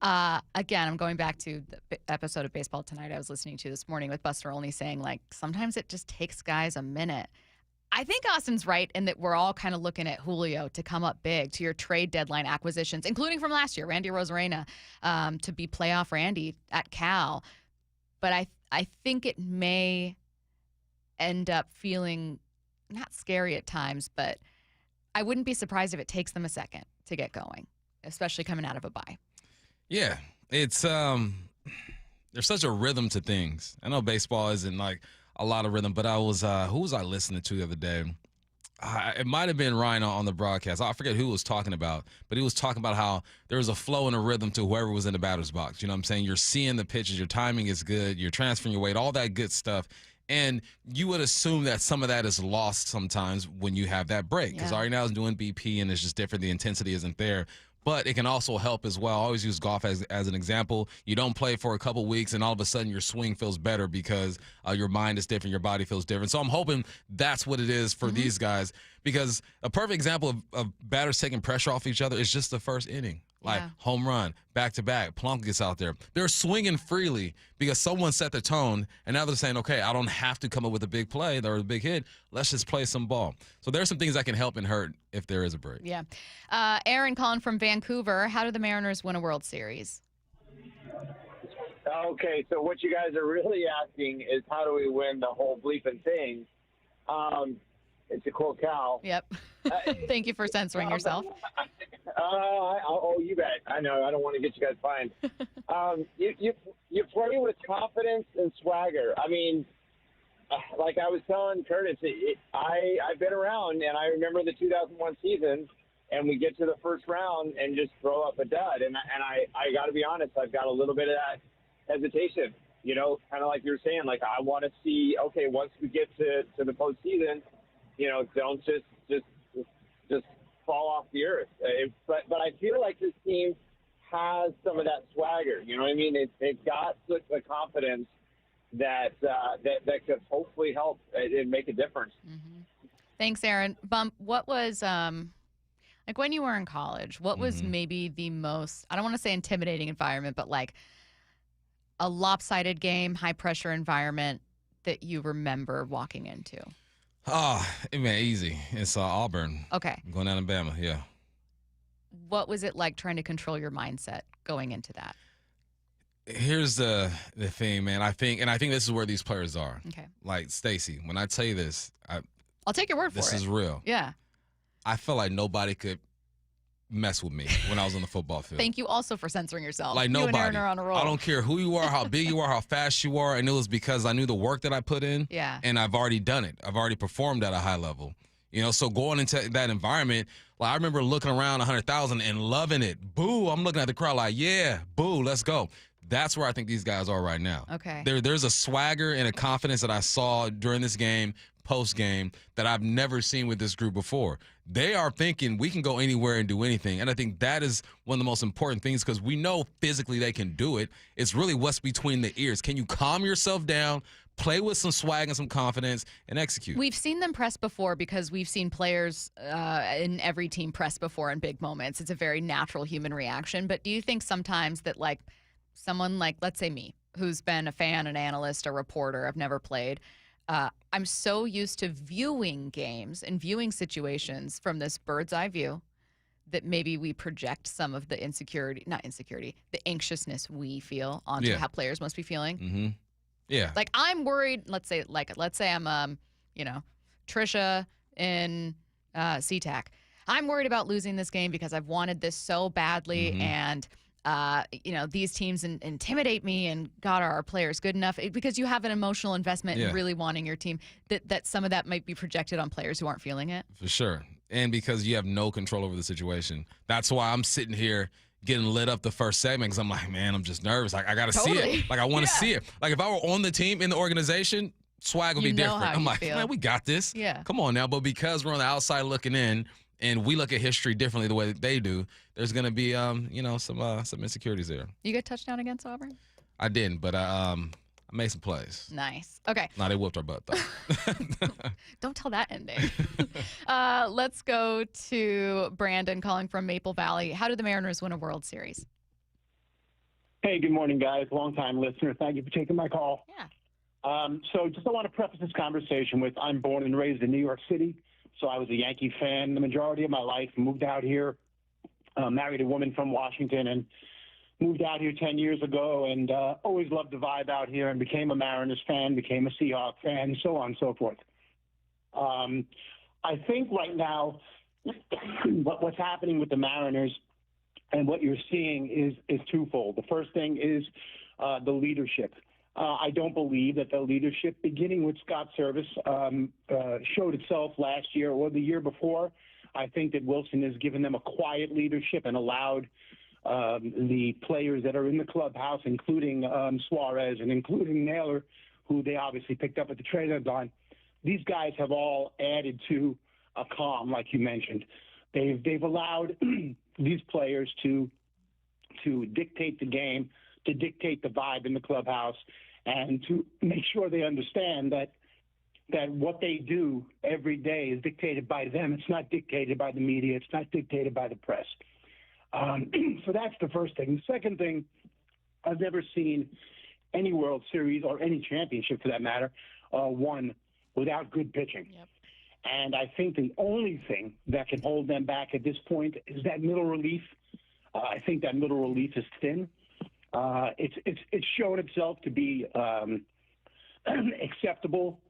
again, I'm going back to the episode of Baseball Tonight I was listening to this morning with Buster Olney saying, like, sometimes it just takes guys a minute. I think Austin's right in that we're all kind of looking at Julio to come up big, to your trade deadline acquisitions, including from last year, Randy Rosarena, to be playoff Randy at Cal. But I think it may end up feeling not scary at times, but I wouldn't be surprised if it takes them a second to get going, especially coming out of a bye. Yeah, it's there's such a rhythm to things. I know baseball isn't like a lot of rhythm, but I was who was I listening to the other day? It might have been Ryan on the broadcast. I forget who he was talking about, but he was talking about how there was a flow and a rhythm to whoever was in the batter's box. You know what I'm saying? You're seeing the pitches, your timing is good, you're transferring your weight, all that good stuff. And you would assume that some of that is lost sometimes when you have that break, because Arenado is doing BP and it's just different. The intensity isn't there. But it can also help as well. I always use golf as an example. You don't play for a couple weeks, and all of a sudden your swing feels better because your mind is different, your body feels different. So I'm hoping that's what it is for these guys, because a perfect example of batters taking pressure off each other is just the first inning. Like home run, back-to-back, Plunk gets out there. They're swinging freely because someone set the tone, and now they're saying, okay, I don't have to come up with a big play or a big hit. Let's just play some ball. So there's some things that can help and hurt if there is a break. Yeah. Aaron calling from Vancouver. How do the Mariners win a World Series? Okay, so what you guys are really asking is how do we win the whole bleeping thing? It's a cool cow. Yep. Thank you for censoring yourself. You bet. I know. I don't want to get you guys fined. You play with confidence and swagger. I mean, like I was telling Curtis, I've been around, and I remember the 2001 season, and we get to the first round and just throw up a dud. And I got to be honest, I've got a little bit of that hesitation. You know, kind of like you were saying, like I want to see, okay, once we get to the postseason, you know, don't just fall off the earth. But I feel like this team has some of that swagger. You know what I mean? They've got the confidence that could hopefully help and make a difference. Mm-hmm. Thanks, Aaron. Bump, what was like when you were in college? What was maybe the most, I don't want to say intimidating environment, but like a lopsided game, high pressure environment that you remember walking into? It man, easy. It's Auburn. Okay. Going down to Bama, yeah. What was it like trying to control your mindset going into that? Here's the thing, man. I think this is where these players are. Okay. Like Stacy, when I tell you this, I'll take your word for it. This is real. Yeah. I felt like nobody could mess with me when I was on the football field. Thank you also for censoring yourself. Like nobody. You and Aaron are on a roll. I don't care who you are, how big you are, how fast you are, and it was because I knew the work that I put in. Yeah. And I've already done it. I've already performed at a high level. You know, so going into that environment, like I remember looking around 100,000 and loving it. Boo! I'm looking at the crowd like, yeah, boo, let's go. That's where I think these guys are right now. Okay. There's a swagger and a confidence that I saw during this game, post-game, that I've never seen with this group before. They are thinking we can go anywhere and do anything. And I think that is one of the most important things because we know physically they can do it. It's really what's between the ears. Can you calm yourself down, play with some swag and some confidence, and execute? We've seen them press before because we've seen players in every team press before in big moments. It's a very natural human reaction. But do you think sometimes that, like, someone like, let's say me, who's been a fan, an analyst, a reporter, I've never played, I'm so used to viewing games and viewing situations from this bird's eye view that maybe we project some of the the anxiousness we feel onto how players must be feeling. Mm-hmm. Yeah. Like I'm worried, let's say I'm, Trisha in SeaTac. I'm worried about losing this game because I've wanted this so badly and these teams intimidate me and God, are our players good enough? Because you have an emotional investment in really wanting your team, that some of that might be projected on players who aren't feeling it. For sure. And because you have no control over the situation. That's why I'm sitting here, getting lit up the first segment because I'm like, man, I'm just nervous. Like, I got to see Totally. it. Like, I want to see it. Like, if I were on the team in the organization, swag would be different. I'm like, man, we got this. Yeah. Come on now. But because we're on the outside looking in and we look at history differently the way that they do, there's going to be, some insecurities there. You get a touchdown against Auburn? I didn't, but I made some plays. Nice. Okay. No, they whooped our butt, though. Don't tell that ending. Let's go to Brandon calling from Maple Valley. How did the Mariners win a World Series? Hey, good morning, guys. Long-time listener. Thank you for taking my call. Yeah. So just I want to preface this conversation with I'm born and raised in New York City, so I was a Yankee fan the majority of my life, moved out here, married a woman from Washington, and moved out here 10 years ago, and always loved the vibe out here and became a Mariners fan, became a Seahawks fan, so on and so forth. I think right now what's happening with the Mariners and what you're seeing is twofold. The first thing is the leadership. I don't believe that the leadership, beginning with Scott Service, showed itself last year or the year before. I think that Wilson has given them a quiet leadership and allowed the players that are in the clubhouse, including Suarez and including Naylor, who they obviously picked up at the trade deadline. These guys have all added to a calm, like you mentioned. They've allowed these players to dictate the game, to dictate the vibe in the clubhouse, and to make sure they understand that what they do every day is dictated by them. It's not dictated by the media. It's not dictated by the press. So that's the first thing. The second thing, I've never seen any World Series or any championship, for that matter, won without good pitching. Yep. And I think the only thing that can hold them back at this point is that middle relief. I think that middle relief is thin. It's shown itself to be acceptable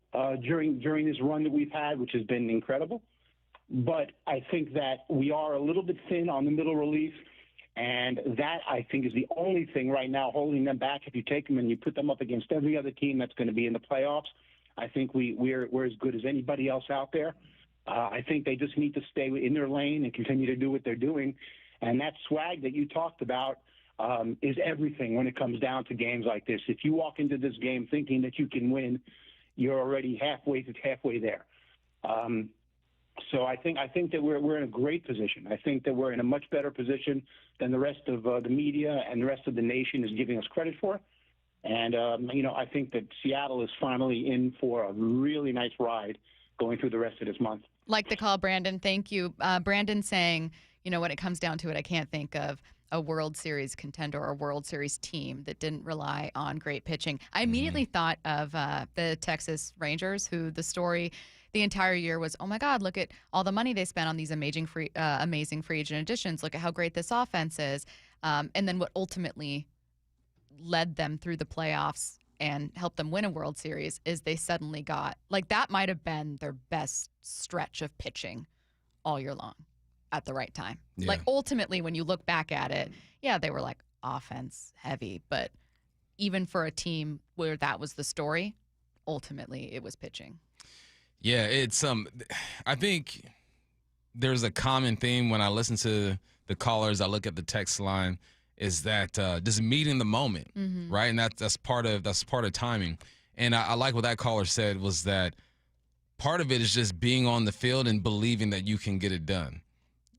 during this run that we've had, which has been incredible. But I think that we are a little bit thin on the middle relief, and that, I think, is the only thing right now holding them back. If you take them and you put them up against every other team that's going to be in the playoffs, I think we're as good as anybody else out there. I think they just need to stay in their lane and continue to do what they're doing. And that swag that you talked about is everything when it comes down to games like this. If you walk into this game thinking that you can win, you're already halfway there. So I think that we're in a great position. I think that we're in a much better position than the rest of the media and the rest of the nation is giving us credit for. And, I think that Seattle is finally in for a really nice ride going through the rest of this month. Like the call, Brandon. Thank you. Brandon saying, when it comes down to it, I can't think of a World Series contender or a World Series team that didn't rely on great pitching. I immediately thought of the Texas Rangers, who the story the entire year was, oh my God, look at all the money they spent on these amazing free agent additions. Look at how great this offense is. And then what ultimately led them through the playoffs and helped them win a World Series is they suddenly got, that might have been their best stretch of pitching all year long at the right time. Yeah. Ultimately, when you look back at it, yeah, they were offense heavy, but even for a team where that was the story, ultimately it was pitching. Yeah, it's I think there's a common theme when I listen to the callers, I look at the text line, is that just meeting the moment, right? And that's part of timing. And I like what that caller said was that part of it is just being on the field and believing that you can get it done.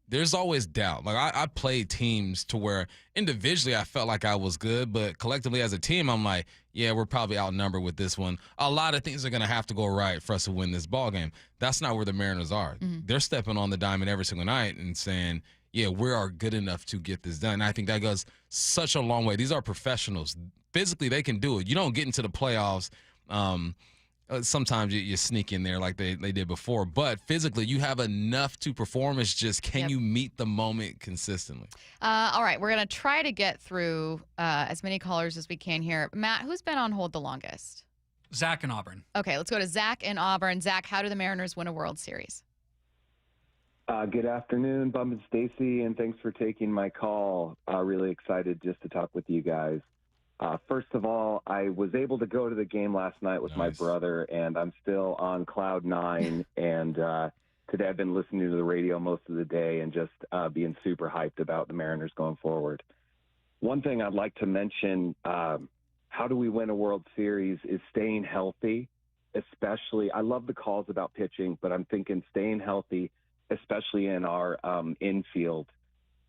There's always doubt. I played teams to where individually I felt like I was good, but collectively as a team, I'm like, yeah, we're probably outnumbered with this one. A lot of things are going to have to go right for us to win this ball game. That's not where the Mariners are. They're stepping on the diamond every single night and saying, yeah, we are good enough to get this done. And I think that goes such a long way. These are professionals. Physically, they can do it. You don't get into the playoffs. Sometimes you sneak in there like they did before. But physically, you have enough to perform. It's just, can you meet the moment consistently? All right, we're going to try to get through as many callers as we can here. Matt, who's been on hold the longest? Zach in Auburn. Okay, let's go to Zach in Auburn. Zach, how do the Mariners win a World Series? Good afternoon, Bum and Stacy, and thanks for taking my call. Really excited just to talk with you guys. First of all, I was able to go to the game last night with my brother, and I'm still on cloud 9 and today. I've been listening to the radio most of the day and just being super hyped about the Mariners going forward. One thing I'd like to mention, how do we win a World Series, is staying healthy, especially. I love the calls about pitching, but I'm thinking staying healthy, especially in our infield.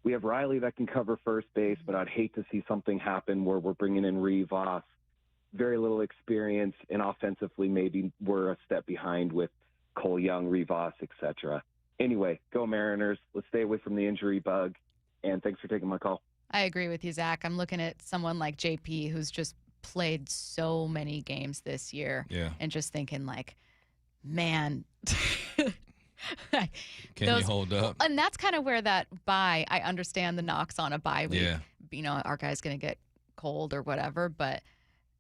We have Riley that can cover first base, but I'd hate to see something happen where we're bringing in Rivas, very little experience, and offensively maybe we're a step behind with Cole Young, Rivas, etc. Anyway, go Mariners. Let's stay away from the injury bug, and thanks for taking my call. I agree with you, Zach. I'm looking at someone like JP who's just played so many games this year, and just thinking like, man. Can you hold up? And that's kind of where that bye, I understand the knocks on a bye week. Yeah. You know, our guy's going to get cold or whatever. But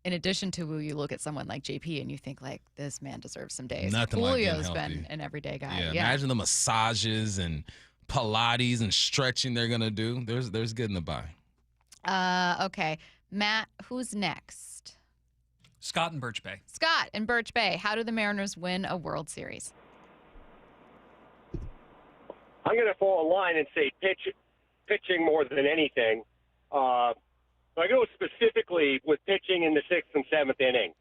in addition to, you look at someone like JP and you think, like, this man deserves some days. Nothing like Julio's getting been healthy. an everyday guy. Yeah, imagine the massages and Pilates and stretching they're going to do. There's good in the bye. Okay. Matt, who's next? Scott in Birch Bay. Scott in Birch Bay. How do the Mariners win a World Series? I'm going to fall in line and say pitching more than anything. I go specifically with pitching in the 6th and 7th inning.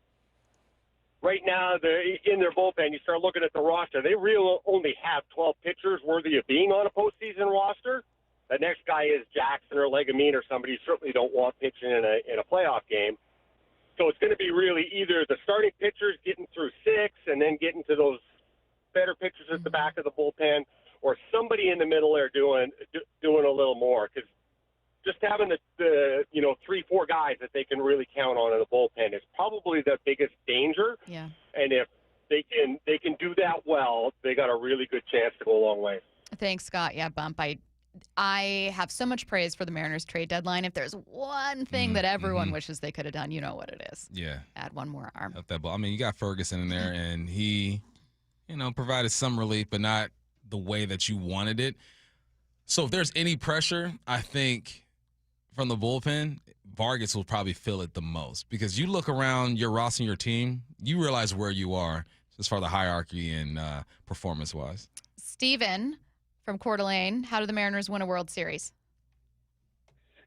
Right now, in their bullpen, you start looking at the roster. They really only have 12 pitchers worthy of being on a postseason roster. The next guy is Jackson or Legamine or somebody you certainly don't want pitching in a playoff game. So it's going to be really either the starting pitchers getting through 6 and then getting to those better pitchers at the back of the bullpen, or somebody in the middle there doing a little more, because just having the 3-4 guys that they can really count on in the bullpen is probably the biggest danger. Yeah. And if they can do that well, they got a really good chance to go a long way. Thanks, Scott. Yeah, Bump. I have so much praise for the Mariners trade deadline. If there's one thing that everyone wishes they could have done, you know what it is. Yeah. Add one more arm. I mean, you got Ferguson in there, and he, provided some relief, but not the way that you wanted it. So if there's any pressure, I think from the bullpen, Vargas will probably feel it the most, because you look around your roster and your team, you realize where you are as far as the hierarchy and performance-wise. Steven from Coeur d'Alene, how do the Mariners win a World Series?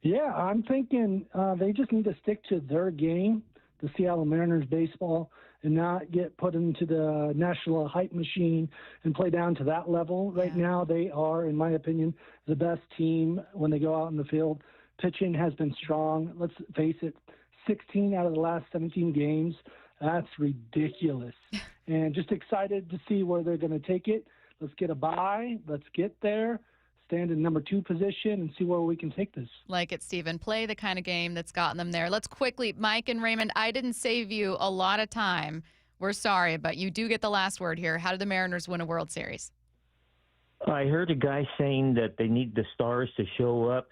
Yeah, I'm thinking they just need to stick to their game, the Seattle Mariners baseball, and not get put into the national hype machine and play down to that level. Right now, they are, in my opinion, the best team when they go out in the field. Pitching has been strong. Let's face it, 16 out of the last 17 games. That's ridiculous. And just excited to see where they're going to take it. Let's get a bye. Let's get there. Stand in number 2 position and see where we can take this. Like it, Steven. Play the kind of game that's gotten them there. Let's quickly, Mike and Raymond, I didn't save you a lot of time. We're sorry, but you do get the last word here. How do the Mariners win a World Series? I heard a guy saying that they need the stars to show up.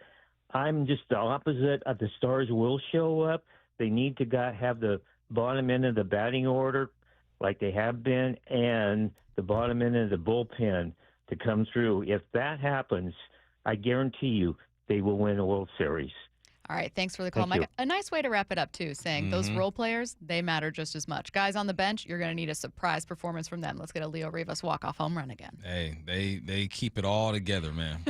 I'm just the opposite. The stars will show up. They need to have the bottom end of the batting order like they have been, and the bottom end of the bullpen to come through. If that happens, I guarantee you they will win a World Series. All right, thanks for the call, Mike. A nice way to wrap it up, too, saying those role players, they matter just as much. Guys on the bench, you're going to need a surprise performance from them. Let's get a Leo Rivas walk-off home run again. Hey, they keep it all together, man.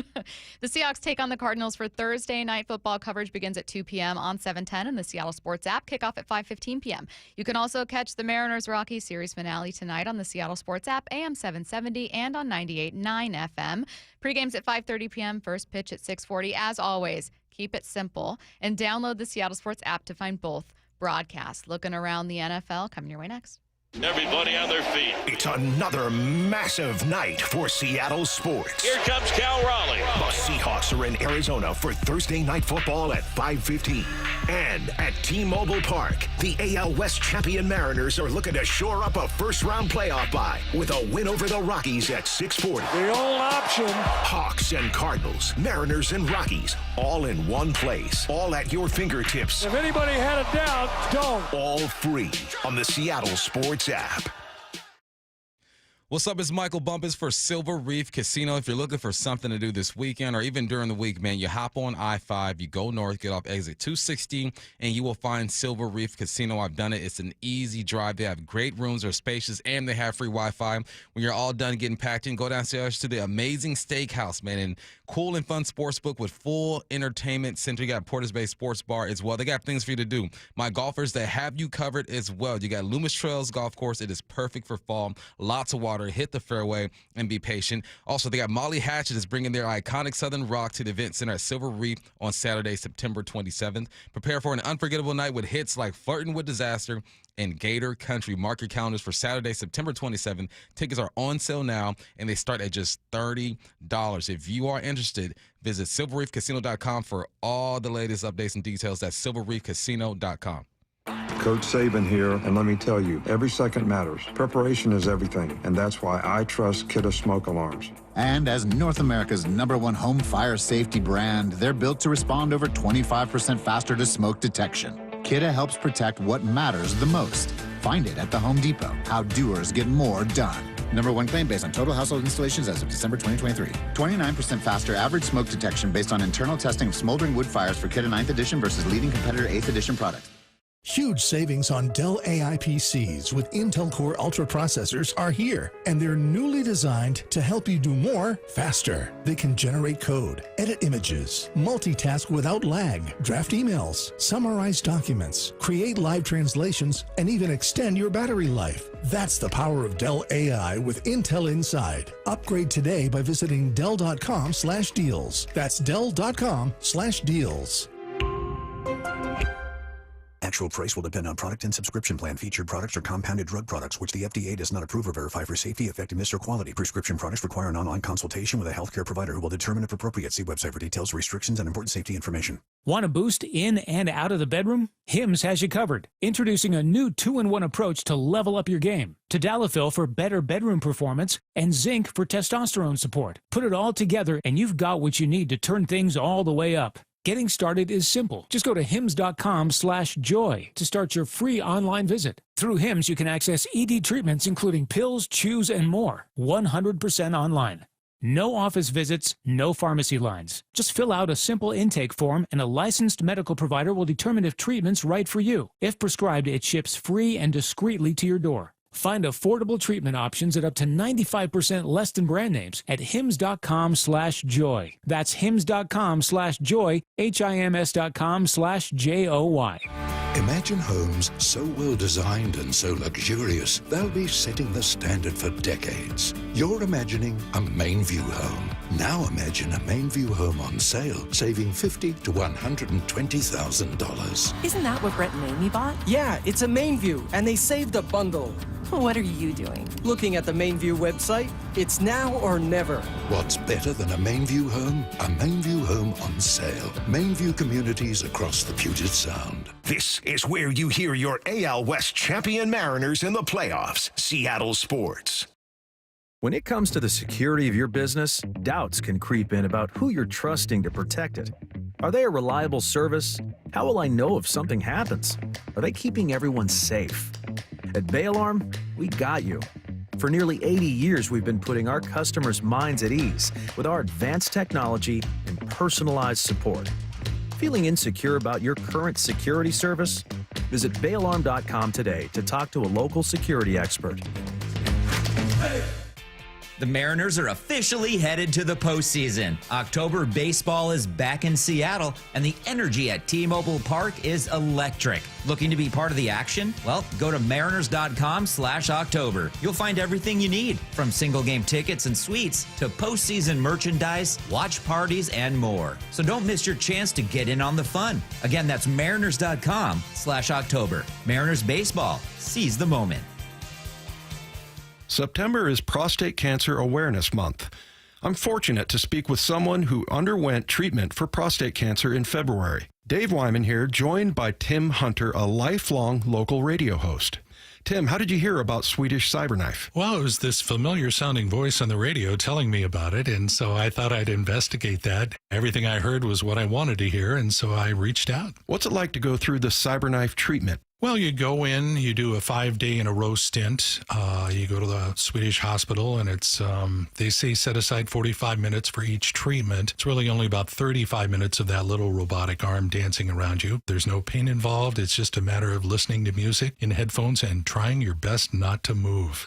The Seahawks take on the Cardinals for Thursday night football. Coverage begins at 2 p.m. on 710 and the Seattle Sports app. Kickoff at 5:15 p.m. You can also catch the Mariners-Rockies series finale tonight on the Seattle Sports app, AM 770 and on 98.9 FM. Pregame's at 5:30 p.m., first pitch at 6:40. As always, keep it simple and download the Seattle Sports app to find both broadcasts. Looking around the NFL, coming your way next. Everybody on their feet. It's another massive night for Seattle sports. Here comes Cal Raleigh. The Seahawks are in Arizona for Thursday night football at 5:15. And at T-Mobile Park, the AL West champion Mariners are looking to shore up a first-round playoff bye with a win over the Rockies at 6:40. The old option. Hawks and Cardinals, Mariners and Rockies, all in one place, all at your fingertips. If anybody had a doubt, don't. All free on the Seattle Sports app. What's up? It's Michael Bumpus for Silver Reef Casino. If you're looking for something to do this weekend or even during the week, man, you hop on I-5, you go north, get off exit 216, and you will find Silver Reef Casino. I've done it. It's an easy drive. They have great rooms. They're spacious, and they have free Wi-Fi. When you're all done getting packed in, go downstairs to the amazing steakhouse, man, and cool and fun sportsbook with full entertainment center. You got Porter's Bay Sports Bar as well. They got things for you to do. My golfers, they have you covered as well. You got Loomis Trails Golf Course. It is perfect for fall. Lots of water. Hit the fairway and be patient. Also, they got Molly Hatchet is bringing their iconic Southern Rock to the event center at Silver Reef on Saturday, September 27th. Prepare for an unforgettable night with hits like Flirtin' with Disaster and Gator Country. Mark your calendars for Saturday, September 27th. Tickets are on sale now, and they start at just $30. If you are interested, visit silverreefcasino.com for all the latest updates and details. That's silverreefcasino.com. Coach Saban here, and let me tell you, every second matters. Preparation is everything, and that's why I trust Kidde Smoke Alarms. And as North America's #1 home fire safety brand, they're built to respond over 25% faster to smoke detection. Kidde helps protect what matters the most. Find it at the Home Depot. How doers get more done. #1 claim based on total household installations as of December 2023. 29% faster average smoke detection based on internal testing of smoldering wood fires for Kidde 9th edition versus leading competitor 8th edition products. Huge savings on Dell AI PCs with Intel Core Ultra processors are here, and they're newly designed to help you do more faster. They can generate code, edit images, multitask without lag, draft emails, summarize documents, create live translations, and even extend your battery life. That's the power of Dell AI with Intel Inside. Upgrade today by visiting Dell.com/deals. That's Dell.com/deals. Actual price will depend on product and subscription plan. Featured products are compounded drug products, which the FDA does not approve or verify for safety, effectiveness, or quality. Prescription products require an online consultation with a healthcare provider who will determine if appropriate. See website for details, restrictions, and important safety information. Want a boost in and out of the bedroom? Hims has you covered. Introducing a new 2-in-1 approach to level up your game. Tadalafil for better bedroom performance and zinc for testosterone support. Put it all together and you've got what you need to turn things all the way up. Getting started is simple. Just go to hims.com/joy to start your free online visit. Through Hims, you can access ED treatments including pills, chews, and more. 100% online. No office visits, no pharmacy lines. Just fill out a simple intake form and a licensed medical provider will determine if treatment's right for you. If prescribed, it ships free and discreetly to your door. Find affordable treatment options at up to 95% less than brand names at hims.com/joy. That's hims.com/joy, hims.com/joy. Imagine homes so well designed and so luxurious, they'll be setting the standard for decades. You're imagining a Mainview home. Now imagine a Mainview home on sale, saving $50,000 to $120,000. Isn't that what Brett and Amy bought? Yeah, it's a Mainview, and they saved a bundle. What are you doing? Looking at the Mainview website. It's now or never. What's better than a Mainview home? A Mainview home on sale. Mainview communities across the Puget Sound. This is where you hear your AL West champion Mariners in the playoffs. Seattle Sports. When it comes to the security of your business, doubts can creep in about who you're trusting to protect it. Are they a reliable service? How will I know if something happens? Are they keeping everyone safe? At Bay Alarm, we got you. For nearly 80 years, we've been putting our customers' minds at ease with our advanced technology and personalized support. Feeling insecure about your current security service? Visit bayalarm.com today to talk to a local security expert. The Mariners are officially headed to the postseason. October baseball is back in Seattle, and the energy at T-Mobile Park is electric. Looking to be part of the action? Well, go to mariners.com/October. You'll find everything you need, from single game tickets and suites to postseason merchandise, watch parties, and more. So don't miss your chance to get in on the fun. Again, that's mariners.com/October. Mariners baseball. Seize the moment. September is Prostate Cancer Awareness Month. I'm fortunate to speak with someone who underwent treatment for prostate cancer in February. Dave Wyman here, joined by Tim Hunter, a lifelong local radio host. Tim, how did you hear about Swedish Cyberknife? Well, it was this familiar-sounding voice on the radio telling me about it, and so I thought I'd investigate that. Everything I heard was what I wanted to hear, and so I reached out. What's it like to go through the Cyberknife treatment? Well, you go in, you do a 5-day-in-a-row stint. You go to the Swedish hospital, and it's they say set aside 45 minutes for each treatment. It's really only about 35 minutes of that little robotic arm dancing around you. There's no pain involved. It's just a matter of listening to music in headphones and trying your best not to move.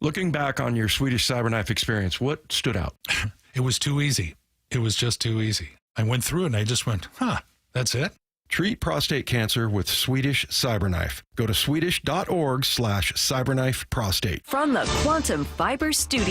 Looking back on your Swedish cyberknife experience, what stood out? It was too easy. It was just too easy. I went through it, and I just went, that's it? Treat prostate cancer with Swedish Cyberknife. Go to swedish.org/cyberknifeprostate. From the Quantum Fiber Studio.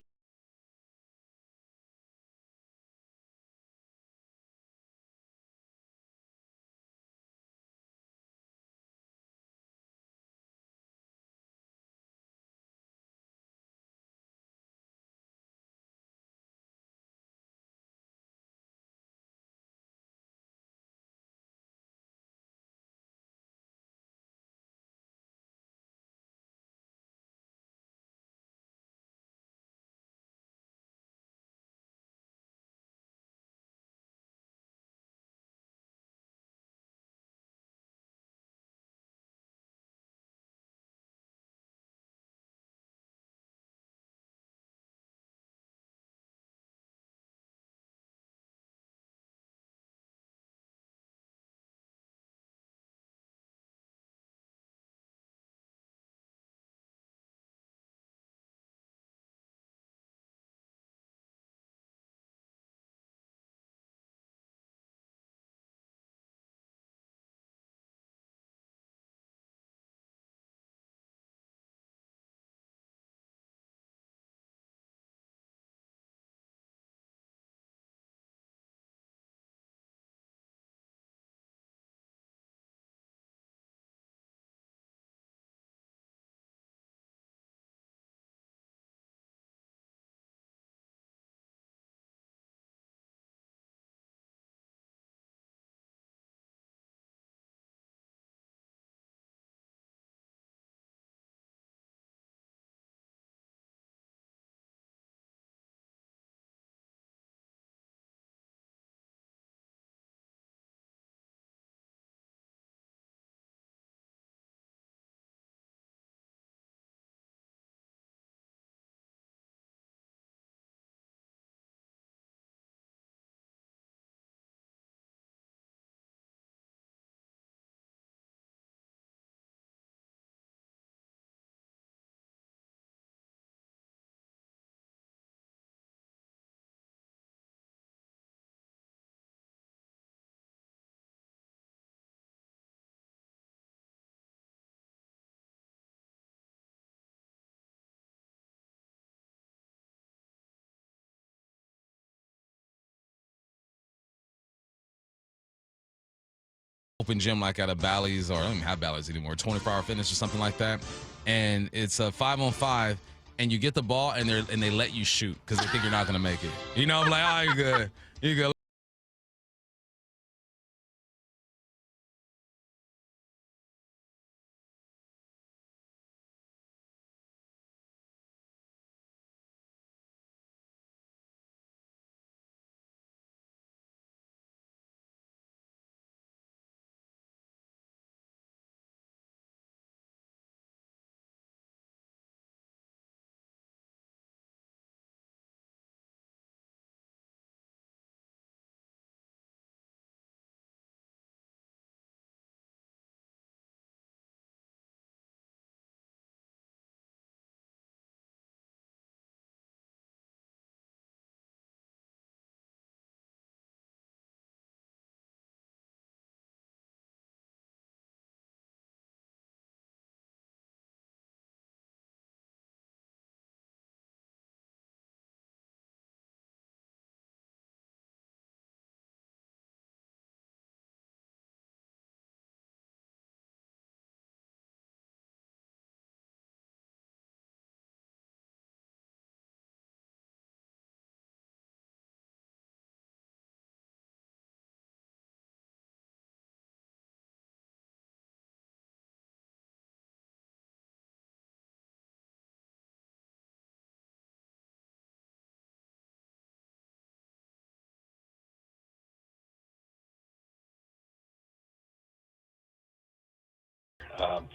Open gym like at a Bally's, or I don't even have Bally's anymore, 24-hour fitness or something like that, and it's a 5-on-5, and you get the ball and they let you shoot because they think you're not gonna make it. You know, I'm like, oh, you're good, you're good.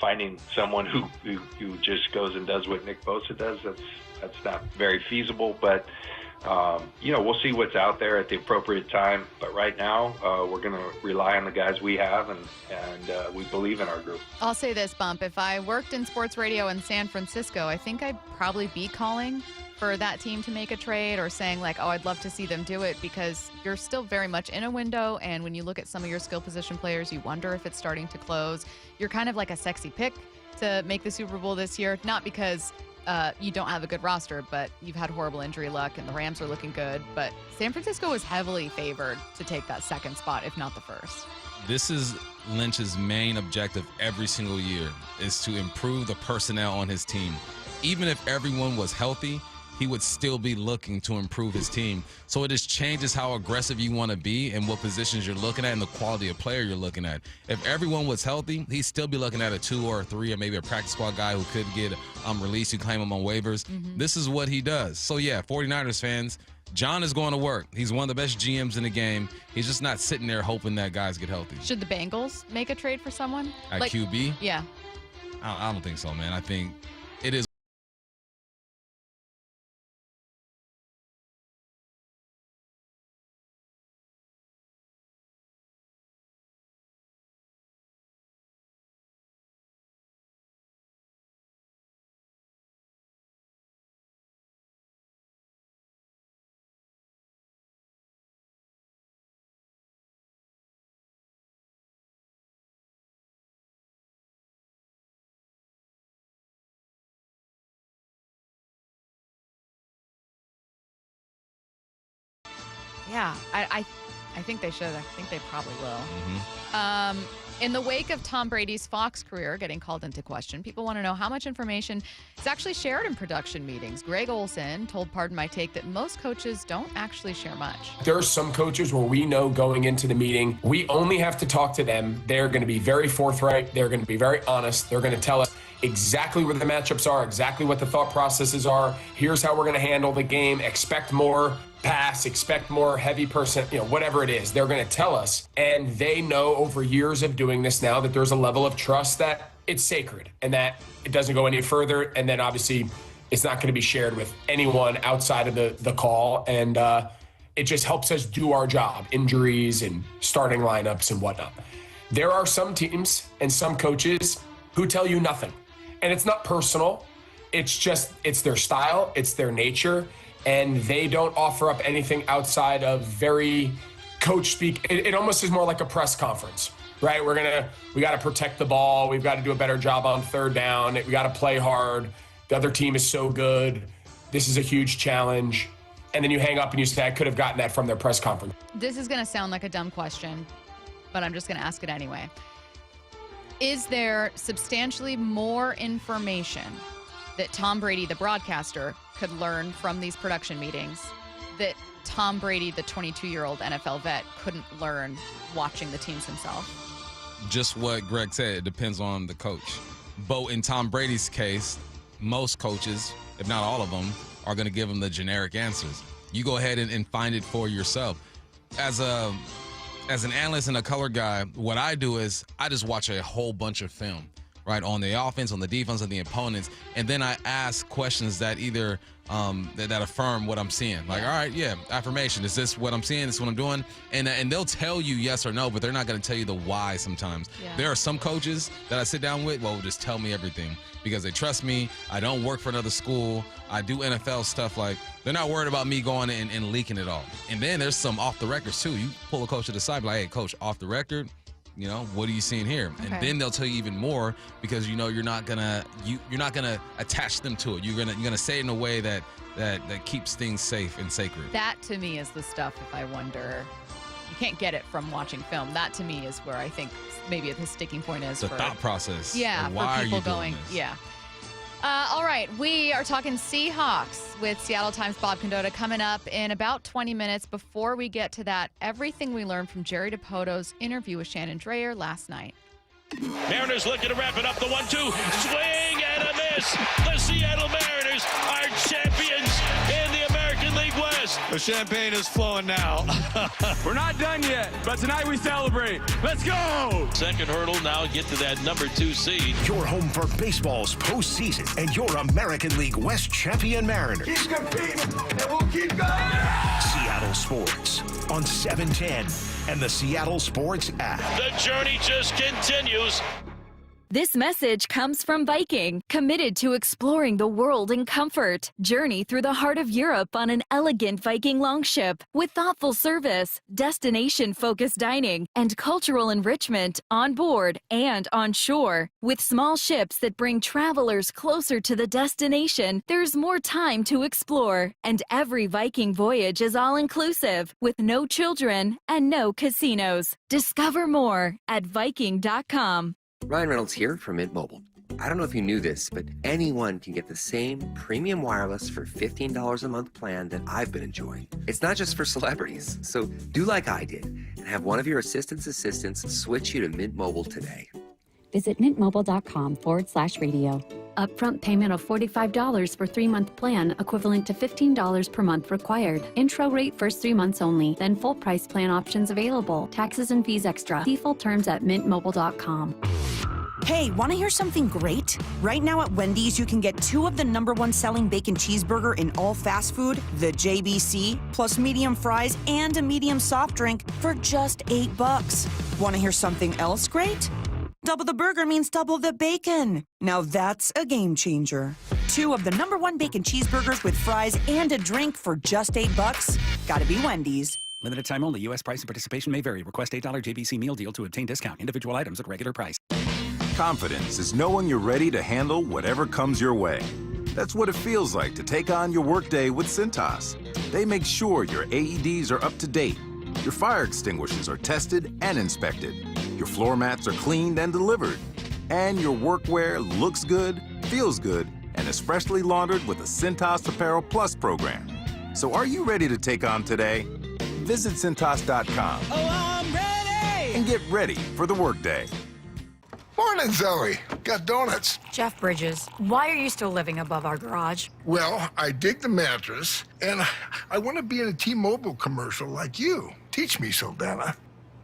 finding someone who just goes and does what Nick Bosa does, that's not very feasible. But we'll see what's out there at the appropriate time. But right now, we're going to rely on the guys we have, and we believe in our group. I'll say this, Bump. If I worked in sports radio in San Francisco, I think I'd probably be calling for that team to make a trade or saying, like, oh, I'd love to see them do it, because you're still very much in a window. And when you look at some of your skill position players, you wonder if it's starting to close. You're kind of like a sexy pick to make the Super Bowl this year, not because you don't have a good roster, but you've had horrible injury luck and the Rams are looking good. But San Francisco is heavily favored to take that second spot, if not the first. This is Lynch's main objective every single year, is to improve the personnel on his team. Even if everyone was healthy, he would still be looking to improve his team. So it just changes how aggressive you want to be and what positions you're looking at and the quality of player you're looking at. If everyone was healthy, he'd still be looking at a 2 or a 3 or maybe a practice squad guy who could get released, you claim him on waivers. This is what he does. So, yeah, 49ers fans, John is going to work. He's one of the best GMs in the game. He's just not sitting there hoping that guys get healthy. Should the Bengals make a trade for someone? At QB? Yeah. I don't think so, man. I think it is. Yeah, I think they should. I think they probably will. In the wake of Tom Brady's Fox career getting called into question, people want to know how much information is actually shared in production meetings. Greg Olson told Pardon My Take that most coaches don't actually share much. There are some coaches where we know going into the meeting, we only have to talk to them. They're going to be very forthright. They're going to be very honest. They're going to tell us exactly where the matchups are, exactly what the thought processes are. Here's how we're going to handle the game. Expect more pass, expect more heavy person, whatever it is, they're going to tell us. And they know over years of doing this now that there's a level of trust that it's sacred and that it doesn't go any further. And then obviously it's not going to be shared with anyone outside of the call. And it just helps us do our job, injuries and starting lineups and whatnot. There are some teams and some coaches who tell you nothing. And it's not personal. It's their style. It's their nature. And they don't offer up anything outside of very coach speak. It almost is more like a press conference, right? We got to protect the ball. We've got to do a better job on third down. We got to play hard. The other team is so good. This is a huge challenge. And then you hang up and you say, I could have gotten that from their press conference. This is going to sound like a dumb question, but I'm just going to ask it anyway. Is there substantially more information that Tom Brady, the broadcaster, could learn from these production meetings that Tom Brady, the 22-year-old NFL vet, couldn't learn watching the teams himself? Just what Greg said, it depends on the coach. But in Tom Brady's case, most coaches, if not all of them, are going to give him the generic answers. You go ahead and find it for yourself. As an analyst and a color guy, what I do is I just watch a whole bunch of film, right, on the offense, on the defense, on the opponents, and then I ask questions that either that affirm what I'm seeing. Like, all right, yeah, affirmation. Is this what I'm seeing? This is what I'm doing? And they'll tell you yes or no, but they're not going to tell you the why sometimes. Yeah. There are some coaches that I sit down with, will just tell me everything because they trust me. I don't work for another school. I do NFL stuff. Like, they're not worried about me going and leaking it all. And then there's some off the records too. You pull a coach to the side, like, hey, coach, off the record, what are you seeing here? Okay. And then they'll tell you even more because you're not gonna attach them to it. You're gonna say it in a way that keeps things safe and sacred. That to me is the stuff. If I wonder, you can't get it from watching film. That to me is where I think maybe the sticking point is. The thought process. Yeah, why for people are you doing going. This? Yeah. All right, we are talking Seahawks with Seattle Times' Bob Condotta coming up in about 20 minutes. Before we get to that, everything we learned from Jerry Dipoto's interview with Shannon Dreyer last night. Mariners looking to wrap it up. The 1-2, swing and a miss. The Seattle Mariners are champions in the American League West. Sports. The champagne is flowing now. We're not done yet, but tonight we celebrate. Let's go! Second hurdle, now get to that number 2 seed. Your home for baseball's postseason and your American League West champion Mariners. He's competing, and we'll keep going. Seattle Sports on 710 and the Seattle Sports app. The journey just continues. This message comes from Viking, committed to exploring the world in comfort. Journey through the heart of Europe on an elegant Viking longship with thoughtful service, destination-focused dining, and cultural enrichment on board and on shore. With small ships that bring travelers closer to the destination, there's more time to explore. And every Viking voyage is all-inclusive, with no children and no casinos. Discover more at Viking.com. Ryan Reynolds here from Mint Mobile. I don't know if you knew this, but anyone can get the same premium wireless for $15 a month plan that I've been enjoying. It's not just for celebrities. So do like I did and have one of your assistants switch you to Mint Mobile today. Visit mintmobile.com/radio. Upfront payment of $45 for 3-month plan, equivalent to $15 per month required. Intro rate first 3 months only, then full price plan options available. Taxes and fees extra. See full terms at mintmobile.com. Hey, want to hear something great? Right now at Wendy's, you can get 2 of the #1 selling bacon cheeseburger in all fast food, the JBC, plus medium fries and a medium soft drink for just $8. Want to hear something else great? Double the burger means double the bacon. Now that's a game changer. 2 of the #1 bacon cheeseburgers with fries and a drink for just $8. Gotta be Wendy's. Limited time only. U.S. price and participation may vary. Request $8 JBC meal deal to obtain discount. Individual items at regular price. Confidence is knowing you're ready to handle whatever comes your way. That's what it feels like to take on your workday with Cintas. They make sure your AEDs are up to date, your fire extinguishers are tested and inspected, your floor mats are cleaned and delivered, and your workwear looks good, feels good, and is freshly laundered with the Cintas Apparel Plus program. So are you ready to take on today? Visit Cintas.com. Oh, I'm ready! And get ready for the workday. Morning, Zoe. Got donuts. Jeff Bridges, why are you still living above our garage? Well, I dig the mattress, and I want to be in a T-Mobile commercial like you. Teach me, Saldana.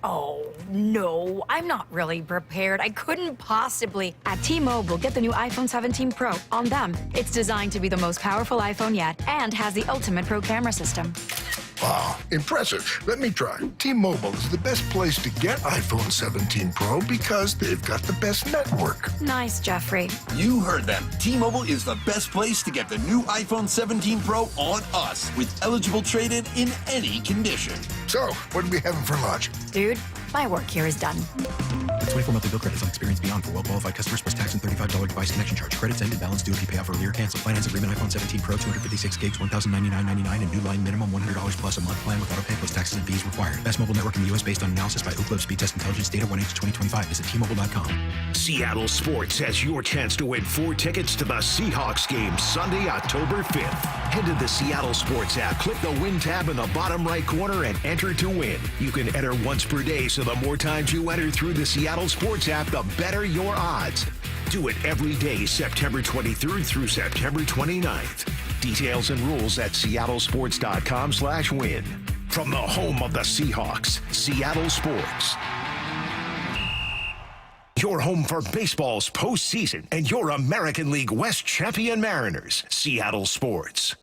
Oh, no, I'm not really prepared. I couldn't possibly. At T-Mobile, get the new iPhone 17 Pro on them. It's designed to be the most powerful iPhone yet and has the ultimate pro camera system. Wow, impressive. Let me try. T-Mobile is the best place to get iPhone 17 Pro because they've got the best network. Nice, Jeffrey. You heard them. T-Mobile is the best place to get the new iPhone 17 Pro on us with eligible trade-in in any condition. So, what are we having for lunch? Dude, my work here is done. 24 monthly bill credits on Experience Beyond for well-qualified customers plus tax and $35 device connection charge. Credits ended. Balance due if you pay off earlier. Cancel. Finance agreement. iPhone 17 Pro, 256 gigs, $1,099.99, and new line minimum $100 plus a month plan with auto pay plus taxes and fees required. Best mobile network in the U.S. based on analysis by Ookla Speed Test Intelligence data 1H2025. Visit T-Mobile.com. Seattle Sports has your chance to win 4 tickets to the Seahawks game Sunday, October 5th. Head to the Seattle Sports app, click the Win tab in the bottom right corner, and enter to win. You can enter once per day, so the more times you enter through the Seattle Sports app, the better your odds. Do it every day, September 23rd through September 29th. Details and rules at seattlesports.com/win. From the home of the Seahawks, Seattle Sports. Your home for baseball's postseason and your American League West champion Mariners, Seattle Sports.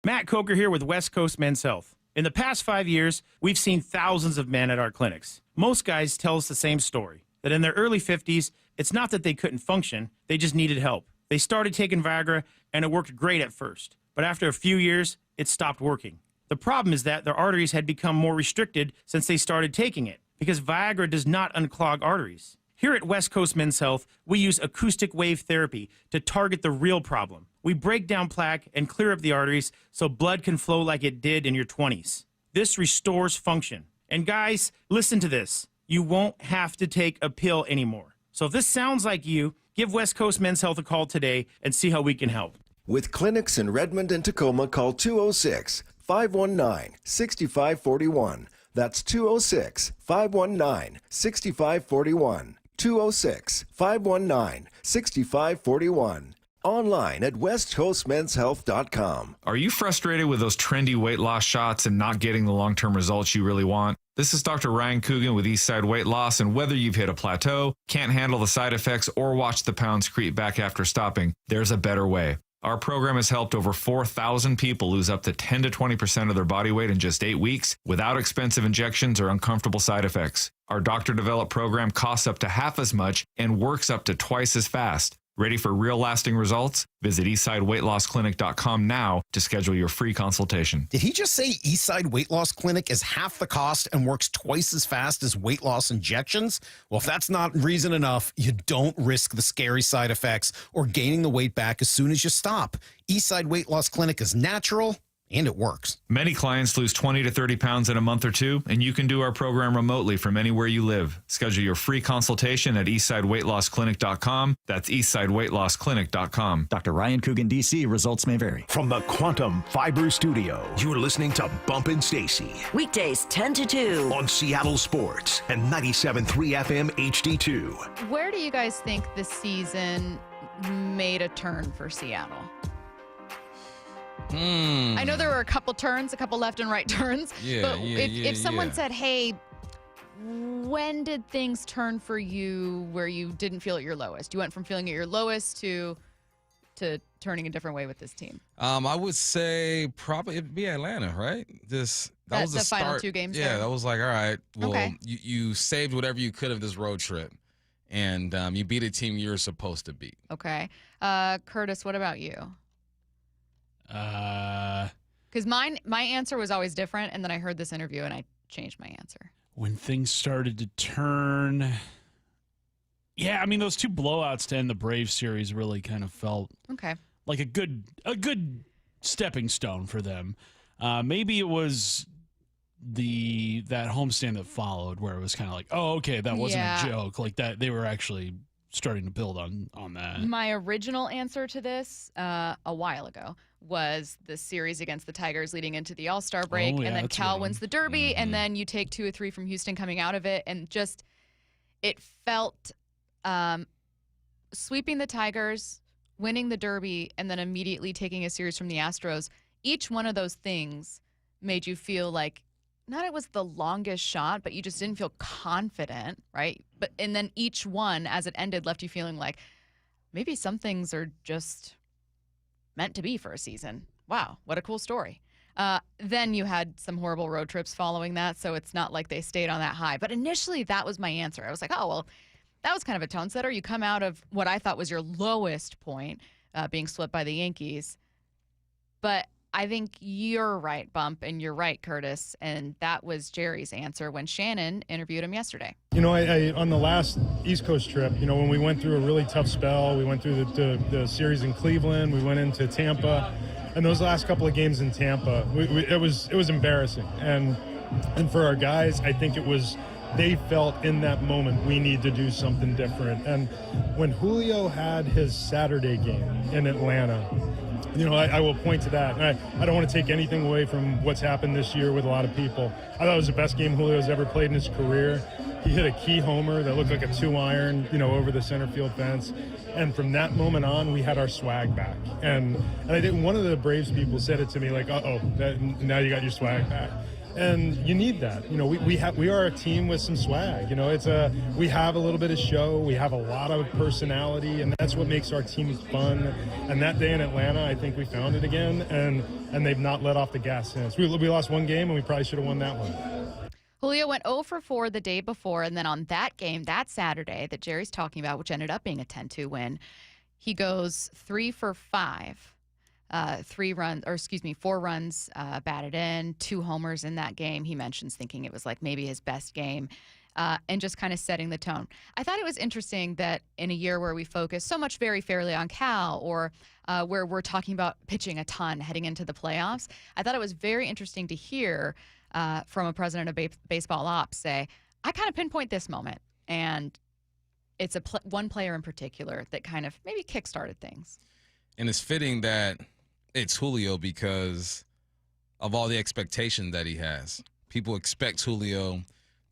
Matt Coker here with West Coast Men's Health. In the past 5 years, we've seen thousands of men at our clinics. Most guys tell us the same story, that in their early 50s, it's not that they couldn't function, they just needed help. They started taking Viagra, and it worked great at first. But after a few years, it stopped working. The problem is that their arteries had become more restricted since they started taking it, because Viagra does not unclog arteries. Here at West Coast Men's Health, we use acoustic wave therapy to target the real problem. We break down plaque and clear up the arteries so blood can flow like it did in your 20s. This restores function. And guys, listen to this. You won't have to take a pill anymore. So if this sounds like you, give West Coast Men's Health a call today and see how we can help. With clinics in Redmond and Tacoma, call 206-519-6541. That's 206-519-6541. 206-519-6541. Online at westcoastmenshealth.com. Are you frustrated with those trendy weight loss shots and not getting the long-term results you really want? This is Dr. Ryan Coogan with Eastside Weight Loss, and whether you've hit a plateau, can't handle the side effects, or watch the pounds creep back after stopping, there's a better way. Our program has helped over 4,000 people lose up to 10 to 20% of their body weight in just 8 weeks without expensive injections or uncomfortable side effects. Our doctor-developed program costs up to half as much and works up to twice as fast. Ready for real lasting results? Visit eastsideweightlossclinic.com now to schedule your free consultation. Did he just say Eastside Weight Loss Clinic is half the cost and works twice as fast as weight loss injections? Well, if that's not reason enough, you don't risk the scary side effects or gaining the weight back as soon as you stop. Eastside Weight Loss Clinic is natural, and it works. Many clients lose 20 to 30 pounds in a month or two, and you can do our program remotely from anywhere you live. Schedule your free consultation at eastsideweightlossclinic.com. That's eastsideweightlossclinic.com. Dr. Ryan Coogan, D.C. Results may vary. From the Quantum Fiber Studio, you're listening to Bumpin' Stacy. Weekdays 10 to 2. On Seattle Sports and 97.3 FM HD2. Where do you guys think the season made a turn for Seattle? I know there were a couple turns, a couple left and right turns. But if someone said, hey, when did things turn for you where you didn't feel at your lowest? You went from feeling at your lowest to turning a different way with this team. I would say probably it'd be Atlanta, right? That was the final start. 2 games. Yeah, there? that was like, all right, well, okay. you saved whatever you could of this road trip, and you beat a team you're supposed to beat. Okay. Curtis, what about you? Because my answer was always different, and then I heard this interview and I changed my answer. When things started to turn, yeah, I mean those 2 blowouts to end the Braves series really kind of felt like a good stepping stone for them. Maybe it was that homestand that followed where it was kind of like, oh, okay, that wasn't a joke, like that they were actually starting to build on that. My original answer to this a while ago was the series against the Tigers leading into the All-Star break, and then Cal wins the Derby, and then you take 2 or 3 from Houston coming out of it, and just it felt sweeping the Tigers, winning the Derby, and then immediately taking a series from the Astros. Each one of those things made you feel like not it was the longest shot, but you just didn't feel confident, right? And then each one, as it ended, left you feeling like maybe some things are just meant to be for a season. Wow, what a cool story. Then you had some horrible road trips following that, so it's not like they stayed on that high. But initially, that was my answer. I was like, oh, well, that was kind of a tone setter. You come out of what I thought was your lowest point, being swept by the Yankees. But I think you're right, Bump, and you're right, Curtis, and that was Jerry's answer when Shannon interviewed him yesterday. You know, I on the last East Coast trip, you know, when we went through a really tough spell, we went through the series in Cleveland, we went into Tampa, and those last couple of games in Tampa, it was embarrassing. And for our guys, I think they felt in that moment we need to do something different. And when Julio had his Saturday game in Atlanta, you know, I will point to that. And I don't want to take anything away from what's happened this year with a lot of people. I thought it was the best game Julio's ever played in his career. He hit a key homer that looked like a 2-iron, you know, over the center field fence. And from that moment on, we had our swag back. And I think one of the Braves people said it to me like, now you got your swag back. And you need that. You know, we are a team with some swag. You know, we have a little bit of show. We have a lot of personality, and that's what makes our team fun. And that day in Atlanta, I think we found it again, and they've not let off the gas since. We lost one game, and we probably should have won that one. Julio went 0 for 4 the day before, and then on that game, that Saturday that Jerry's talking about, which ended up being a 10-2 win, he goes 3 for 5. 4 runs batted in, 2 homers in that game. He mentions thinking it was like maybe his best game, and just kind of setting the tone. I thought it was interesting that in a year where we focus so much very fairly on Cal, or where we're talking about pitching a ton heading into the playoffs, I thought it was very interesting to hear from a president of baseball ops say, I kind of pinpoint this moment, and it's one player in particular that kind of maybe kickstarted things. And it's fitting that it's Julio because of all the expectation that he has. People expect Julio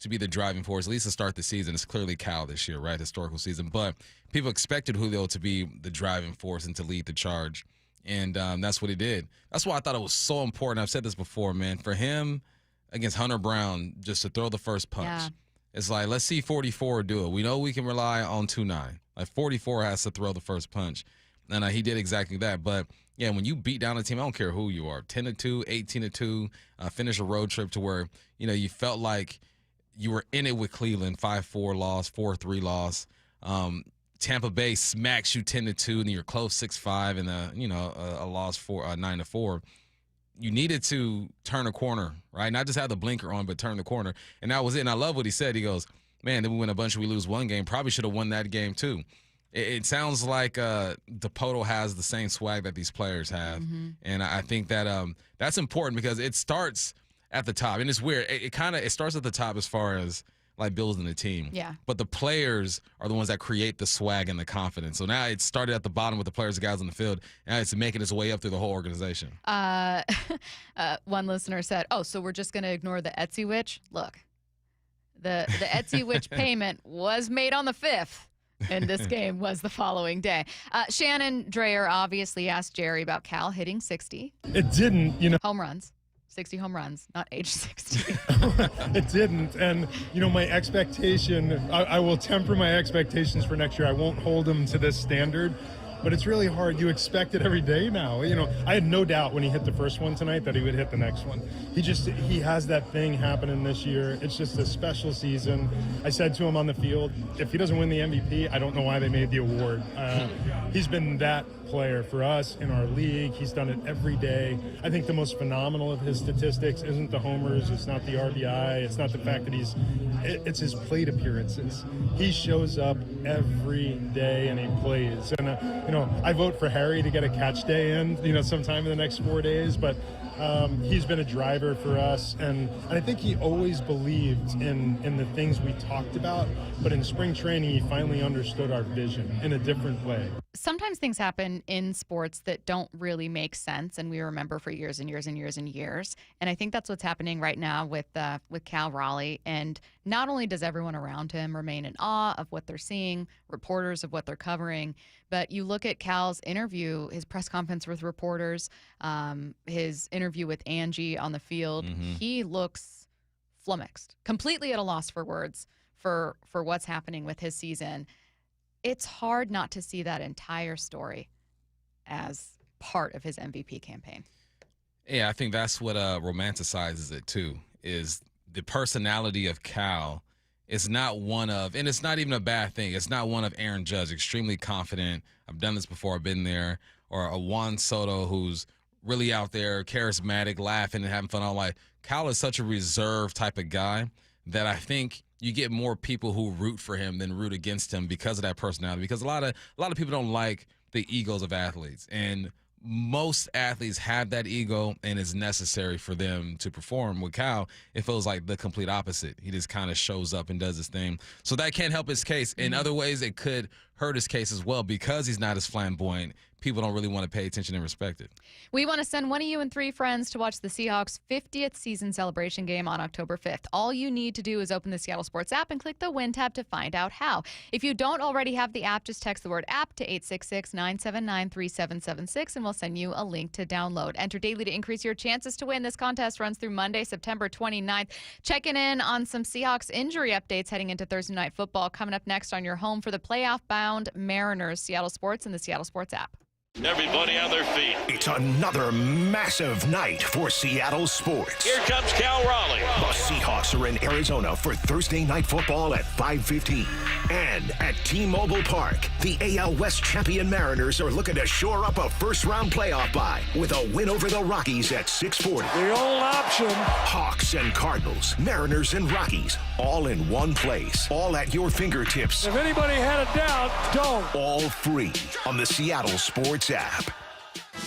to be the driving force, at least to start the season. It's clearly Cal this year, right? Historical season. But people expected Julio to be the driving force and to lead the charge. And that's what he did. That's why I thought it was so important. I've said this before, man. For him against Hunter Brown, just to throw the first punch. Yeah. It's like, let's see 44 do it. We know we can rely on 2-9. Like 44 has to throw the first punch. And he did exactly that. But, yeah, when you beat down a team, I don't care who you are, 10-2, 18-2, finish a road trip to where, you felt like you were in it with Cleveland, 5-4 loss, 4-3 loss. Tampa Bay smacks you 10-2, and you're close 6-5, and a loss 9-4. You needed to turn a corner, right? Not just have the blinker on, but turn the corner. And that was it. And I love what he said. He goes, man, then we win a bunch, we lose one game. Probably should have won that game too. It sounds like Dipoto has the same swag that these players have. Mm-hmm. And I think that that's important because it starts at the top. And it's weird. It starts at the top as far as like building the team. Yeah. But the players are the ones that create the swag and the confidence. So now it started at the bottom with the players, the guys on the field, and it's making its way up through the whole organization. One listener said, so we're just going to ignore the Etsy witch? Look, the Etsy witch payment was made on the 5th. And this game was the following day. Shannon Dreyer obviously asked Jerry about Cal hitting 60. It didn't, Home runs. 60 home runs, not age 60. It didn't. And, my expectation, I will temper my expectations for next year. I won't hold them to this standard. But it's really hard. You expect it every day now. I had no doubt when he hit the first one tonight that he would hit the next one. He has that thing happening this year. It's just a special season. I said to him on the field, if he doesn't win the MVP, I don't know why they made the award. He's been that player for us in our league. He's done it every day. I think the most phenomenal of his statistics isn't the homers, it's not the RBI, it's not the fact that it's his plate appearances. He shows up every day and he plays. And I vote for Harry to get a catch day in, sometime in the next 4 days, but he's been a driver for us, and I think he always believed in the things we talked about, but in spring training he finally understood our vision in a different way. Sometimes things happen in sports that don't really make sense, and we remember for years and years and years and years. And I think that's what's happening right now with Cal Raleigh. And not only does everyone around him remain in awe of what they're seeing, reporters of what they're covering, but you look at Cal's interview, his press conference with reporters, his interview with Angie on the field. Mm-hmm. He looks flummoxed, completely at a loss for words for what's happening with his season. It's hard not to see that entire story as part of his MVP campaign. Yeah, I think that's what romanticizes it too, is the personality of Cal is not one of, and it's not even a bad thing, it's not one of Aaron Judge, extremely confident, I've done this before, I've been there, or a Juan Soto who's really out there, charismatic, laughing and having fun. All like Cal is such a reserved type of guy that I think you get more people who root for him than root against him because of that personality. Because a lot of people don't like the egos of athletes, and most athletes have that ego, and it's necessary for them to perform. With Cal, it feels like the complete opposite. He just kind of shows up and does his thing. So that can't help his case. In other ways, it could hurt his case as well because he's not as flamboyant. People don't really want to pay attention and respect it. We want to send one of you and 3 friends to watch the Seahawks' 50th season celebration game on October 5th. All you need to do is open the Seattle Sports app and click the Win tab to find out how. If you don't already have the app, just text the word app to 866-979-3776 and we'll send you a link to download. Enter daily to increase your chances to win. This contest runs through Monday, September 29th. Checking in on some Seahawks injury updates heading into Thursday Night Football. Coming up next on your home for the playoff-bound Mariners. Seattle Sports and the Seattle Sports app. Everybody on their feet. It's another massive night for Seattle sports. Here comes Cal Raleigh. The Seahawks are in Arizona for Thursday Night Football at 5:15. And at T-Mobile Park, the AL West champion Mariners are looking to shore up a first-round playoff bye with a win over the Rockies at 6:40. The old option. Hawks and Cardinals, Mariners and Rockies, all in one place, all at your fingertips. If anybody had a doubt, don't. All free on the Seattle Sports app.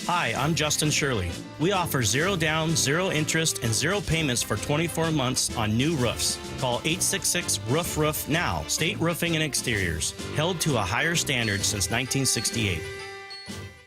Hi, I'm Justin Shirley. We offer 0 down, 0 interest, and 0 payments for 24 months on new roofs. Call 866-ROOF-ROOF now. State Roofing and Exteriors, held to a higher standard since 1968.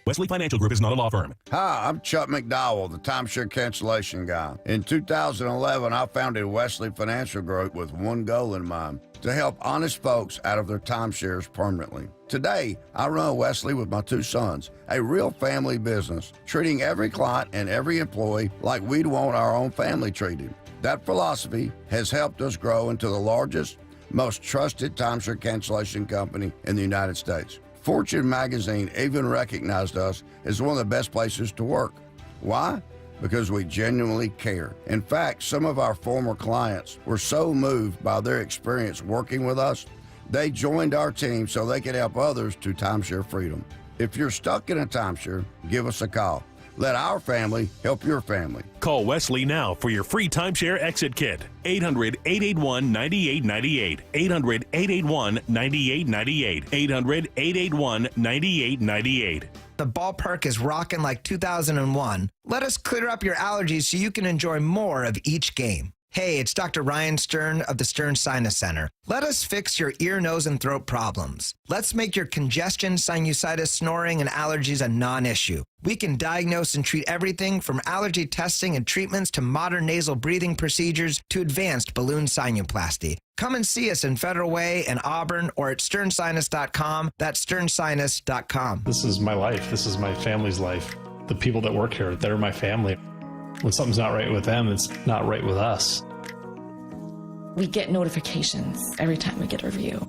Wesley Financial Group is not a law firm. Hi, I'm Chuck McDowell, the timeshare cancellation guy. In 2011, I founded Wesley Financial Group with one goal in mind, to help honest folks out of their timeshares permanently. Today, I run Wesley with my two sons, a real family business, treating every client and every employee like we'd want our own family treated. That philosophy has helped us grow into the largest, most trusted timeshare cancellation company in the United States. Fortune magazine even recognized us as one of the best places to work. Why? Because we genuinely care. In fact, some of our former clients were so moved by their experience working with us, they joined our team so they could help others to timeshare freedom. If you're stuck in a timeshare, give us a call. Let our family help your family. Call Wesley now for your free timeshare exit kit. 800-881-9898. 800-881-9898. 800-881-9898. The ballpark is rocking like 2001. Let us clear up your allergies so you can enjoy more of each game. Hey, it's Dr. Ryan Stern of the Stern Sinus Center. Let us fix your ear, nose, and throat problems. Let's make your congestion, sinusitis, snoring, and allergies a non-issue. We can diagnose and treat everything from allergy testing and treatments to modern nasal breathing procedures to advanced balloon sinuplasty. Come and see us in Federal Way in Auburn or at sternsinus.com. That's sternsinus.com. This is my life. This is my family's life. The people that work here, they're my family. When something's not right with them, it's not right with us. We get notifications every time we get a review.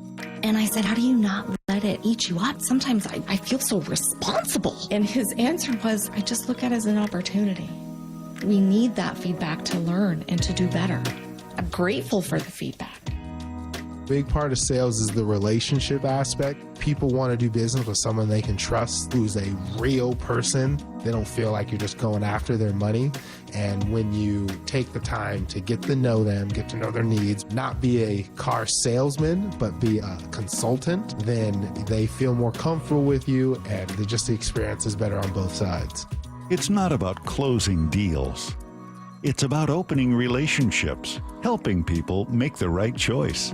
And I said, how do you not let it eat you up? Sometimes I feel so responsible. And his answer was, I just look at it as an opportunity. We need that feedback to learn and to do better. I'm grateful for the feedback. Big part of sales is the relationship aspect. People want to do business with someone they can trust, who's a real person. They don't feel like you're just going after their money. And when you take the time to get to know them, get to know their needs, not be a car salesman, but be a consultant, then they feel more comfortable with you, and the experience is better on both sides. It's not about closing deals. It's about opening relationships, helping people make the right choice.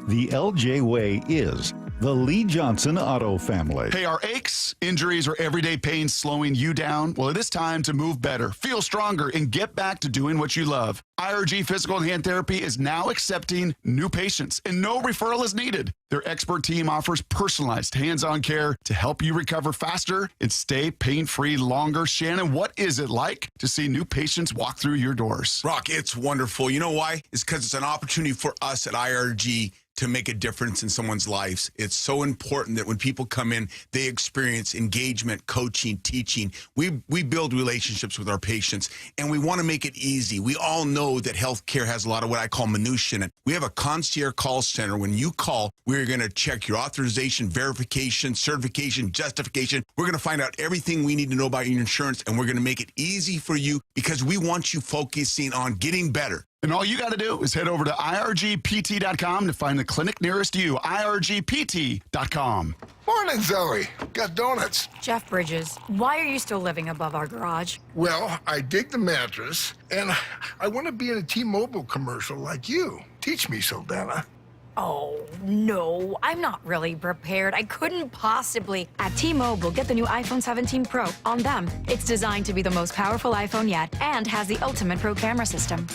The LJ Way is the Lee Johnson Auto family. Hey, are aches, injuries, or everyday pain slowing you down? Well, it is time to move better, feel stronger, and get back to doing what you love. IRG Physical and Hand Therapy is now accepting new patients, and no referral is needed. Their expert team offers personalized hands-on care to help you recover faster and stay pain-free longer. Shannon, what is it like to see new patients walk through your doors? Rock, it's wonderful. You know why? It's because it's an opportunity for us at IRG to make a difference in someone's lives. It's so important that when people come in, they experience engagement, coaching, teaching. We build relationships with our patients, and we want to make it easy. We all know that healthcare has a lot of what I call minutia in it. We have a concierge call center. When you call, we're going to check your authorization, verification, certification, justification. We're going to find out everything we need to know about your insurance, and we're going to make it easy for you because we want you focusing on getting better. And all you got to do is head over to irgpt.com to find the clinic nearest you. irgpt.com. Morning, Zoe. Got donuts. Jeff Bridges, why are you still living above our garage? Well, I dig the mattress, and I want to be in a T-Mobile commercial like you. Teach me, Saldana. Oh, no, I'm not really prepared. I couldn't possibly. At T-Mobile, get the new iPhone 17 Pro. On them, it's designed to be the most powerful iPhone yet and has the ultimate pro camera system.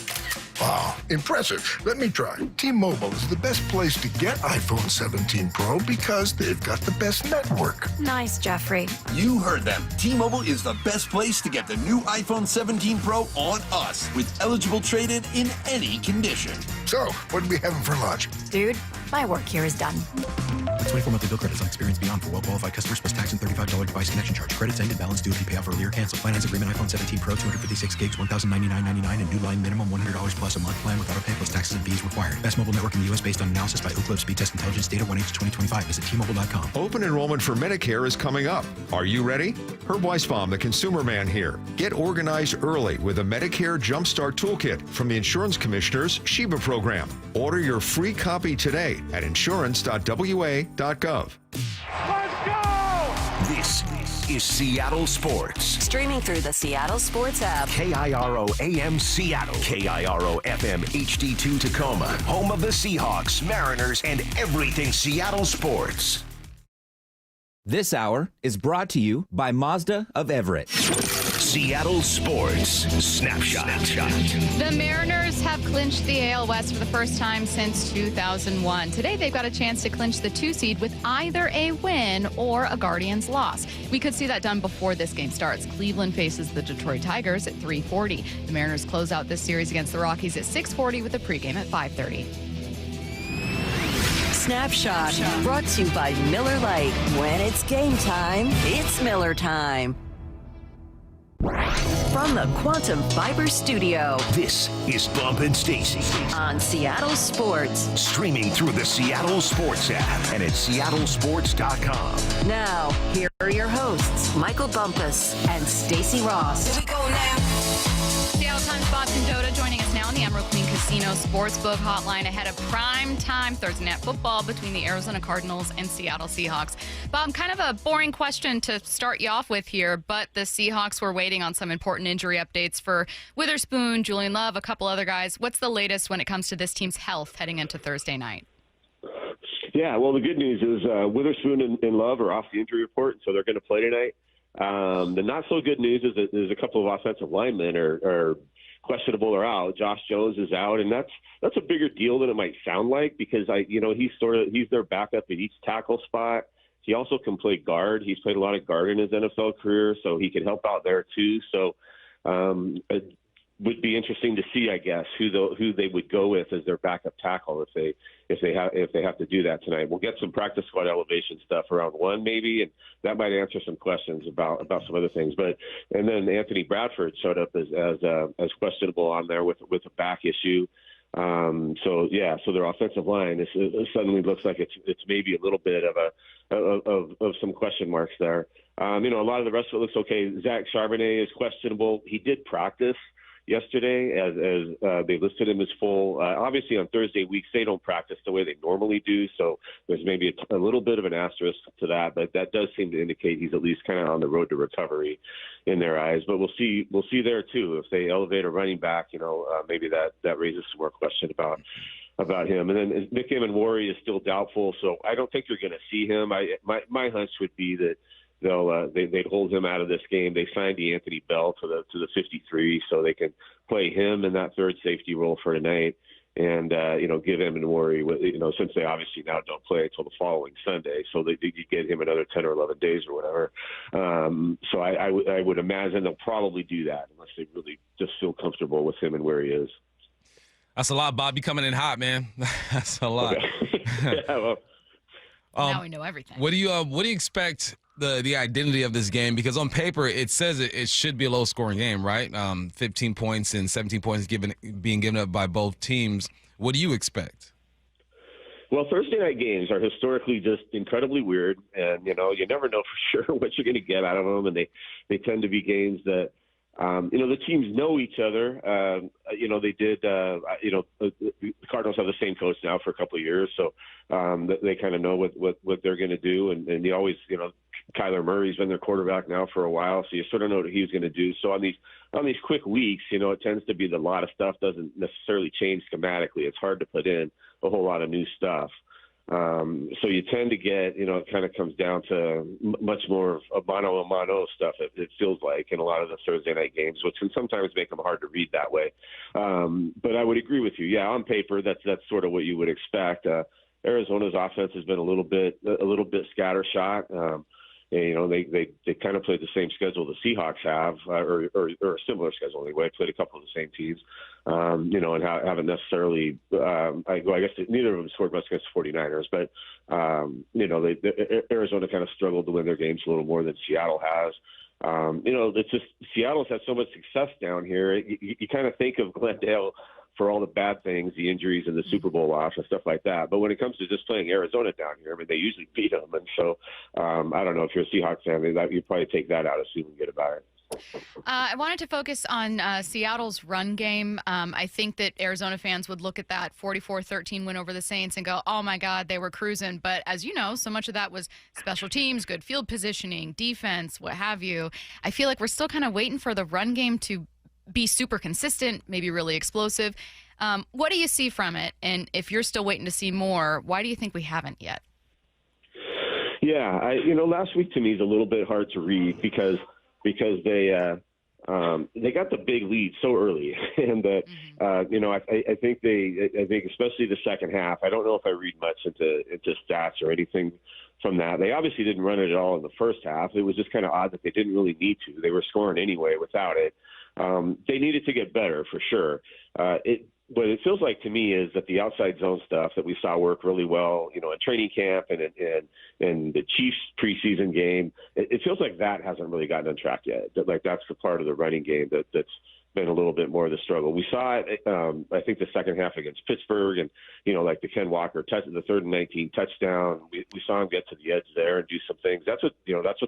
Wow, impressive. Let me try. T-Mobile is the best place to get iPhone 17 Pro because they've got the best network. Nice, Jeffrey. You heard them. T-Mobile is the best place to get the new iPhone 17 Pro on us with eligible trade-in in any condition. So, what are we having for lunch? Dude, my work here is done. The 24 monthly bill credits on Experience Beyond for well-qualified customers plus tax and $35 device connection charge. Credits ended, balance due if you pay off earlier. Cancel finance agreement iPhone 17 Pro, 256 gigs, $1,099.99 and new line minimum $100 plus a month plan with auto pay plus taxes and fees required. Best mobile network in the U.S. based on analysis by Ookla Speed Test Intelligence data 1H2025. Visit T-Mobile.com. Open enrollment for Medicare is coming up. Are you ready? Herb Weisbaum, the consumer man here. Get organized early with a Medicare Jumpstart Toolkit from the Insurance Commissioner's Sheba program. Order your free copy today at insurance.wa.gov. Let's go! This is Seattle Sports. Streaming through the Seattle Sports app. KIRO AM Seattle. KIRO FM HD2 Tacoma. Home of the Seahawks, Mariners, and everything Seattle sports. This hour is brought to you by Mazda of Everett. Seattle Sports Snapshot. The Mariners have clinched the AL West for the first time since 2001. Today, they've got a chance to clinch the 2 seed with either a win or a Guardians loss. We could see that done before this game starts. Cleveland faces the Detroit Tigers at 3:40. The Mariners close out this series against the Rockies at 6:40 with a pregame at 5:30. Snapshot, brought to you by Miller Lite. When it's game time, it's Miller time. From the Quantum Fiber Studio, this is Bump and Stacy on Seattle Sports. Streaming through the Seattle Sports app and at seattlesports.com. Now, here are your hosts, Michael Bumpus and Stacy Ross. Here we go now. Seattle Times Bob Condotta joining us now on the Emerald Queen Casino Sportsbook Hotline ahead of prime time Thursday night football between the Arizona Cardinals and Seattle Seahawks. Bob, kind of a boring question to start you off with here, but the Seahawks were waiting on some important injury updates for Witherspoon, Julian Love, a couple other guys. What's the latest when it comes to this team's health heading into Thursday night? Yeah, well, the good news is Witherspoon and Love are off the injury report, so they're going to play tonight. The not so good news is that there's a couple of offensive linemen are questionable or out. Josh Jones is out, and that's a bigger deal than it might sound like because he's their backup at each tackle spot. He also can play guard. He's played a lot of guard in his NFL career, so he could help out there too. So it would be interesting to see, I guess, who they would go with as their backup tackle if they have to do that tonight. We'll get some practice squad elevation stuff around 1 maybe, and that might answer some questions about some other things. And then Anthony Bradford showed up as questionable on there with a back issue. So their offensive line it suddenly looks like it's maybe a little bit of some question marks there. A lot of the rest of it looks okay. Zach Charbonnet is questionable. He did practice yesterday as they listed him as full. Obviously on Thursday weeks they don't practice the way they normally do, so there's maybe a little bit of an asterisk to that, but that does seem to indicate he's at least kind of on the road to recovery in their eyes. But we'll see there too. If they elevate a running back, maybe that raises some more question about him. And then Nick Emenwari is still doubtful, so I don't think you're going to see him. My hunch would be that they'd hold him out of this game. They signed Anthony Bell to the 53, so they can play him in that third safety role for tonight, and give him and worry. Since they obviously now don't play until the following Sunday, so they get him another 10 or 11 days or whatever. So I would imagine they'll probably do that unless they really just feel comfortable with him and where he is. That's a lot, Bob. You coming in hot, man. That's a lot. Okay. Yeah, well, now we know everything. What do you expect the identity of this game? Because on paper it says it should be a low scoring game, right? 15 points and 17 points being given up by both teams. What do you expect? Well, Thursday night games are historically just incredibly weird, and you never know for sure what you're going to get out of them, and they tend to be games that the teams know each other. They did. The Cardinals have the same coach now for a couple of years, so they kind of know what they're going to do. And you always, Kyler Murray's been their quarterback now for a while, so you sort of know what he's going to do. So on these quick weeks, it tends to be that a lot of stuff doesn't necessarily change schematically. It's hard to put in a whole lot of new stuff. So you tend to get, it kind of comes down to much more of a mano stuff, it feels like, in a lot of the Thursday night games, which can sometimes make them hard to read that way. But I would agree with you. Yeah, on paper, that's sort of what you would expect. Arizona's offense has been a little bit scattershot. They kind of played the same schedule the Seahawks have, or a similar schedule anyway. Played a couple of the same teams, and haven't necessarily. I guess neither of them scored much against the 49ers, but Arizona kind of struggled to win their games a little more than Seattle has. It's just Seattle's had so much success down here. You kind of think of Glendale for all the bad things, the injuries and the Super Bowl loss and stuff like that. But when it comes to just playing Arizona down here, they usually beat them. And so I don't know if you're a Seahawks fan, you'd probably take that out as feeling good about it. I wanted to focus on Seattle's run game. I think that Arizona fans would look at that 44-13 win over the Saints and go, oh, my God, they were cruising. But as you know, so much of that was special teams, good field positioning, defense, what have you. I feel like we're still kind of waiting for the run game to be super consistent, maybe really explosive. What do you see from it? And if you're still waiting to see more, why do you think we haven't yet? Yeah, last week to me is a little bit hard to read because they got the big lead so early, and that I think especially the second half. I don't know if I read much into stats or anything from that. They obviously didn't run it at all in the first half. It was just kind of odd that they didn't really need to. They were scoring anyway without it. They needed to get better for sure. What it feels like to me is that the outside zone stuff that we saw work really well, in training camp and the Chiefs preseason game, it feels like that hasn't really gotten on track yet. That's the part of the running game that's been a little bit more of the struggle. We saw it, I think, the second half against Pittsburgh, and like the Ken Walker the 3rd and 19 touchdown. We saw him get to the edge there and do some things. That's what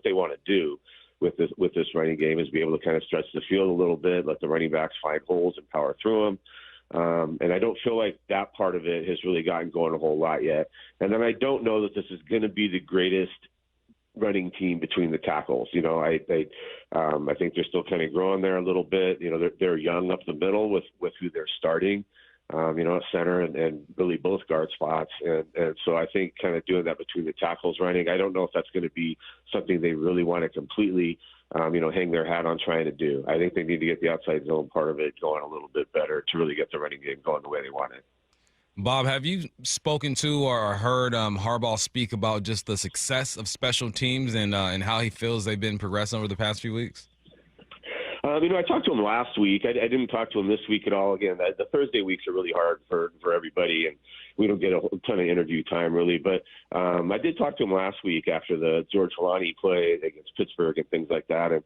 they want to do with this running game, is be able to kind of stretch the field a little bit, let the running backs find holes and power through them. And I don't feel like that part of it has really gotten going a whole lot yet. And then I don't know that this is going to be the greatest running team between the tackles. I think they're still kind of growing there a little bit. They're young up the middle with who they're starting, at center and really both guard spots. And so I think kind of doing that between the tackles running, I don't know if that's going to be something they really want to completely hang their hat on trying to do. I think they need to get the outside zone part of it going a little bit better to really get the running game going the way they want it. Bob, have you spoken to or heard Harbaugh speak about just the success of special teams and how he feels they've been progressing over the past few weeks? I talked to him last week. I didn't talk to him this week at all. Again, the Thursday weeks are really hard for everybody, and we don't get a ton of interview time really. But I did talk to him last week after the George Holani play against Pittsburgh and things like that. And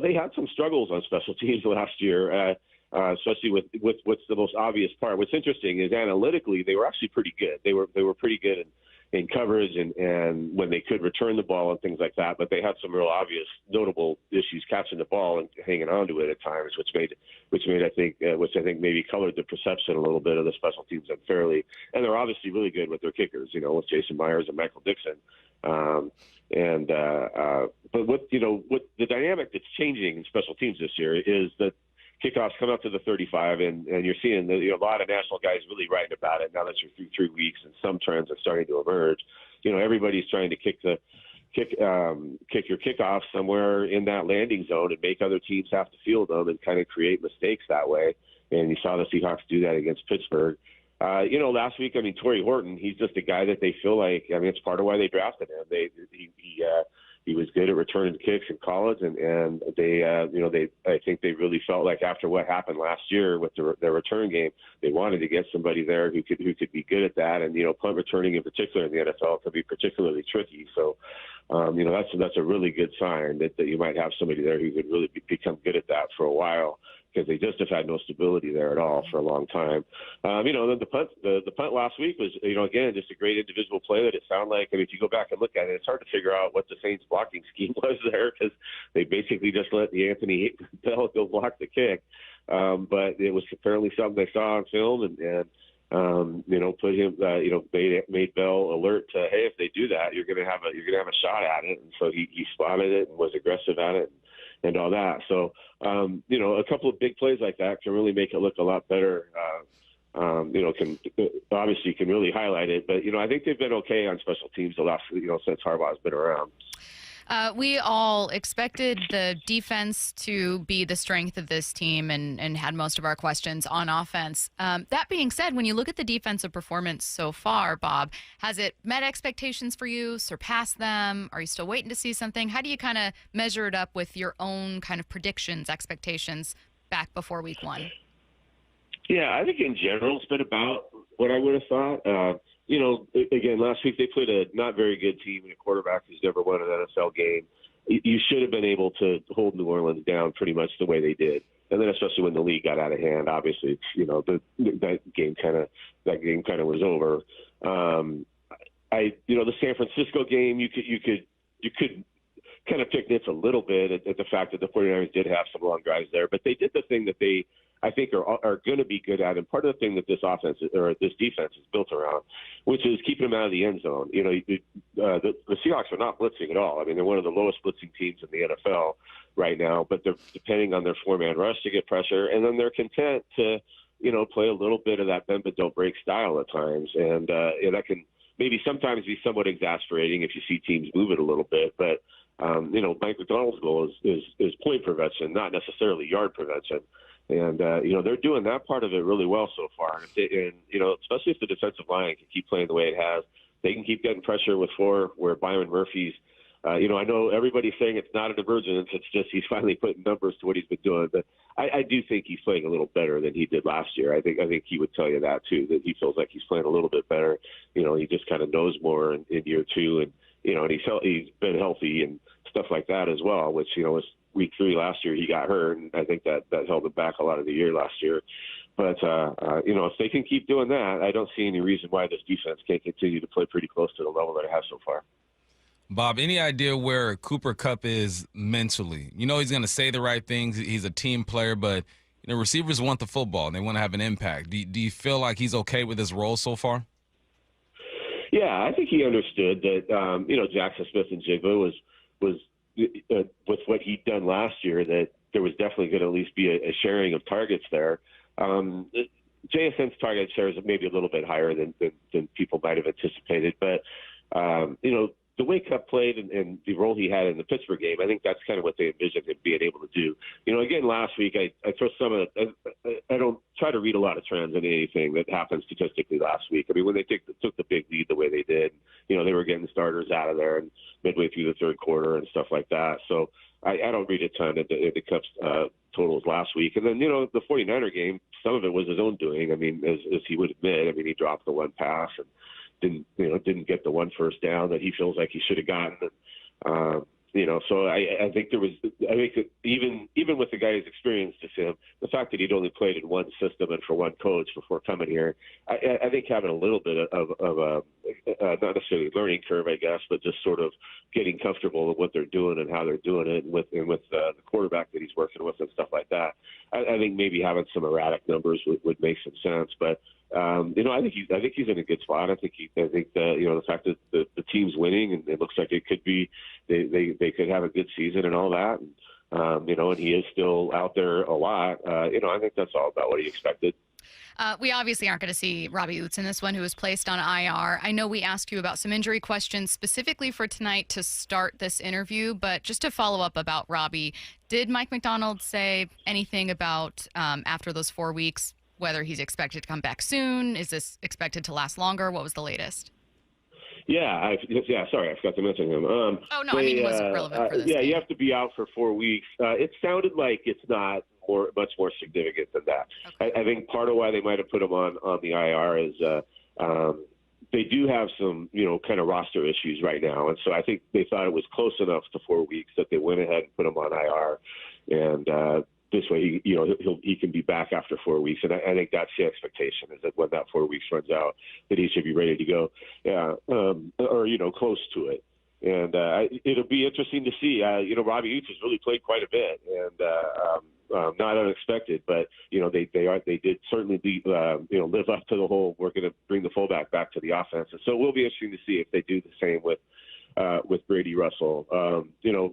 they had some struggles on special teams last year, especially with what's the most obvious part. What's interesting is analytically they were actually pretty good. They were pretty good in coverage and when they could return the ball and things like that, but they had some real obvious notable issues catching the ball and hanging on to it at times, which I think maybe colored the perception a little bit of the special teams unfairly. And they're obviously really good with their kickers, with Jason Myers and Michael Dixon. But what the dynamic that's changing in special teams this year is that kickoffs come up to the 35, and you're seeing a lot of national guys really writing about it now that you're through 3 weeks, and some trends are starting to emerge. Everybody's trying to kick your kickoff somewhere in that landing zone and make other teams have to field them and kind of create mistakes that way. And you saw the Seahawks do that against Pittsburgh. Last week, Torrey Horton, he's just a guy that they feel like, it's part of why they drafted him. He was good at returning kicks in college, and I think they really felt like after what happened last year with their return game, they wanted to get somebody there who could be good at that. And punt returning in particular in the NFL can be particularly tricky. So, that's a really good sign that you might have somebody there who could really become good at that for a while, because they just have had no stability there at all for a long time. Then the punt last week was, again, just a great individual play that it sounded like. If you go back and look at it, it's hard to figure out what the Saints blocking scheme was there, because they basically just let Anthony Bell go block the kick. But it was apparently something they saw on film and put him, made Bell alert to, hey, if they do that, you're gonna have a shot at it. And so he spotted it and was aggressive at it and all that. So, a couple of big plays like that can really make it look a lot better. Can really highlight it. But, I think they've been okay on special teams the last, since Harbaugh's been around. We all expected the defense to be the strength of this team and had most of our questions on offense. That being said, when you look at the defensive performance so far, Bob, has it met expectations for you, surpassed them? Are you still waiting to see something? How do you kind of measure it up with your own kind of predictions, expectations back before week one? Yeah, I think in general it's been about what I would have thought. Again, last week they played a not very good team and a quarterback who's never won an NFL game. You should have been able to hold New Orleans down pretty much the way they did. And then especially when the league got out of hand, obviously, that game kind of was over. The San Francisco game, you could kind of pick nits a little bit at the fact that the 49ers did have some long drives there, but they did the thing that they, I think, are going to be good at, and part of the thing that this offense or this defense is built around, which is keeping them out of the end zone. The Seahawks are not blitzing at all. They're one of the lowest blitzing teams in the NFL right now, but they're depending on their four-man rush to get pressure, and then they're content to, play a little bit of that bend but don't break style at times, and that can maybe sometimes be somewhat exasperating if you see teams move it a little bit. But, Mike Macdonald's goal is point prevention, not necessarily yard prevention. And, they're doing that part of it really well so far. And, especially if the defensive line can keep playing the way it has, they can keep getting pressure with 4, where Byron Murphy's, I know everybody's saying it's not an emergence. It's just he's finally putting numbers to what he's been doing. But I do think he's playing a little better than he did last year. I think he would tell you that, too, that he feels like he's playing a little bit better. He just kind of knows more in year 2. And, and he's been healthy and stuff like that as well, which, was week 3 last year he got hurt. And I think that held him back a lot of the year last year. But, if they can keep doing that, I don't see any reason why this defense can't continue to play pretty close to the level that it has so far. Bob, any idea where Cooper Kupp is mentally? He's going to say the right things. He's a team player, but receivers want the football and they want to have an impact. Do you feel like he's okay with his role so far? Yeah, I think he understood that, Jackson Smith-Njigba was with what he'd done last year, that there was definitely going to at least be a sharing of targets there. JSN's target share is maybe a little bit higher than people might have anticipated, but the way Kupp played and the role he had in the Pittsburgh game, I think that's kind of what they envisioned him being able to do. Again, last week I throw some of it. I don't try to read a lot of trends in anything that happened statistically last week. I mean, when they took the big lead the way they did, they were getting starters out of there and midway through the third quarter and stuff like that. So I don't read a ton into Kupp's totals last week. And then, the 49er game, some of it was his own doing. I mean, as he would admit, he dropped the one pass and didn't get the one first down that he feels like he should have gotten. So I think that even with the guy who's experienced as him, the fact that he'd only played in one system and for one coach before coming here, I think having a little bit of a not necessarily learning curve, I guess, but just sort of getting comfortable with what they're doing and how they're doing it, and with the quarterback that he's working with and stuff like that. I think maybe having some erratic numbers would make some sense, but. I think he's in a good spot. I think the fact that the team's winning and it looks like it could be they could have a good season and all that. And, and he is still out there a lot. I think that's all about what he expected. We obviously aren't going to see Robbie Oots in this one, who was placed on IR. I know we asked you about some injury questions specifically for tonight to start this interview, but just to follow up about Robbie, did Mike Macdonald say anything about after those 4 weeks? Whether he's expected to come back soon? Is this expected to last longer? What was the latest? Yeah, sorry, I forgot to mention him. He wasn't relevant for this game. You have to be out for 4 weeks. It sounded like it's not much more significant than that. Okay. I think part of why they might have put him on the IR is they do have some, kind of roster issues right now. And so I think they thought it was close enough to 4 weeks that they went ahead and put him on IR. And this way, he can be back after 4 weeks, and I think that's the expectation, is that when that 4 weeks runs out, that he should be ready to go, or close to it. And it'll be interesting to see. Robbie Oots has really played quite a bit, and not unexpected, but they did certainly live up to the whole we're going to bring the fullback back to the offense, and so it will be interesting to see if they do the same with Brady Russell.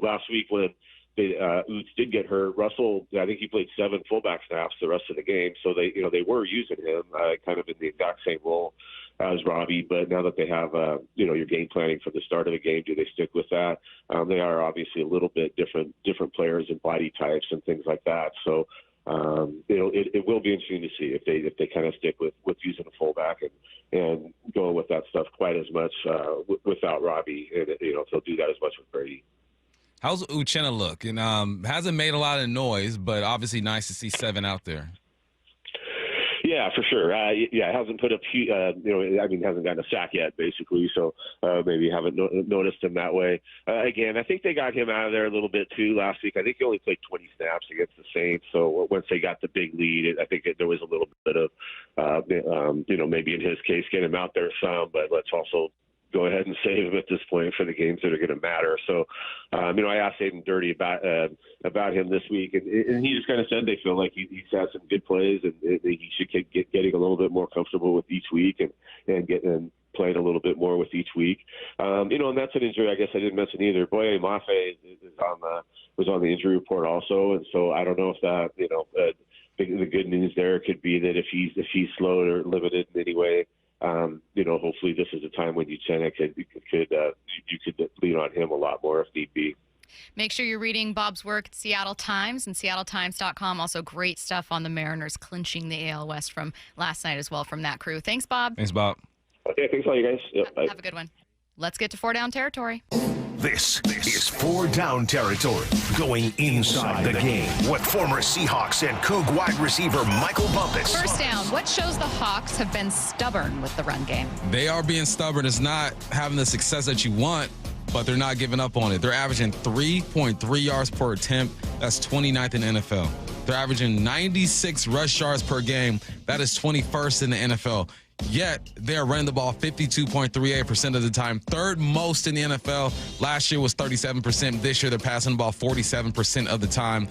Last week when Oots did get hurt, Russell, I think he played 7 fullback snaps the rest of the game. So they were using him kind of in the exact same role as Robbie. But now that they have, your game planning for the start of the game, do they stick with that? They are obviously a little bit different players and body types and things like that. So, it will be interesting to see if they kind of stick with using a fullback and going with that stuff quite as much without Robbie. And, if they'll do that as much with Brady. How's Uchenna look? And hasn't made a lot of noise, but obviously nice to see 7 out there. Yeah, for sure. Hasn't put up, hasn't gotten a sack yet, basically. So maybe haven't noticed him that way. Again, I think they got him out of there a little bit too last week. I think he only played 20 snaps against the Saints. So once they got the big lead, I think there was a little bit of, maybe in his case, get him out there some, but let's also go ahead and save him at this point for the games that are going to matter. So, I asked Aiden Dirty about him this week, and he just kind of said they feel like he's had some good plays, and he should get getting a little bit more comfortable with each week and playing a little bit more with each week. And that's an injury I guess I didn't mention either. Boye Mafe was on the injury report also, and so I don't know if that, the good news there could be that if he's slowed or limited in any way, hopefully this is a time when you could lean on him a lot more if need be. Make sure you're reading Bob's work at Seattle Times and seattletimes.com. Also great stuff on the Mariners clinching the AL West from last night as well from that crew. Thanks, Bob. Thanks, Bob. Okay, thanks a lot, you guys. Yep, bye. Have a good one. Let's get to 4 down territory. This is 4 down territory, going inside the game with former Seahawks and Coug wide receiver Michael Bumpus. First down, what shows the Hawks have been stubborn with the run game? They are being stubborn. It's not having the success that you want, but they're not giving up on it. They're averaging 3.3 yards per attempt. That's 29th in the NFL. They're averaging 96 rush yards per game. That is 21st in the NFL. Yet, they're running the ball 52.38% of the time, third most in the NFL. Last year was 37%. This year, they're passing the ball 47% of the time.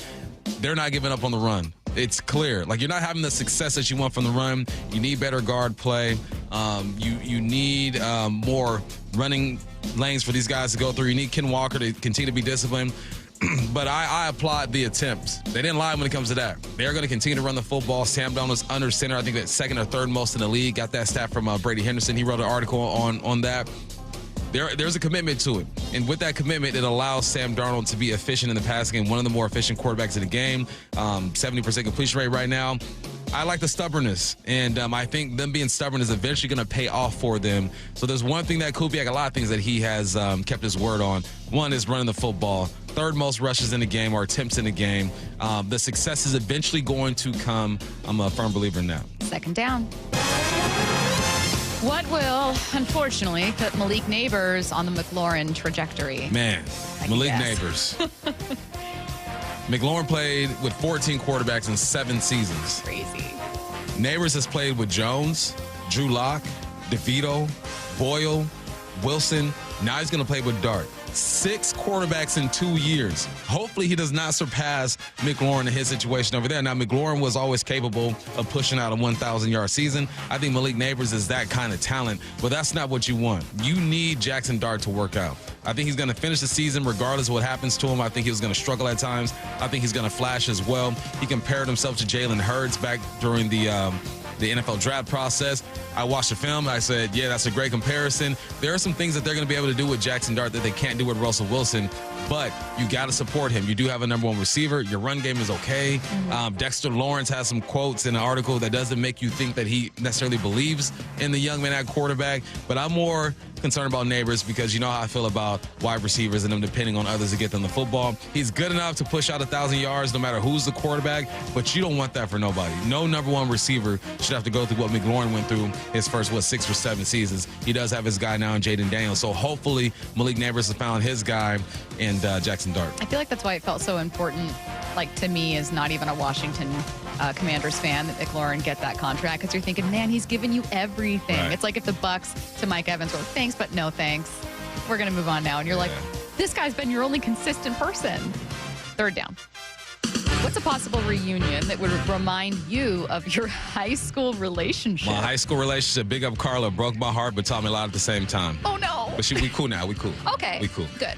They're not giving up on the run. It's clear. Like, you're not having the success that you want from the run. You need better guard play. You need more running lanes for these guys to go through. You need Ken Walker to continue to be disciplined. But I applaud the attempts. They didn't lie when it comes to that. They're going to continue to run the football. Sam Darnold's under center. I think that's second or third most in the league. Got that stat from Brady Henderson. He wrote an article on that. There's a commitment to it. And with that commitment, it allows Sam Darnold to be efficient in the passing game, one of the more efficient quarterbacks in the game. 70% completion rate right now. I like the stubbornness, and I think them being stubborn is eventually going to pay off for them. So there's one thing that Kubiak, a lot of things that he has kept his word on. One is running the football. Third most rushes in the game or attempts in the game. The success is eventually going to come. I'm a firm believer in that. Second down. What will, unfortunately, put Malik Neighbors on the McLaurin trajectory? Man, Malik Neighbors. McLaurin played with 14 quarterbacks in 7 seasons. Crazy. Neighbors has played with Jones, Drew Lock, DeVito, Boyle, Wilson. Now he's going to play with Dart. 6 quarterbacks in 2 years. Hopefully he does not surpass McLaurin in his situation over there. Now, McLaurin was always capable of pushing out a 1,000-yard season. I think Malik Neighbors is that kind of talent, but that's not what you want. You need Jackson Dart to work out. I think he's going to finish the season regardless of what happens to him. I think he was going to struggle at times. I think he's going to flash as well. He compared himself to Jalen Hurts back during the NFL draft process. I watched the film. I said, yeah, that's a great comparison. There are some things that they're going to be able to do with Jackson Dart that they can't do with Russell Wilson, but you got to support him. You do have a number 1 receiver. Your run game is okay. Dexter Lawrence has some quotes in an article that doesn't make you think that he necessarily believes in the young man at quarterback, but I'm more concerned about Neighbors because you know how I feel about wide receivers and them depending on others to get them the football. He's good enough to push out 1,000 yards no matter who's the quarterback, but you don't want that for nobody. No number 1 receiver should have to go through what McLaurin went through his first, 6 or 7 seasons. He does have his guy now in Jaden Daniels, so hopefully Malik Neighbors has found his guy in Jackson Dart. I feel like that's why it felt so important, like to me as not even a Washington Commanders fan, that McLaurin get that contract, because you're thinking, man, he's giving you everything. Right. It's like if the Bucks to Mike Evans were like, thanks, but no thanks. We're going to move on now. And you're like, this guy's been your only consistent person. Third down. What's a possible reunion that would remind you of your high school relationship? My high school relationship, big up Carla, broke my heart but taught me a lot at the same time. Oh, no. But we cool now. We cool. Okay. We cool. Good.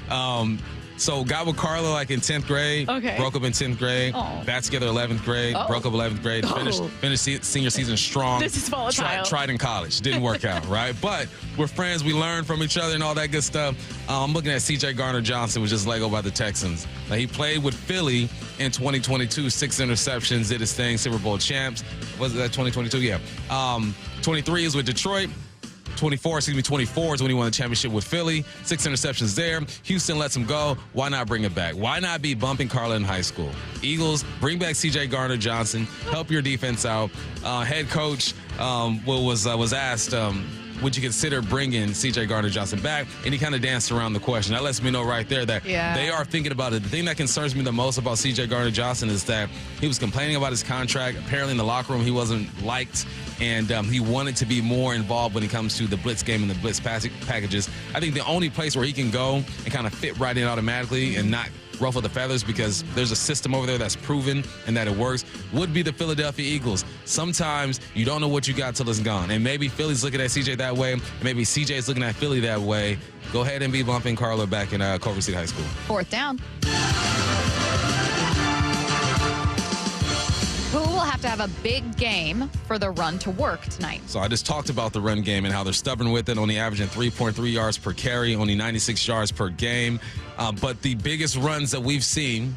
So got with Carla like in 10th grade. Okay. Broke up in 10th grade. Oh. Back together 11th grade. Oh. Broke up 11th grade. Oh. Finished senior season strong. This is volatile. Tried in college. Didn't work out, right? But we're friends. We learn from each other and all that good stuff. I'm looking at C.J. Garner-Johnson, was just let go by the Texans. Now, he played with Philly in 2022. 6 interceptions. Did his thing. Super Bowl champs. Was that 2022? Yeah. 23 is with Detroit. 24 is when he won the championship with Philly. 6 interceptions there. Houston lets him go. Why not bring it back? Why not be bumping Carla in high school? Eagles, bring back C.J. Garner-Johnson. Help your defense out. Head coach was asked, would you consider bringing C.J. Garner-Johnson back? And he kind of danced around the question. That lets me know right there that they are thinking about it. The thing that concerns me the most about C.J. Garner-Johnson is that he was complaining about his contract. Apparently in the locker room he wasn't liked, and he wanted to be more involved when it comes to the blitz game and the blitz packages. I think the only place where he can go and kind of fit right in automatically and not ruffle the feathers, because there's a system over there that's proven and that it works, would be the Philadelphia Eagles. Sometimes you don't know what you got till it's gone. And maybe Philly's looking at CJ that way. Maybe CJ's looking at Philly that way. Go ahead and be bumping Carla back in Culver City High School. Fourth down. Who will have have to have a big game for the run to work tonight. So I just talked about the run game and how they're stubborn with it, only averaging 3.3 yards per carry, only 96 yards per game. But the biggest runs that we've seen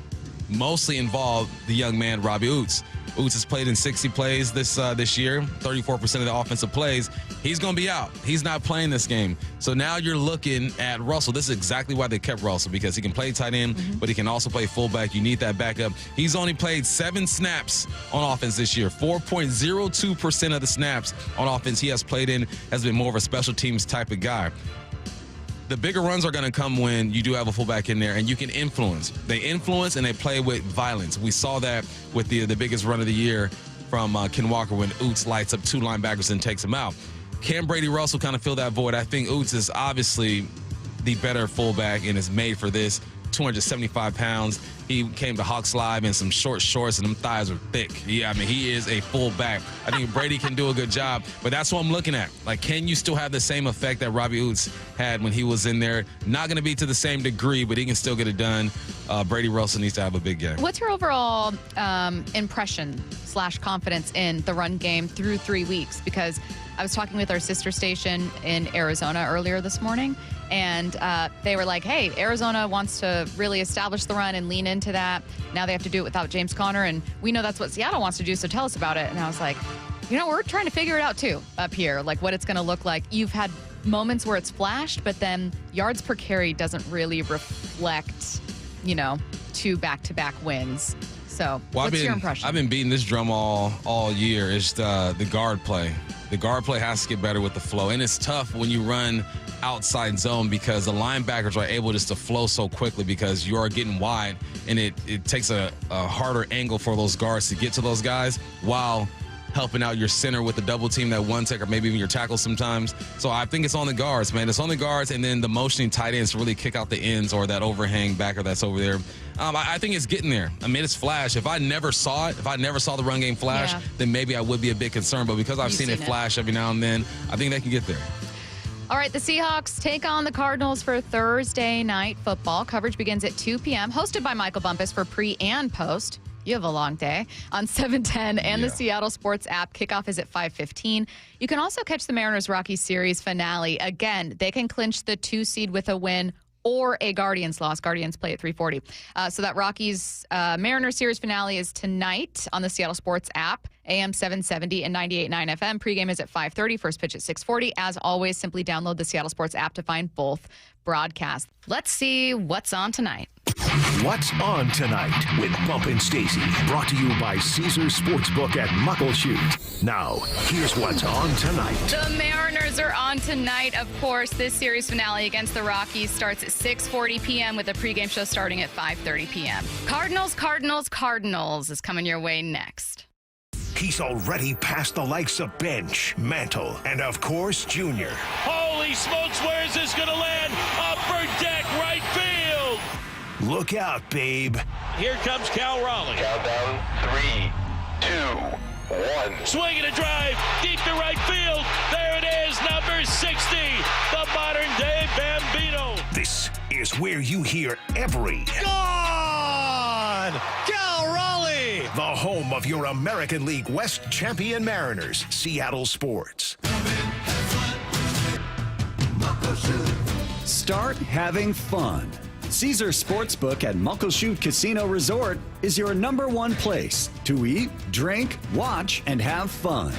mostly involve the young man, Robbie Oots. Oots has played in 60 plays this year, 34% of the offensive plays. He's going to be out. He's not playing this game. So now you're looking at Russell. This is exactly why they kept Russell, because he can play tight end, but he can also play fullback. You need that backup. He's only played 7 snaps on offense this year. 4.02% of the snaps on offense he has played in has been more of a special teams type of guy. The bigger runs are going to come when you do have a fullback in there and you can influence. They influence and they play with violence. We saw that with the biggest run of the year from Ken Walker when Oots lights up 2 linebackers and takes them out. Can Brady Russell kind of fill that void? I think Oots is obviously the better fullback and is made for this. 275 pounds. He came to Hawks Live in some short shorts, and them thighs are thick. Yeah, I mean, he is a fullback. I think Brady can do a good job, but that's what I'm looking at. Like, can you still have the same effect that Robbie Oots had when he was in there? Not going to be to the same degree, but he can still get it done. Brady Russell needs to have a big game. What's your overall impression/confidence in the run game through 3 weeks? Because I was talking with our sister station in Arizona earlier this morning, and they were like, hey, Arizona wants to really establish the run and lean into that. Now they have to do it without James Conner, and we know that's what Seattle wants to do, so tell us about it. And I was like, we're trying to figure it out too up here, like what it's going to look like. You've had moments where it's flashed, but then yards per carry doesn't really reflect, 2 back-to-back wins. So what's your impression? I've been beating this drum all year. It's the guard play. The guard play has to get better with the flow. And it's tough when you run outside zone because the linebackers are able just to flow so quickly because you are getting wide, and it takes a harder angle for those guards to get to those guys while helping out your center with the double team, that one tech, or maybe even your tackle sometimes. So I think it's on the guards, man. It's on the guards, and then the motioning tight ends to really kick out the ends or that overhang backer that's over there. I think it's getting there. I mean, it's flash. If I never saw it, if I never saw the run game flash, then maybe I would be a bit concerned. But because I've seen it flash every now and then, I think they can get there. All right, the Seahawks take on the Cardinals for Thursday night football. Coverage begins at 2 p.m., hosted by Michael Bumpus for pre and post. You have a long day on 710 and the Seattle Sports app. Kickoff is at 5:15. You can also catch the Mariners-Rockies series finale. Again, they can clinch the 2 seed with a win or a Guardians loss. Guardians play at 3:40. So that Rockies-Mariners series finale is tonight on the Seattle Sports app, AM 770 and 98.9 FM. Pregame is at 5:30. First pitch at 6:40. As always, simply download the Seattle Sports app to find both broadcasts. Let's see what's on tonight. What's on tonight with Bump and Stacy, brought to you by Caesars Sportsbook at Muckleshoot. Now, here's what's on tonight. The Mariners are on tonight, of course. This series finale against the Rockies starts at 6:40 p.m. with a pregame show starting at 5:30 p.m. Cardinals is coming your way next. He's already passed the likes of Bench, Mantle, and of course, Junior. Holy smokes, where is this going to land? Upper deck, right field. Look out, babe. Here comes Cal Raleigh. Countdown, 3, 2, 1. Swing and a drive, deep to right field. There it is, number 60, the modern-day Bambino. This is where you hear every... Gone! Cal Raleigh! The home of your American League West champion Mariners, Seattle Sports. Start having fun. Caesars Sportsbook at Muckleshoot Casino Resort is your #1 place to eat, drink, watch, and have fun.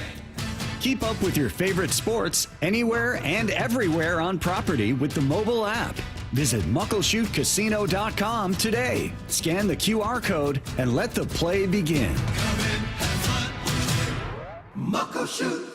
Keep up with your favorite sports anywhere and everywhere on property with the mobile app. Visit muckleshootcasino.com today. Scan the QR code and let the play begin. Muckleshoot.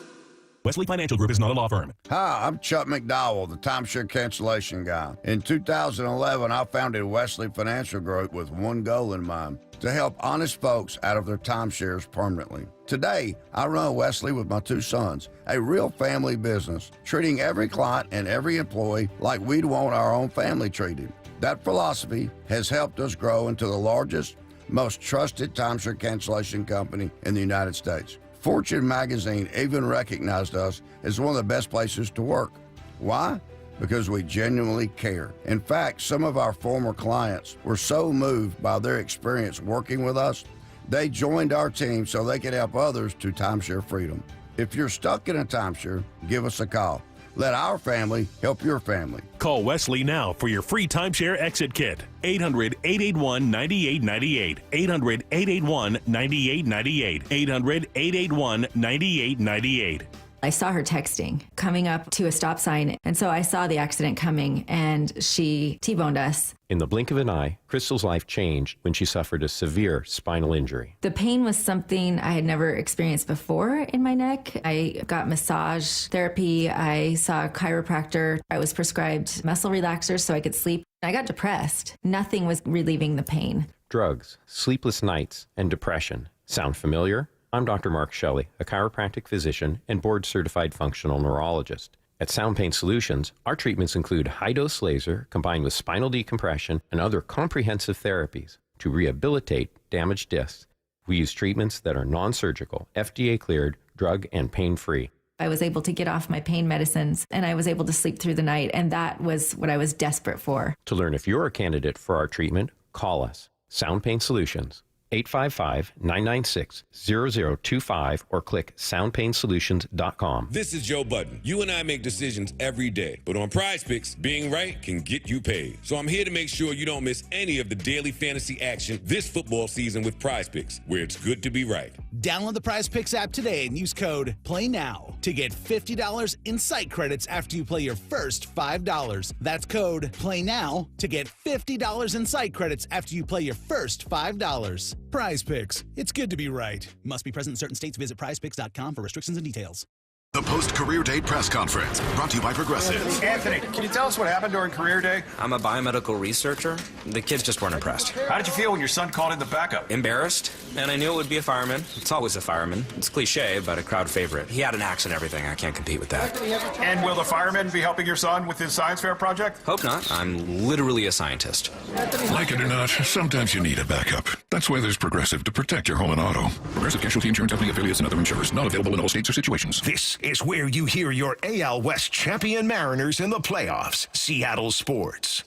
Wesley Financial Group is not a law firm. Hi, I'm Chuck McDowell, the timeshare cancellation guy. In 2011, I founded Wesley Financial Group with one goal in mind: to help honest folks out of their timeshares permanently. Today, I run Wesley with my 2 sons, a real family business, treating every client and every employee like we'd want our own family treated. That philosophy has helped us grow into the largest, most trusted timeshare cancellation company in the United States. Fortune magazine even recognized us as one of the best places to work. Why? Because we genuinely care. In fact, some of our former clients were so moved by their experience working with us, They joined our team so they could help others to timeshare freedom. If you're stuck in a timeshare, give us a call. Let our family help your family. Call Wesley now for your free timeshare exit kit. 800-881-9898. 800-881-9898. 800-881-9898. I saw her texting coming up to a stop sign, and so I saw the accident coming, and she T-boned us. In the blink of an eye, Crystal's life changed when she suffered a severe spinal injury. The pain was something I had never experienced before in my neck. I got massage therapy. I saw a chiropractor. I was prescribed muscle relaxers so I could sleep. I got depressed. Nothing was relieving the pain. Drugs, sleepless nights, and depression. Sound familiar? I'm Dr. Mark Shelley, a chiropractic physician and board-certified functional neurologist. At Sound Pain Solutions, our treatments include high-dose laser combined with spinal decompression and other comprehensive therapies to rehabilitate damaged discs. We use treatments that are non-surgical, FDA-cleared, drug and pain-free. I was able to get off my pain medicines, and I was able to sleep through the night, and that was what I was desperate for. To learn if you're a candidate for our treatment, call us. Sound Pain Solutions. 855-996-0025 or click soundpainsolutions.com. This is Joe Budden. You and I make decisions every day, but on Prize Picks, being right can get you paid. So I'm here to make sure you don't miss any of the daily fantasy action this football season with Prize Picks, where it's good to be right. Download the Prize Picks app today and use code PLAYNOW to get $50 in site credits after you play your first $5. That's code PLAYNOW to get $50 in site credits after you play your first $5. Prize Picks. It's good to be right. Must be present in certain states. Visit prizepicks.com for restrictions and details. The post-career day press conference, brought to you by Progressive. Anthony, can you tell us what happened during career day? I'm a biomedical researcher. The kids just weren't impressed. How did you feel when your son called in the backup? Embarrassed, and I knew it would be a fireman. It's always a fireman. It's cliche, but a crowd favorite. He had an axe and everything. I can't compete with that. And will the fireman be helping your son with his science fair project? Hope not. I'm literally a scientist. Like it or not, sometimes you need a backup. That's why there's Progressive to protect your home and auto. Progressive Casualty Insurance Company affiliates and other insurers. Not available in all states or situations. This is where you hear your AL West champion Mariners in the playoffs. Seattle Sports.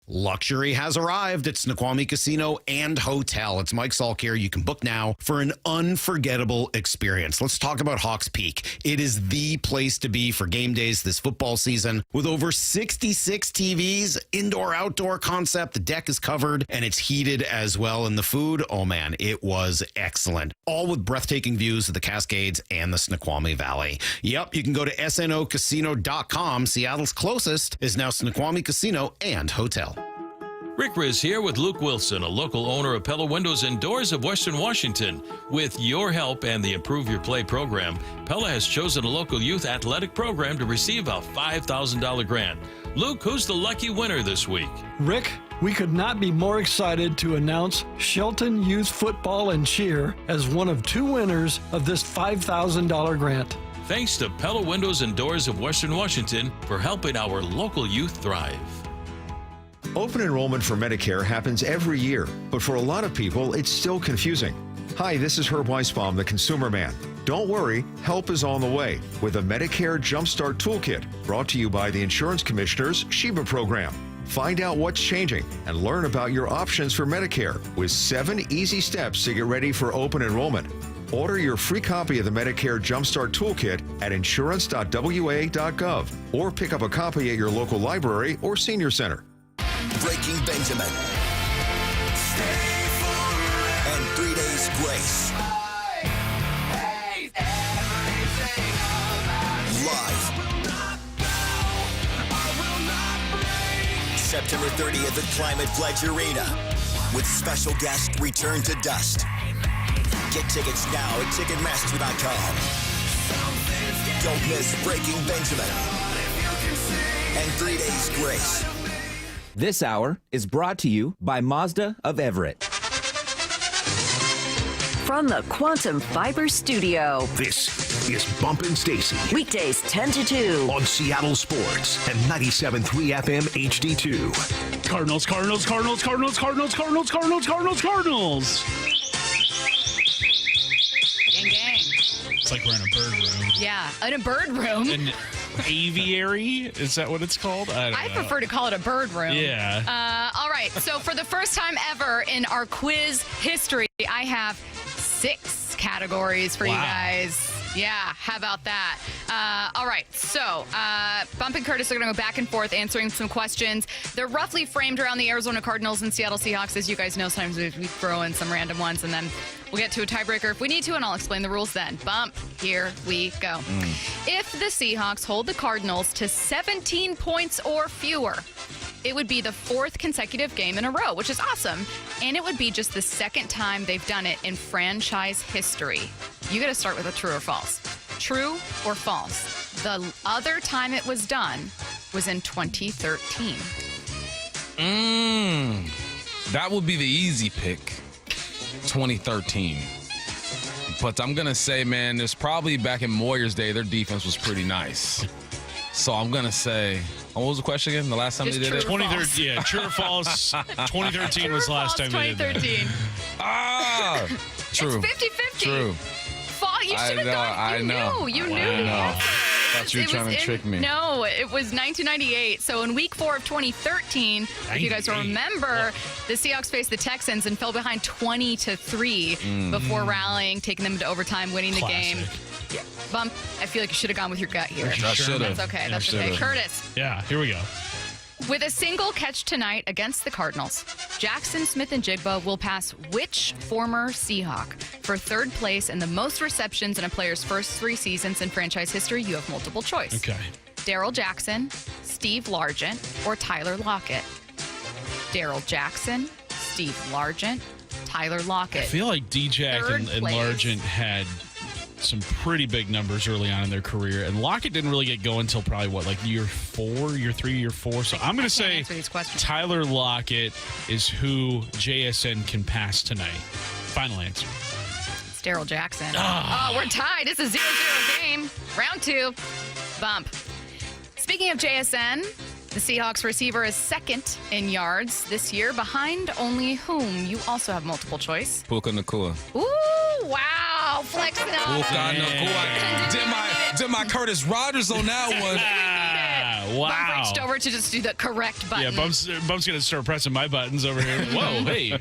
Luxury has arrived at Snoqualmie Casino and Hotel. It's Mike Salk here. You can book now for an unforgettable experience. Let's talk about Hawks Peak. It is the place to be for game days this football season. With over 66 TVs, indoor-outdoor concept, the deck is covered and it's heated as well. And the food, oh man, it was excellent. All with breathtaking views of the Cascades and the Snoqualmie Valley. Yep, you can go to snocasino.com. Seattle's closest is now Snoqualmie Casino and Hotel. Rick Riz here with Luke Wilson, a local owner of Pella Windows and Doors of Western Washington. With your help and the Improve Your Play program, Pella has chosen a local youth athletic program to receive a $5,000 grant. Luke, who's the lucky winner this week? Rick, we could not be more excited to announce Shelton Youth Football and Cheer as one of two winners of this $5,000 grant. Thanks to Pella Windows and Doors of Western Washington for helping our local youth thrive. Open enrollment for Medicare happens every year, but for a lot of people, it's still confusing. Hi, this is Herb Weisbaum, the Consumer Man. Don't worry, help is on the way with a Medicare Jumpstart Toolkit brought to you by the Insurance Commissioner's Sheba program. Find out what's changing and learn about your options for Medicare with 7 easy steps to get ready for open enrollment. Order your free copy of the Medicare Jumpstart Toolkit at insurance.wa.gov or pick up a copy at your local library or senior center. Breaking Benjamin. And 3 Days Grace. Live. September 30th at Climate Pledge Arena. With special guest Return to Dust. Get tickets now at Ticketmaster.com. Don't miss Breaking Benjamin. And 3 Days Grace. This hour is brought to you by Mazda of Everett. From the Quantum Fiber Studio. This is Bumpin' Stacy. Weekdays 10 to 2. On Seattle Sports and 97.3 FM HD2. Cardinals, Cardinals, Cardinals, Cardinals, Cardinals, Cardinals, Cardinals, Cardinals, Cardinals. Gang, gang. It's like we're in a bird room. Yeah, in a bird room. An aviary? Is that what it's called? I don't know. I prefer to call it a bird room. Yeah. All right. right. So for the first time ever in our quiz history, I have 6 categories for you guys. Yeah, how about that? All right, so Bump and Curtis are going to go back and forth answering some questions. They're roughly framed around the Arizona Cardinals and Seattle Seahawks. As you guys know, sometimes we throw in some random ones, and then we'll get to a tiebreaker if we need to, and I'll explain the rules then. Bump, here we go. If the Seahawks hold the Cardinals to 17 points or fewer, it would be the 4th consecutive game in a row, which is awesome. And it would be just the 2nd time they've done it in franchise history. You got to start with a true or false. True or false? The other time it was done was in 2013. That would be the easy pick. 2013. But I'm going to say, man, there's probably back in Moyer's day, their defense was pretty nice. So I'm going to say, what was the question again? The last time they did it? 2013. Yeah, true or false. 2013 was the last time they did it. 2013. True. It's 50-50. True. You should have gone. You knew. I thought you were trying to trick me. No, it was 1998. So in week 4 of 2013, if you guys remember, the Seahawks faced the Texans and fell behind 20-3 before rallying, taking them into overtime, winning the game. Yeah. Bump, I feel like you should have gone with your gut here. I should have. That's okay. That's okay. Curtis. Yeah, here we go. With a single catch tonight against the Cardinals, Jackson Smith-Njigba will pass which former Seahawk for 3rd place in the most receptions in a player's first 3 seasons in franchise history? You have multiple choice. Okay. Darryl Jackson, Steve Largent, or Tyler Lockett? Darryl Jackson, Steve Largent, Tyler Lockett. I feel like D-Jack and Largent had some pretty big numbers early on in their career, and Lockett didn't really get going until probably year 3, year 4. So I'm going to say Tyler Lockett is who JSN can pass tonight. Final answer. It's Darryl Jackson. Oh, we're tied. It's a 0-0 game. Round 2. Bump. Speaking of JSN, the Seahawks receiver is 2nd in yards this year, behind only whom? You also have multiple choice. Puka Nacua. Ooh, wow. Flexing up. Puka Nacua. Did my Curtis Rogers on that one. Wow. Bump reached over to just do the correct button. Yeah, Bump's going to start pressing my buttons over here. Whoa, hey.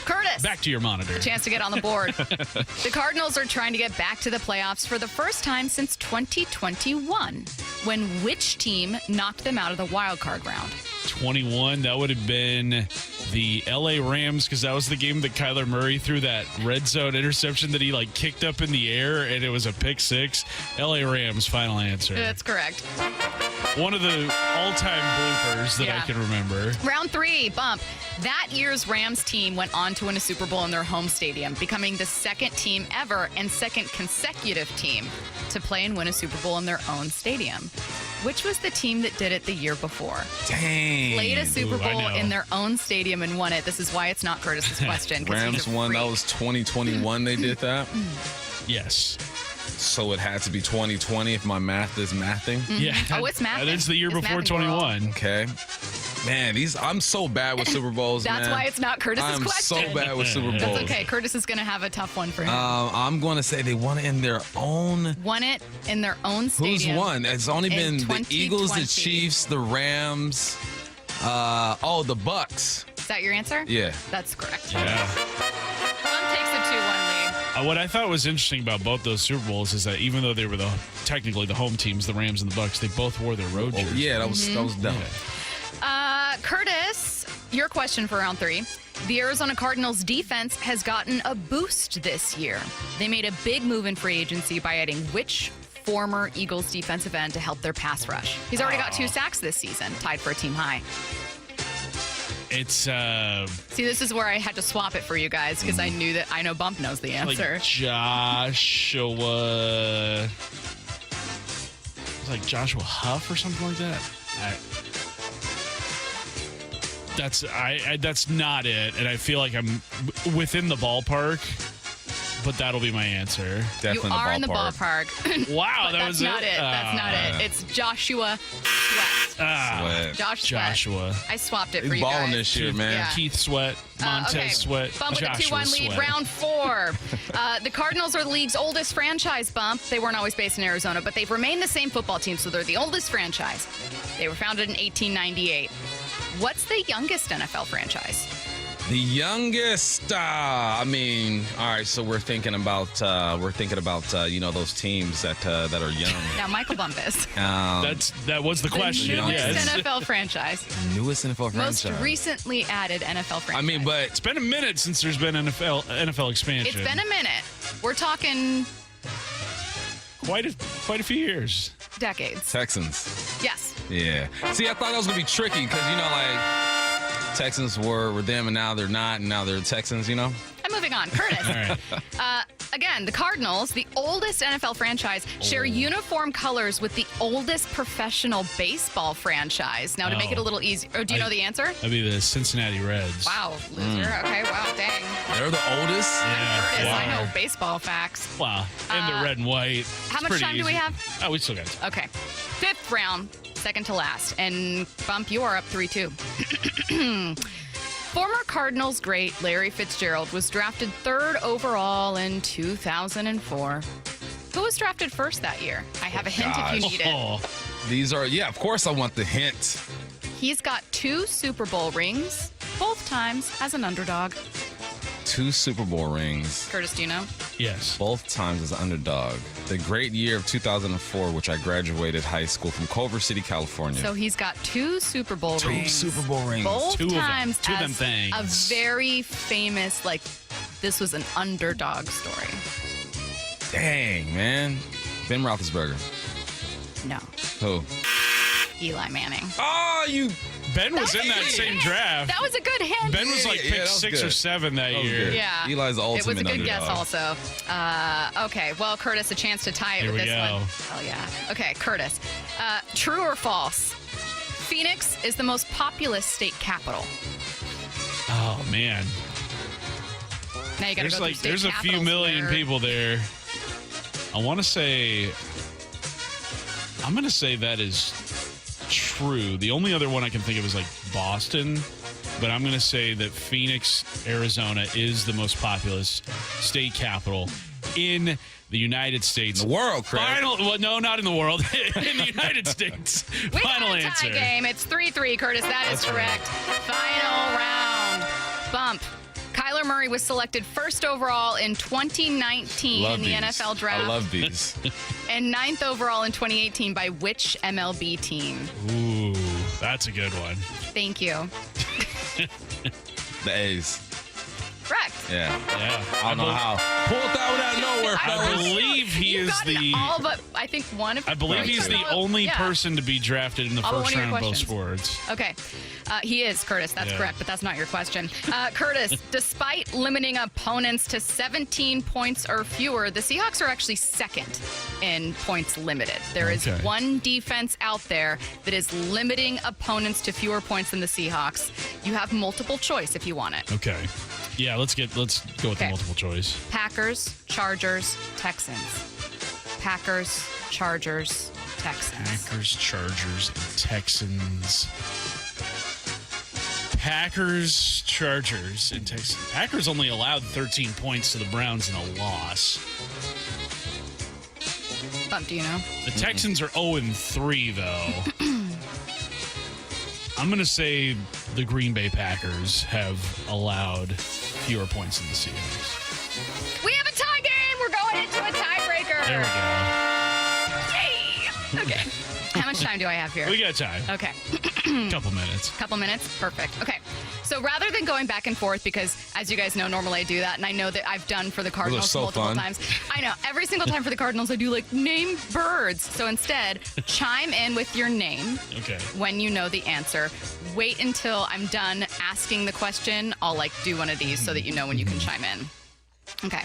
Curtis. Back to your monitor. A chance to get on the board. The Cardinals are trying to get back to the playoffs for the first time since 2021, when which team knocked them out of the wild card round? 21, that would have been the LA Rams, because that was the game that Kyler Murray threw that red zone interception that he kicked up in the air, and it was a pick 6. LA Rams, final answer. That's correct. One of the all-time bloopers that I can remember. Round 3, Bump. That year's Rams team went on to win a Super Bowl in their home stadium, becoming the 2nd team ever and 2nd consecutive team to play and win a Super Bowl in their own stadium. Which was the team that did it the year before? Dang. Played a Super Bowl in their own stadium and won it. This is why it's not Curtis's question. Rams won. That was 2021 they did that? Yes. So it had to be 2020 if my math is mathing? Yeah. Oh, it's mathing. It's the year before 21. Okay. Man, I'm so bad with Super Bowls, That's why it's not Curtis's question. I'm so bad with Super Bowls. That's okay. Curtis is going to have a tough one for him. I'm going to say they won it in their own. Won it in their own stadium. Who's won? It's only been the Eagles, the Chiefs, the Rams. The Bucks. Is that your answer? Yeah. That's correct. Yeah. Bump takes a 2-1 lead. What I thought was interesting about both those Super Bowls is that even though they were technically the home teams, the Rams and the Bucks, they both wore their road jerseys. Yeah, that was dumb. Curtis, your question for round 3. The Arizona Cardinals defense has gotten a boost this year. They made a big move in free agency by adding which former Eagles defensive end to help their pass rush? He's already got 2 sacks this season, tied for a team high. It's See, this is where I had to swap it for you guys because I know Bump knows the answer. Joshua. It's like Joshua Huff or something like that. That's not it, and I feel like I'm within the ballpark, but that'll be my answer. Definitely you are in the ballpark. Wow, that was not it. That's not it. It's Joshua Sweat. Joshua. I swapped it for He's you guys. balling this year, man. Yeah. Keith Sweat, Montez Sweat, Bump with a 2-1 lead. Round 4. The Cardinals are the league's oldest franchise, Bump. They weren't always based in Arizona, but they've remained the same football team, so they're the oldest franchise. They were founded in 1898. What's the youngest NFL franchise? The youngest, all right. So we're thinking about, those teams that are young. Now, Michael Bumpus. That was the question. The newest NFL franchise. Newest NFL franchise. Most recently added NFL franchise. But it's been a minute since there's been NFL expansion. It's been a minute. We're talking quite a few years. Decades. Texans. Yes. Yeah. See, I thought that was gonna be tricky because Texans were them and now they're not, and now they're Texans. I'm moving on. Curtis. All right. Again, the Cardinals, the oldest NFL franchise, share uniform colors with the oldest professional baseball franchise. Now, to make it a little easier, do you know the answer? That'd be the Cincinnati Reds. Wow, loser. Okay, wow, dang. They're the oldest? Yeah. Curtis, Wow. I know baseball facts. Wow, and they're red and white. How much time do we have? Oh, we still got time. Okay. 5th round, second to last. And Bump, you are up 3-2. Former Cardinals great Larry Fitzgerald was drafted 3rd overall in 2004. Who was drafted first that year? I have a hint if you need it. These are, of course I want the hint. He's got 2 Super Bowl rings, both times as an underdog. 2 Super Bowl rings. Curtis, do you know? Yes. Both times as an underdog. The great year of 2004, which I graduated high school from Culver City, California. So he's got 2 Super Bowl rings. 2 Super Bowl rings. Both Two of them. times Two of them as things. a very famous, this was an underdog story. Dang, man. Ben Roethlisberger. No. Who? Eli Manning. Oh, Ben was in that same draft. That was a good hint. Ben was pick that was 6 or good. 7 that was year. good. Yeah. Eli's the ultimate It was a good underdog. guess also. Okay, well, Curtis, a chance to tie it Here with we this go. one. Oh, yeah. Okay, Curtis. True or false? Phoenix is the most populous state capital. Oh, man. Now you got to go through state There's a few million people there. I'm going to say that is true. The only other one I can think of is Boston, but I'm going to say that Phoenix, Arizona is the most populous state capital in the United States. The world, Craig. No, not in the world. In the United States. We Final got a tie answer. game. It's 3-3, Curtis. That's correct. Final round. Bump. Kyler Murray was selected 1st overall in 2019 in the NFL draft. I love these. And 9th overall in 2018 by which MLB team? Ooh, that's a good one. Thank you. The A's. Correct. Yeah. Yeah. I don't know how. Pulled that one out of nowhere, I believe he You've is gotten the. all but I think one of. I believe he's the only person to be drafted in the All but first one of your round of both questions. sports. Okay. He is, Curtis. That's Yeah. correct, but that's not your question. Curtis, despite limiting opponents to 17 points or fewer, the Seahawks are actually 2nd in points limited. There is Okay. one defense out there that is limiting opponents to fewer points than the Seahawks. You have multiple choice if you want it. Okay. Yeah, let's go with the multiple choice. Packers, Chargers, Texans. Packers, Chargers, Texans. Packers, Chargers, and Texans. Packers, Chargers, and Texans. Packers only allowed 13 points to the Browns in a loss. Bump, do you know? The Texans are 0-3, though. I'm going to say the Green Bay Packers have allowed fewer points than the Seahawks. We have a tie game. We're going into a tiebreaker. There we go. Hey. Okay. How much time do I have here? We got time. Okay. Couple minutes. Couple minutes? Perfect. Okay. So rather than going back and forth, because as you guys know, normally I do that, and I know that I've done for the Cardinals so multiple fun. times. I know. Every single time for the Cardinals, I do name birds. So instead, chime in with your name Okay. when you know the answer. Wait until I'm done asking the question. I'll do one of these so that you know when you can chime in. Okay.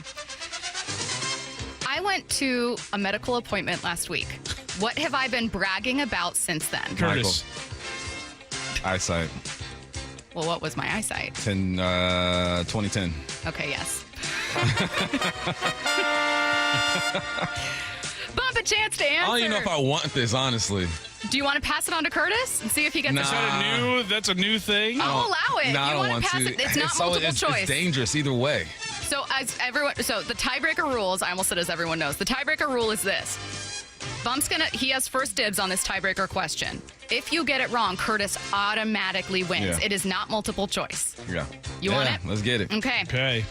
I went to a medical appointment last week. What have I been bragging about since then? Curtis. Eyesight. Well, what was my eyesight? 2010. Okay, yes. Bump, a chance to answer. I don't even know if I want this, honestly. Do you want to pass it on to Curtis and see if he gets Nah. it? That's a new thing? I'll allow it. No, I You don't wanna want pass to. it? It's not multiple choice. It's dangerous either way. So the tiebreaker rules, I almost said as everyone knows, the tiebreaker rule is this. Bump's he has first dibs on this tiebreaker question. If you get it wrong, Curtis automatically wins. Yeah. It is not multiple choice. Yeah. You want it? Let's get it. Okay.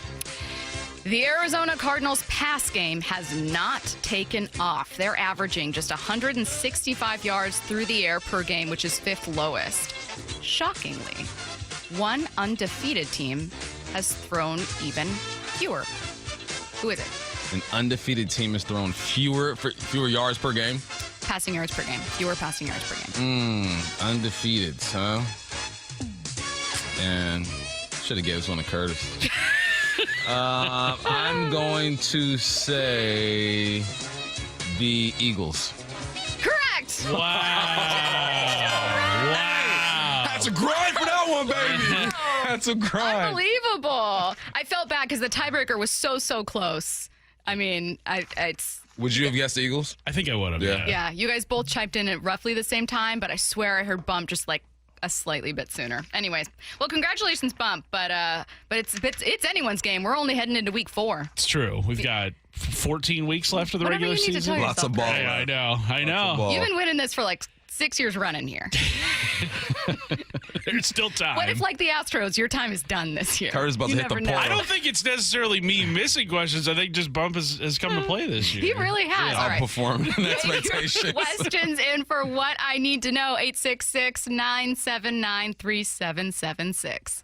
The Arizona Cardinals pass game has not taken off. They're averaging just 165 yards through the air per game, which is 5th lowest. Shockingly, one undefeated team has thrown even fewer. Who is it? An undefeated team has thrown fewer yards per game. Passing yards per game. Fewer passing yards per game. Undefeated, huh? And should have gave this one to Curtis. I'm going to say the Eagles. Correct. Wow. That's a grind for that one, baby. That's a grind. Unbelievable. I felt bad because the tiebreaker was so close. I mean, Would you have guessed the Eagles? I think I would have. Yeah, you guys both chimed in at roughly the same time, but I swear I heard Bump just like a slightly bit sooner. Anyways, well, congratulations, Bump, but it's anyone's game. We're only heading into week 4. It's true. We've got 14 weeks left of the Whatever regular you need to season. tell Lots of yourself, ball. I know. You've been winning this for like 6 years running here. There's still time. What if, like the Astros, your time is done this year? Carter's about to hit the portal. I don't think it's necessarily me missing questions. I think just Bump has come to play this year. He really has. Yeah. All right. Outperformed expectations. Questions in for What I Need to Know, 866-979-3776.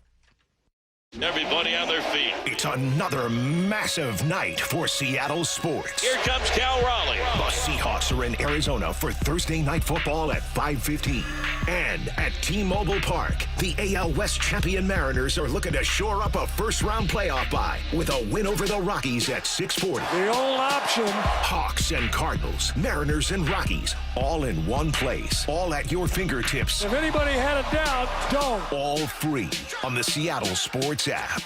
Everybody on their feet. It's another massive night for Seattle sports. Here comes Cal Raleigh. The Seahawks are in Arizona for Thursday night football at 5:15. And at T-Mobile Park, the AL West champion Mariners are looking to shore up a first-round playoff bye with a win over the Rockies at 6:40. The old option. Hawks and Cardinals, Mariners and Rockies, all in one place, all at your fingertips. If anybody had a doubt, don't. All free on the Seattle Sports app.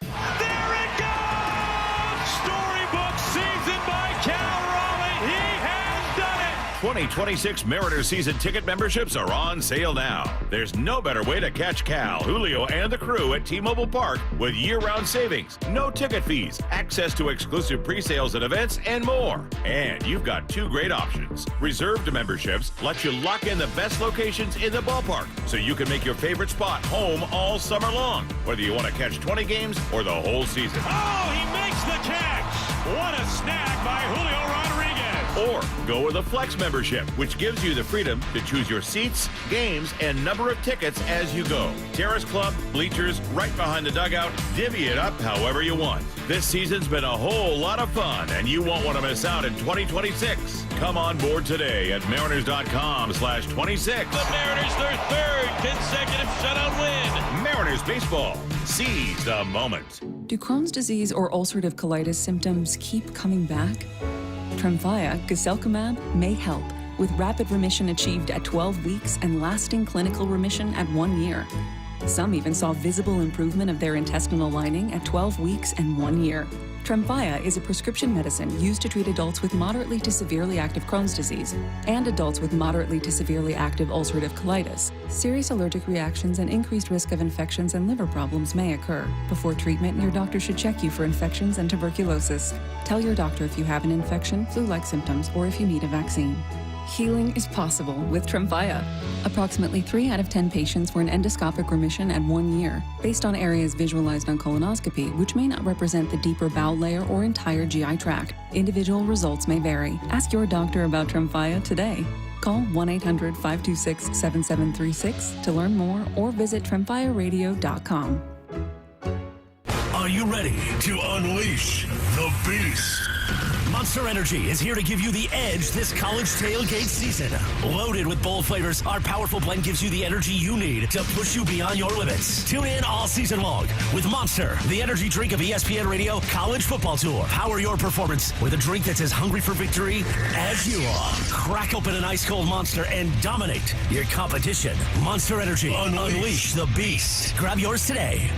There it goes! Storybook season by Cal Raleigh. He has done it. 2026 Mariners season ticket memberships are on sale now. There's no better way to catch Cal, Julio, and the crew at T-Mobile Park with year-round savings, no ticket fees, access to exclusive pre-sales and events, and more. And you've got 2 great options. Reserved memberships let you lock in the best locations in the ballpark so you can make your favorite spot home all summer long, whether you want to catch 20 games or the whole season. Oh, he makes the catch. What a snag by Julio Rodriguez. Or go with a Flex membership, which gives you the freedom to choose your seats, games, and number of tickets as you go. Terrace Club, bleachers, right behind the dugout, divvy it up however you want. This season's been a whole lot of fun, and you won't want to miss out in 2026. Come on board today at mariners.com/26. The Mariners, their 3rd consecutive shutout win. Mariners baseball. Seize the moment. Do Crohn's disease or ulcerative colitis symptoms keep coming back? Tremfya, guselkumab, may help, with rapid remission achieved at 12 weeks and lasting clinical remission at 1 year. Some even saw visible improvement of their intestinal lining at 12 weeks and 1 year. Tremfya is a prescription medicine used to treat adults with moderately to severely active Crohn's disease and adults with moderately to severely active ulcerative colitis. Serious allergic reactions and increased risk of infections and liver problems may occur. Before treatment, your doctor should check you for infections and tuberculosis. Tell your doctor if you have an infection, flu-like symptoms, or if you need a vaccine. Healing is possible with Tremfya. Approximately 3 out of 10 patients were in endoscopic remission at 1 year, based on areas visualized on colonoscopy, which may not represent the deeper bowel layer or entire GI tract. Individual results may vary. Ask your doctor about Tremfya today. Call 1-800-526-7736 to learn more or visit tremfyaradio.com. Are you ready to unleash the beast? Monster Energy is here to give you the edge this college tailgate season. Loaded with bold flavors, our powerful blend gives you the energy you need to push you beyond your limits. Tune in all season long with Monster, the energy drink of ESPN Radio College Football Tour. Power your performance with a drink that's as hungry for victory as you are. Crack open an ice-cold Monster and dominate your competition. Monster Energy. Unleash the beast. Grab yours today.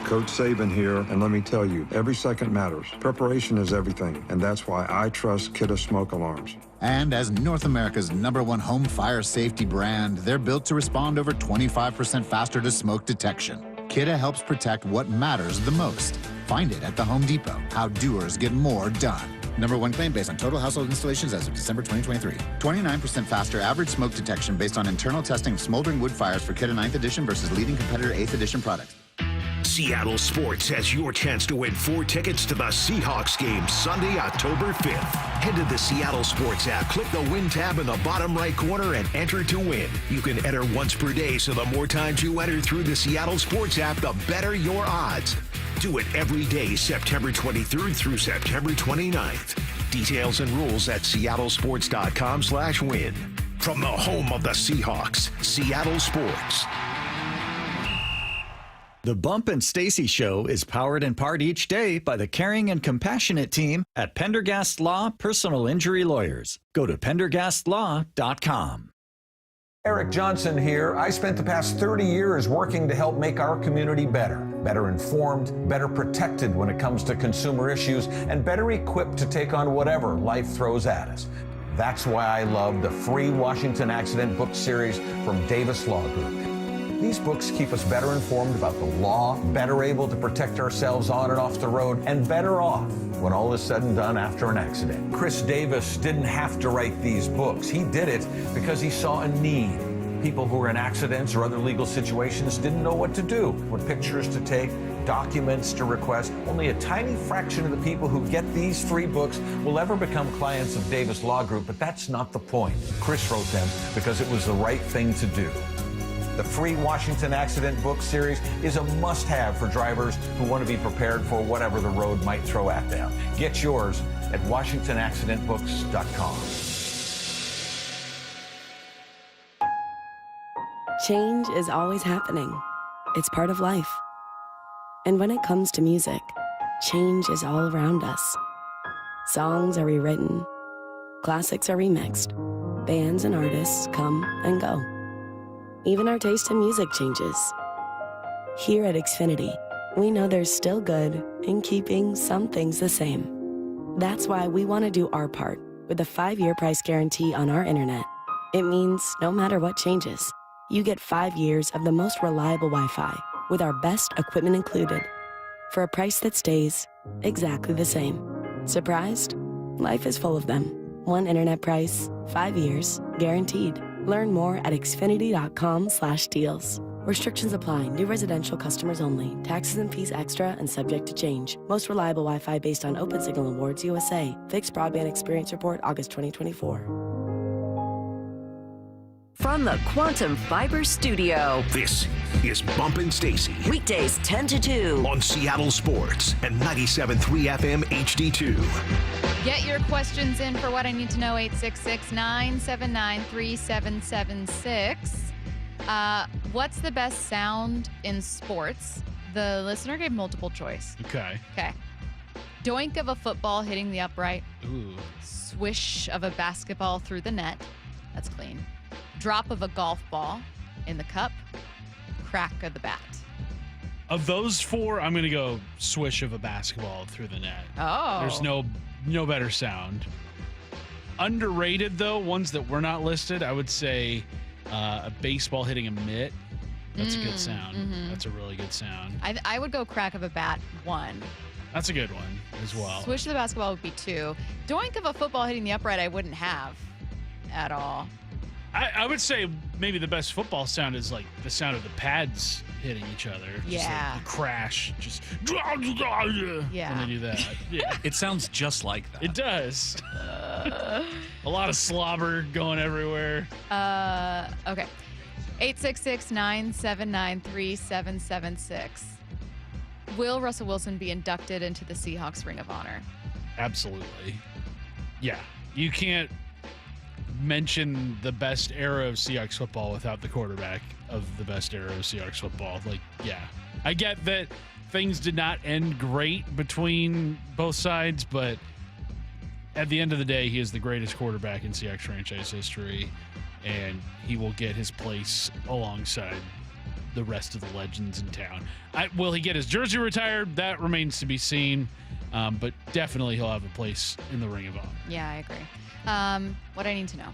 Coach Saban here, and let me tell you, every second matters. Preparation is everything, and that's why I trust Kidde Smoke Alarms. And as North America's #1 home fire safety brand, they're built to respond over 25% faster to smoke detection. Kidde helps protect what matters the most. Find it at the Home Depot. How doers get more done. Number one claim based on total household installations as of December 2023. 29% faster average smoke detection based on internal testing of smoldering wood fires for Kidde 9th edition versus leading competitor 8th edition products. Seattle Sports has your chance to win 4 tickets to the Seahawks game Sunday, October 5th. Head to the Seattle Sports app, click the Win tab in the bottom right corner, and enter to win. You can enter once per day, so the more times you enter through the Seattle Sports app, the better your odds. Do it every day, September 23rd through September 29th. Details and rules at seattlesports.com/win. From the home of the Seahawks, Seattle Sports. The Bump and Stacy Show is powered in part each day by the caring and compassionate team at Pendergast Law Personal Injury Lawyers. Go to pendergastlaw.com. Eric Johnson here. I spent the past 30 years working to help make our community better informed, better protected when it comes to consumer issues, and better equipped to take on whatever life throws at us. That's why I love the free Washington Accident book series from Davis Law Group. These books keep us better informed about the law, better able to protect ourselves on and off the road, and better off when all is said and done after an accident. Chris Davis didn't have to write these books. He did it because he saw a need. People who were in accidents or other legal situations didn't know what to do, what pictures to take, documents to request. Only a tiny fraction of the people who get these free books will ever become clients of Davis Law Group, but that's not the point. Chris wrote them because it was the right thing to do. The free Washington Accident book series is a must-have for drivers who want to be prepared for whatever the road might throw at them. Get yours at WashingtonAccidentBooks.com. Change is always happening. It's part of life. And when it comes to music, change is all around us. Songs are rewritten. Classics are remixed. Bands and artists come and go. Even our taste in music changes. Here at Xfinity, we know there's still good in keeping some things the same. That's why we want to do our part with a 5-year price guarantee on our internet. It means no matter what changes, you get 5 years of the most reliable Wi-Fi with our best equipment included for a price that stays exactly the same. Surprised? Life is full of them. One internet price, 5 years, guaranteed. Learn more at xfinity.com/deals. Restrictions apply. New residential customers only. Taxes and fees extra and subject to change. Most reliable Wi-Fi based on Open Signal Awards USA. Fixed Broadband Experience Report, August 2024. From the Quantum Fiber Studio, this is Bumpin' Stacy. Weekdays 10 to 2 on Seattle Sports and 97.3 FM HD2. Get your questions in for What I Need to Know, 866-979-3776. What's the best sound in sports? The listener gave multiple choice. Okay. Doink of a football hitting the upright. Ooh. Swish of a basketball through the net. That's clean. Drop of a golf ball in the cup. Crack of the bat. Of those 4, I'm going to go swish of a basketball through the net. Oh. There's no better sound. Underrated, though, ones that were not listed, I would say a baseball hitting a mitt. That's a good sound. Mm-hmm. That's a really good sound. I would go crack of a bat 1. That's a good one as well. Swish of the basketball would be 2. Doink of a football hitting the upright I wouldn't have at all. I would say maybe the best football sound is like the sound of the pads hitting each other. Yeah. Just like the crash. Just Yeah. when they do that. Yeah. It sounds just like that. It does. A lot of slobber going everywhere. Okay. 866-979-3776. Will Russell Wilson be inducted into the Seahawks Ring of Honor? Absolutely. Yeah. You can't mention the best era of Seahawks football without the quarterback of the best era of Seahawks football. I get that things did not end great between both sides, but at the end of the day, he is the greatest quarterback in Seahawks franchise history, and he will get his place alongside the rest of the legends in town. Will he get his jersey retired? That remains to be seen, but definitely he'll have a place in the Ring of Honor. Yeah, I agree. What I need to know.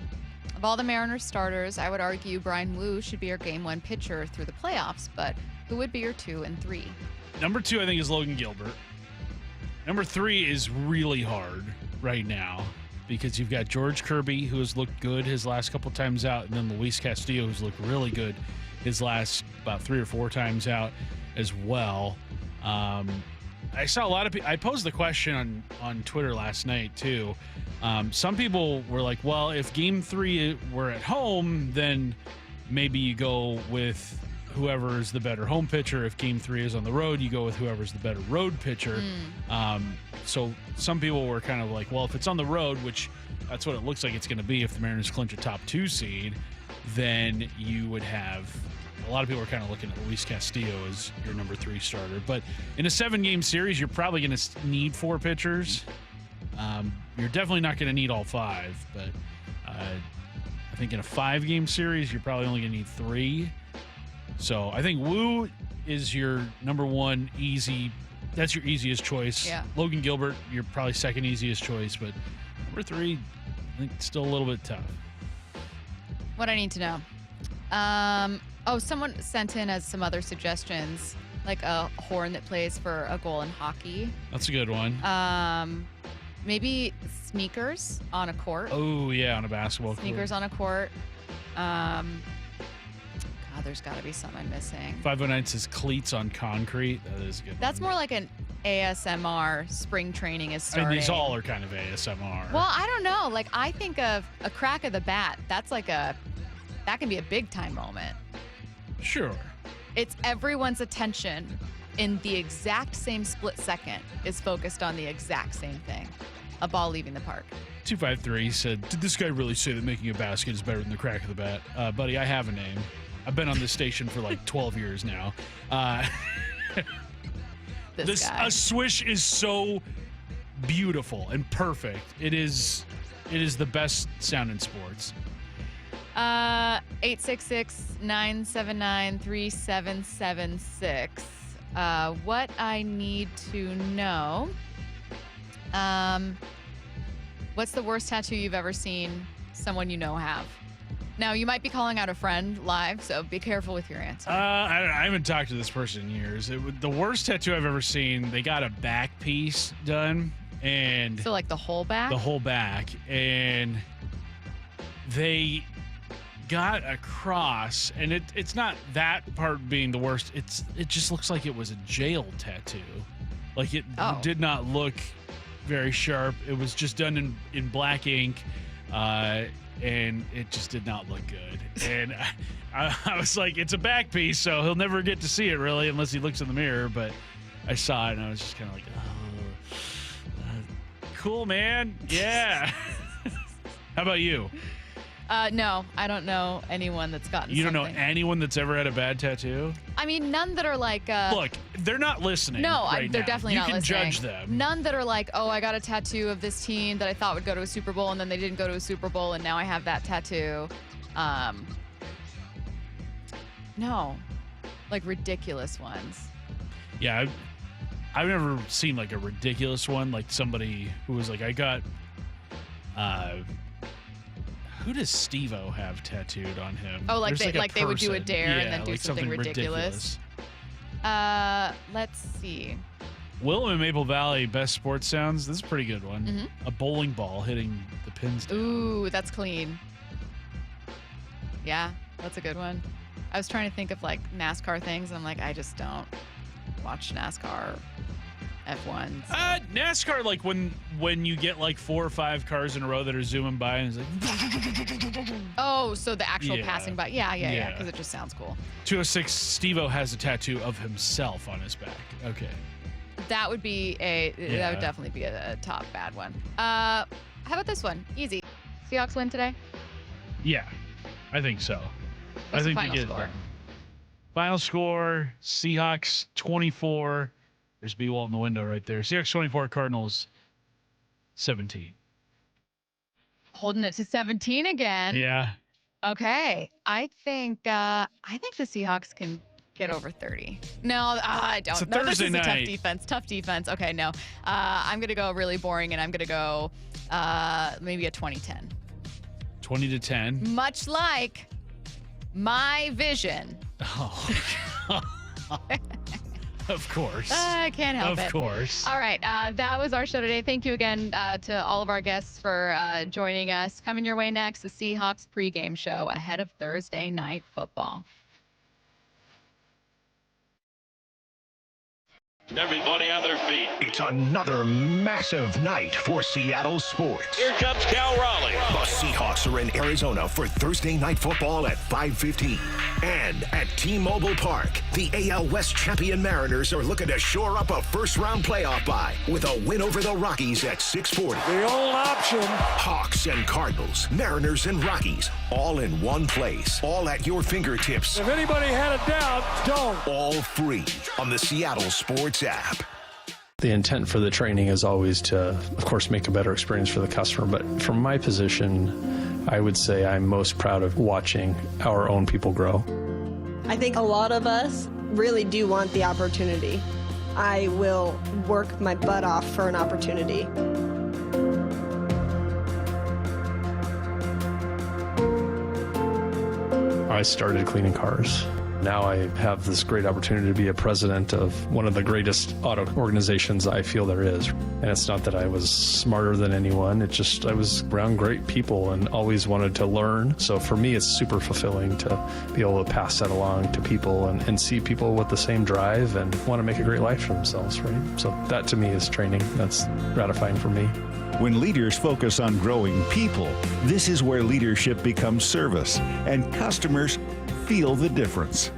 Of all the Mariners starters, I would argue Brian Wu should be your game 1 pitcher through the playoffs, but who would be your 2 and 3? Number 2, I think, is Logan Gilbert. Number 3 is really hard. right now because you've got George Kirby, who has looked good his last couple times out, and then Luis Castillo, who's looked really good his last about 3 or 4 times out as well. I saw a lot of people. I posed the question on Twitter last night, too. Some people were like, well, if Game 3 were at home, then maybe you go with whoever is the better home pitcher. If Game 3 is on the road, you go with whoever's the better road pitcher. So some people were kind of like, well, if it's on the road, which that's what it looks like it's going to be if the Mariners clinch a top 2 seed, then you would have a lot of people are kind of looking at Luis Castillo as your number 3 starter. But in a 7-game series, you're probably going to need 4 pitchers. You're definitely not going to need all 5, but I think in a 5-game series, you're probably only going to need 3. So I think Wu is your number 1 easy. That's your easiest choice. Yeah. Logan Gilbert, your probably second easiest choice, but number 3, I think still a little bit tough. What I need to know. Someone sent in as some other suggestions, like a horn that plays for a goal in hockey. That's a good one. Maybe sneakers on a court. Oh, yeah, on a basketball court. Sneakers on a court. There's got to be some I'm missing. 509 says cleats on concrete. That is a good. That's more like an ASMR. Spring training is starting. I mean, these all are kind of ASMR. Well, I don't know. Like, I think of a crack of the bat. That can be a big time moment. Sure. It's everyone's attention in the exact same split second is focused on the exact same thing. A ball leaving the park. 253 said, did this guy really say that making a basket is better than the crack of the bat? Buddy, I have a name. I've been on this station for like 12 years now. This guy. A swish is so beautiful and perfect. It is the best sound in sports. 866-979-3776. What I need to know. What's the worst tattoo you've ever seen someone you know have? Now, you might be calling out a friend live, so be careful with your answer. I haven't talked to this person in years. The worst tattoo I've ever seen, they got a back piece done. And so like the whole back? The whole back. And they got a cross, and it's not that part being the worst. It just looks like it was a jail tattoo. Like it did not look very sharp. It was just done in black ink. And it just did not look good. And I was like, it's a back piece, so he'll never get to see it really unless he looks in the mirror. But I saw it, and I was just kind of like, cool, man. Yeah. How about you? No, I don't know anyone that's gotten You don't something. know anyone that's ever had a bad tattoo? I mean, none that are like... Look, they're not listening. No, right they're now. definitely not listening. You can judge them. None that are like, oh, I got a tattoo of this team that I thought would go to a Super Bowl, and then they didn't go to a Super Bowl, and now I have that tattoo. No. Like ridiculous ones. Yeah, I've never seen like a ridiculous one, like somebody who was like, I got... who does Steve-O have tattooed on him? Oh, like There's they would do a dare and then do like something ridiculous. Let's see. Willem in Maple Valley, best sports sounds. This is a pretty good one. Mm-hmm. A bowling ball hitting the pins down. Ooh, that's clean. Yeah, that's a good one. I was trying to think of like NASCAR things, and I'm like, I just don't watch NASCAR F1. So. NASCAR, like when you get like 4 or 5 cars in a row that are zooming by, and it's like... Oh, so the actual Yeah. passing by. Yeah, because it just sounds cool. 206, Steve-O has a tattoo of himself on his back. Okay. That would be that would definitely be a top bad one. How about this one? Easy. Seahawks win today? Yeah, I think so. What's I think the final they get score? it done. Final score, Seahawks 24. There's B-Wall in the window right there. Seahawks 24, Cardinals 17. Holding it to 17 again. Yeah. Okay. I think the Seahawks can get over 30. No, I don't. It's a No, Thursday this is night. a tough defense. Okay, no. I'm going to go really boring, and I'm going to go maybe a 20-10. 20-10. Much like my vision. Oh. Of course. I can't help it. Of course. All right. That was our show today. Thank you again to all of our guests for joining us. Coming your way next, the Seahawks pregame show ahead of Thursday night football. Everybody on their feet. It's another massive night for Seattle sports. Here comes Cal Raleigh. The Seahawks are in Arizona for Thursday night football at 5:15. And at T-Mobile Park, the AL West champion Mariners are looking to shore up a first-round playoff bye with a win over the Rockies at 6:40. The old option. Hawks and Cardinals, Mariners and Rockies, all in one place, all at your fingertips. If anybody had a doubt, don't. All free on the Seattle Sports app. The intent for the training is always to, of course, make a better experience for the customer. But from my position, I would say I'm most proud of watching our own people grow. I think a lot of us really do want the opportunity. I will work my butt off for an opportunity. I started cleaning cars. Now I have this great opportunity to be a president of one of the greatest auto organizations I feel there is. And it's not that I was smarter than anyone. It's just I was around great people and always wanted to learn. So for me, it's super fulfilling to be able to pass that along to people and see people with the same drive and want to make a great life for themselves, right? So that to me is training. That's gratifying for me. When leaders focus on growing people, this is where leadership becomes service and customers feel the difference.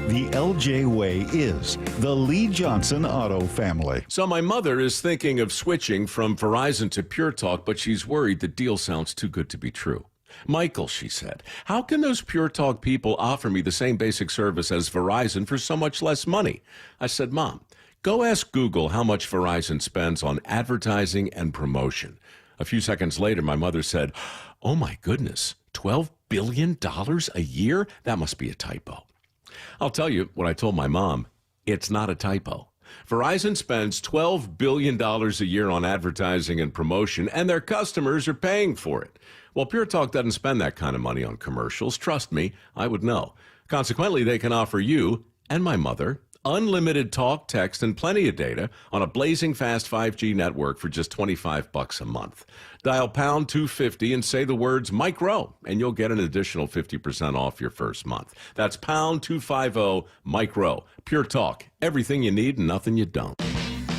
The LJ Way is the Lee Johnson Auto family. So my mother is thinking of switching from Verizon to Pure Talk, but she's worried the deal sounds too good to be true. Michael, she said, how can those Pure Talk people offer me the same basic service as Verizon for so much less money? I said, Mom, go ask Google how much Verizon spends on advertising and promotion. A few seconds later, my mother said, oh my goodness, $12 billion a year? That must be a typo. I'll tell you what I told my mom. It's not a typo. Verizon spends $12 billion a year on advertising and promotion, and their customers are paying for it. Well, Pure Talk doesn't spend that kind of money on commercials. Trust me, I would know. Consequently, they can offer you and my mother unlimited talk, text, and plenty of data on a blazing fast 5G network for just $25 a month. Dial pound 250 and say the words Mike Rowe, and you'll get an additional 50% off your first month. That's pound 250 Mike Rowe. Pure Talk. Everything you need and nothing you don't.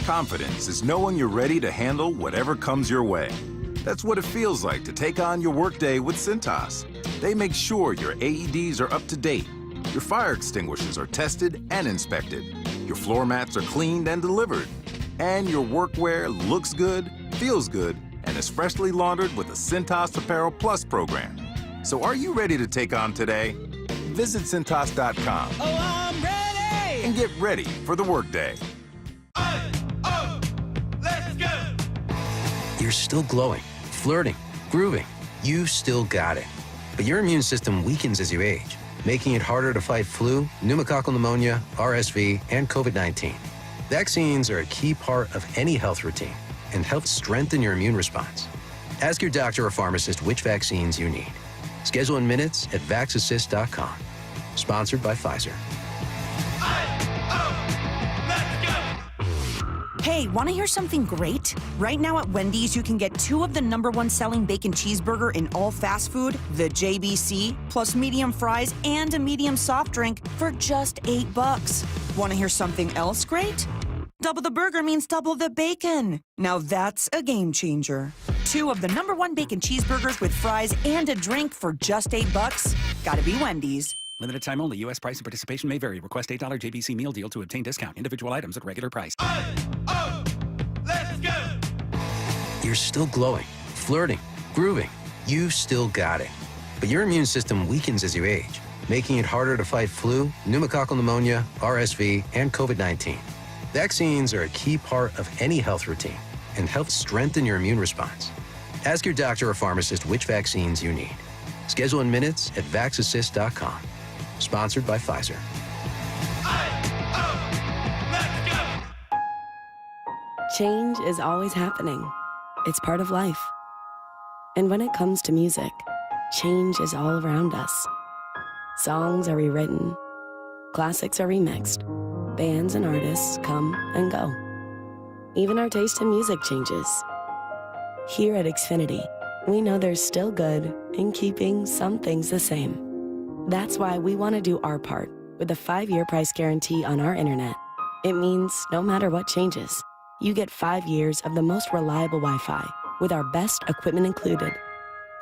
Confidence is knowing you're ready to handle whatever comes your way. That's what it feels like to take on your workday with Cintas. They make sure your AEDs are up to date, your fire extinguishers are tested and inspected, your floor mats are cleaned and delivered, and your workwear looks good, feels good, and is freshly laundered with the Cintas Apparel Plus program. So are you ready to take on today? Visit Cintas.com. Oh, I'm ready! And get ready for the workday. Let's go! You're still glowing, flirting, grooving. You still got it. But your immune system weakens as you age, making it harder to fight flu, pneumococcal pneumonia, RSV, and COVID-19. Vaccines are a key part of any health routine and help strengthen your immune response. Ask your doctor or pharmacist which vaccines you need. Schedule in minutes at vaxassist.com. Sponsored by Pfizer. Hey, want to hear something great? Right now at Wendy's, you can get 2 of the #1 selling bacon cheeseburger in all fast food, the JBC, plus medium fries and a medium soft drink for just $8. Want to hear something else great? Double the burger means double the bacon. Now that's a game changer. 2 of the #1 bacon cheeseburgers with fries and a drink for just $8. Gotta be Wendy's. Limited time only. U.S. price and participation may vary. Request $8 JBC meal deal to obtain discount. Individual items at regular price. Let's go! You're still glowing, flirting, grooving. You still got it. But your immune system weakens as you age, making it harder to fight flu, pneumococcal pneumonia, RSV, and COVID-19. Vaccines are a key part of any health routine and help strengthen your immune response. Ask your doctor or pharmacist which vaccines you need. Schedule in minutes at vaxassist.com. Sponsored by Pfizer. Change is always happening. It's part of life. And when it comes to music, change is all around us. Songs are rewritten. Classics are remixed. bands and artists come and go. Even our taste in music changes. Here at Xfinity, we know there's still good in keeping some things the same. That's why we want to do our part with a 5-year price guarantee on our internet. It means no matter what changes, you get 5 years of the most reliable Wi-Fi with our best equipment included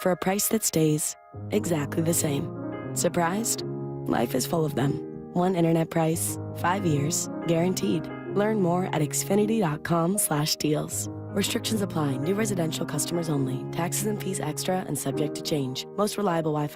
for a price that stays exactly the same. Surprised? Life is full of them. One internet price, 5 years, guaranteed. Learn more at xfinity.com/deals. Restrictions apply. New residential customers only. Taxes and fees extra and subject to change. Most reliable Wi-Fi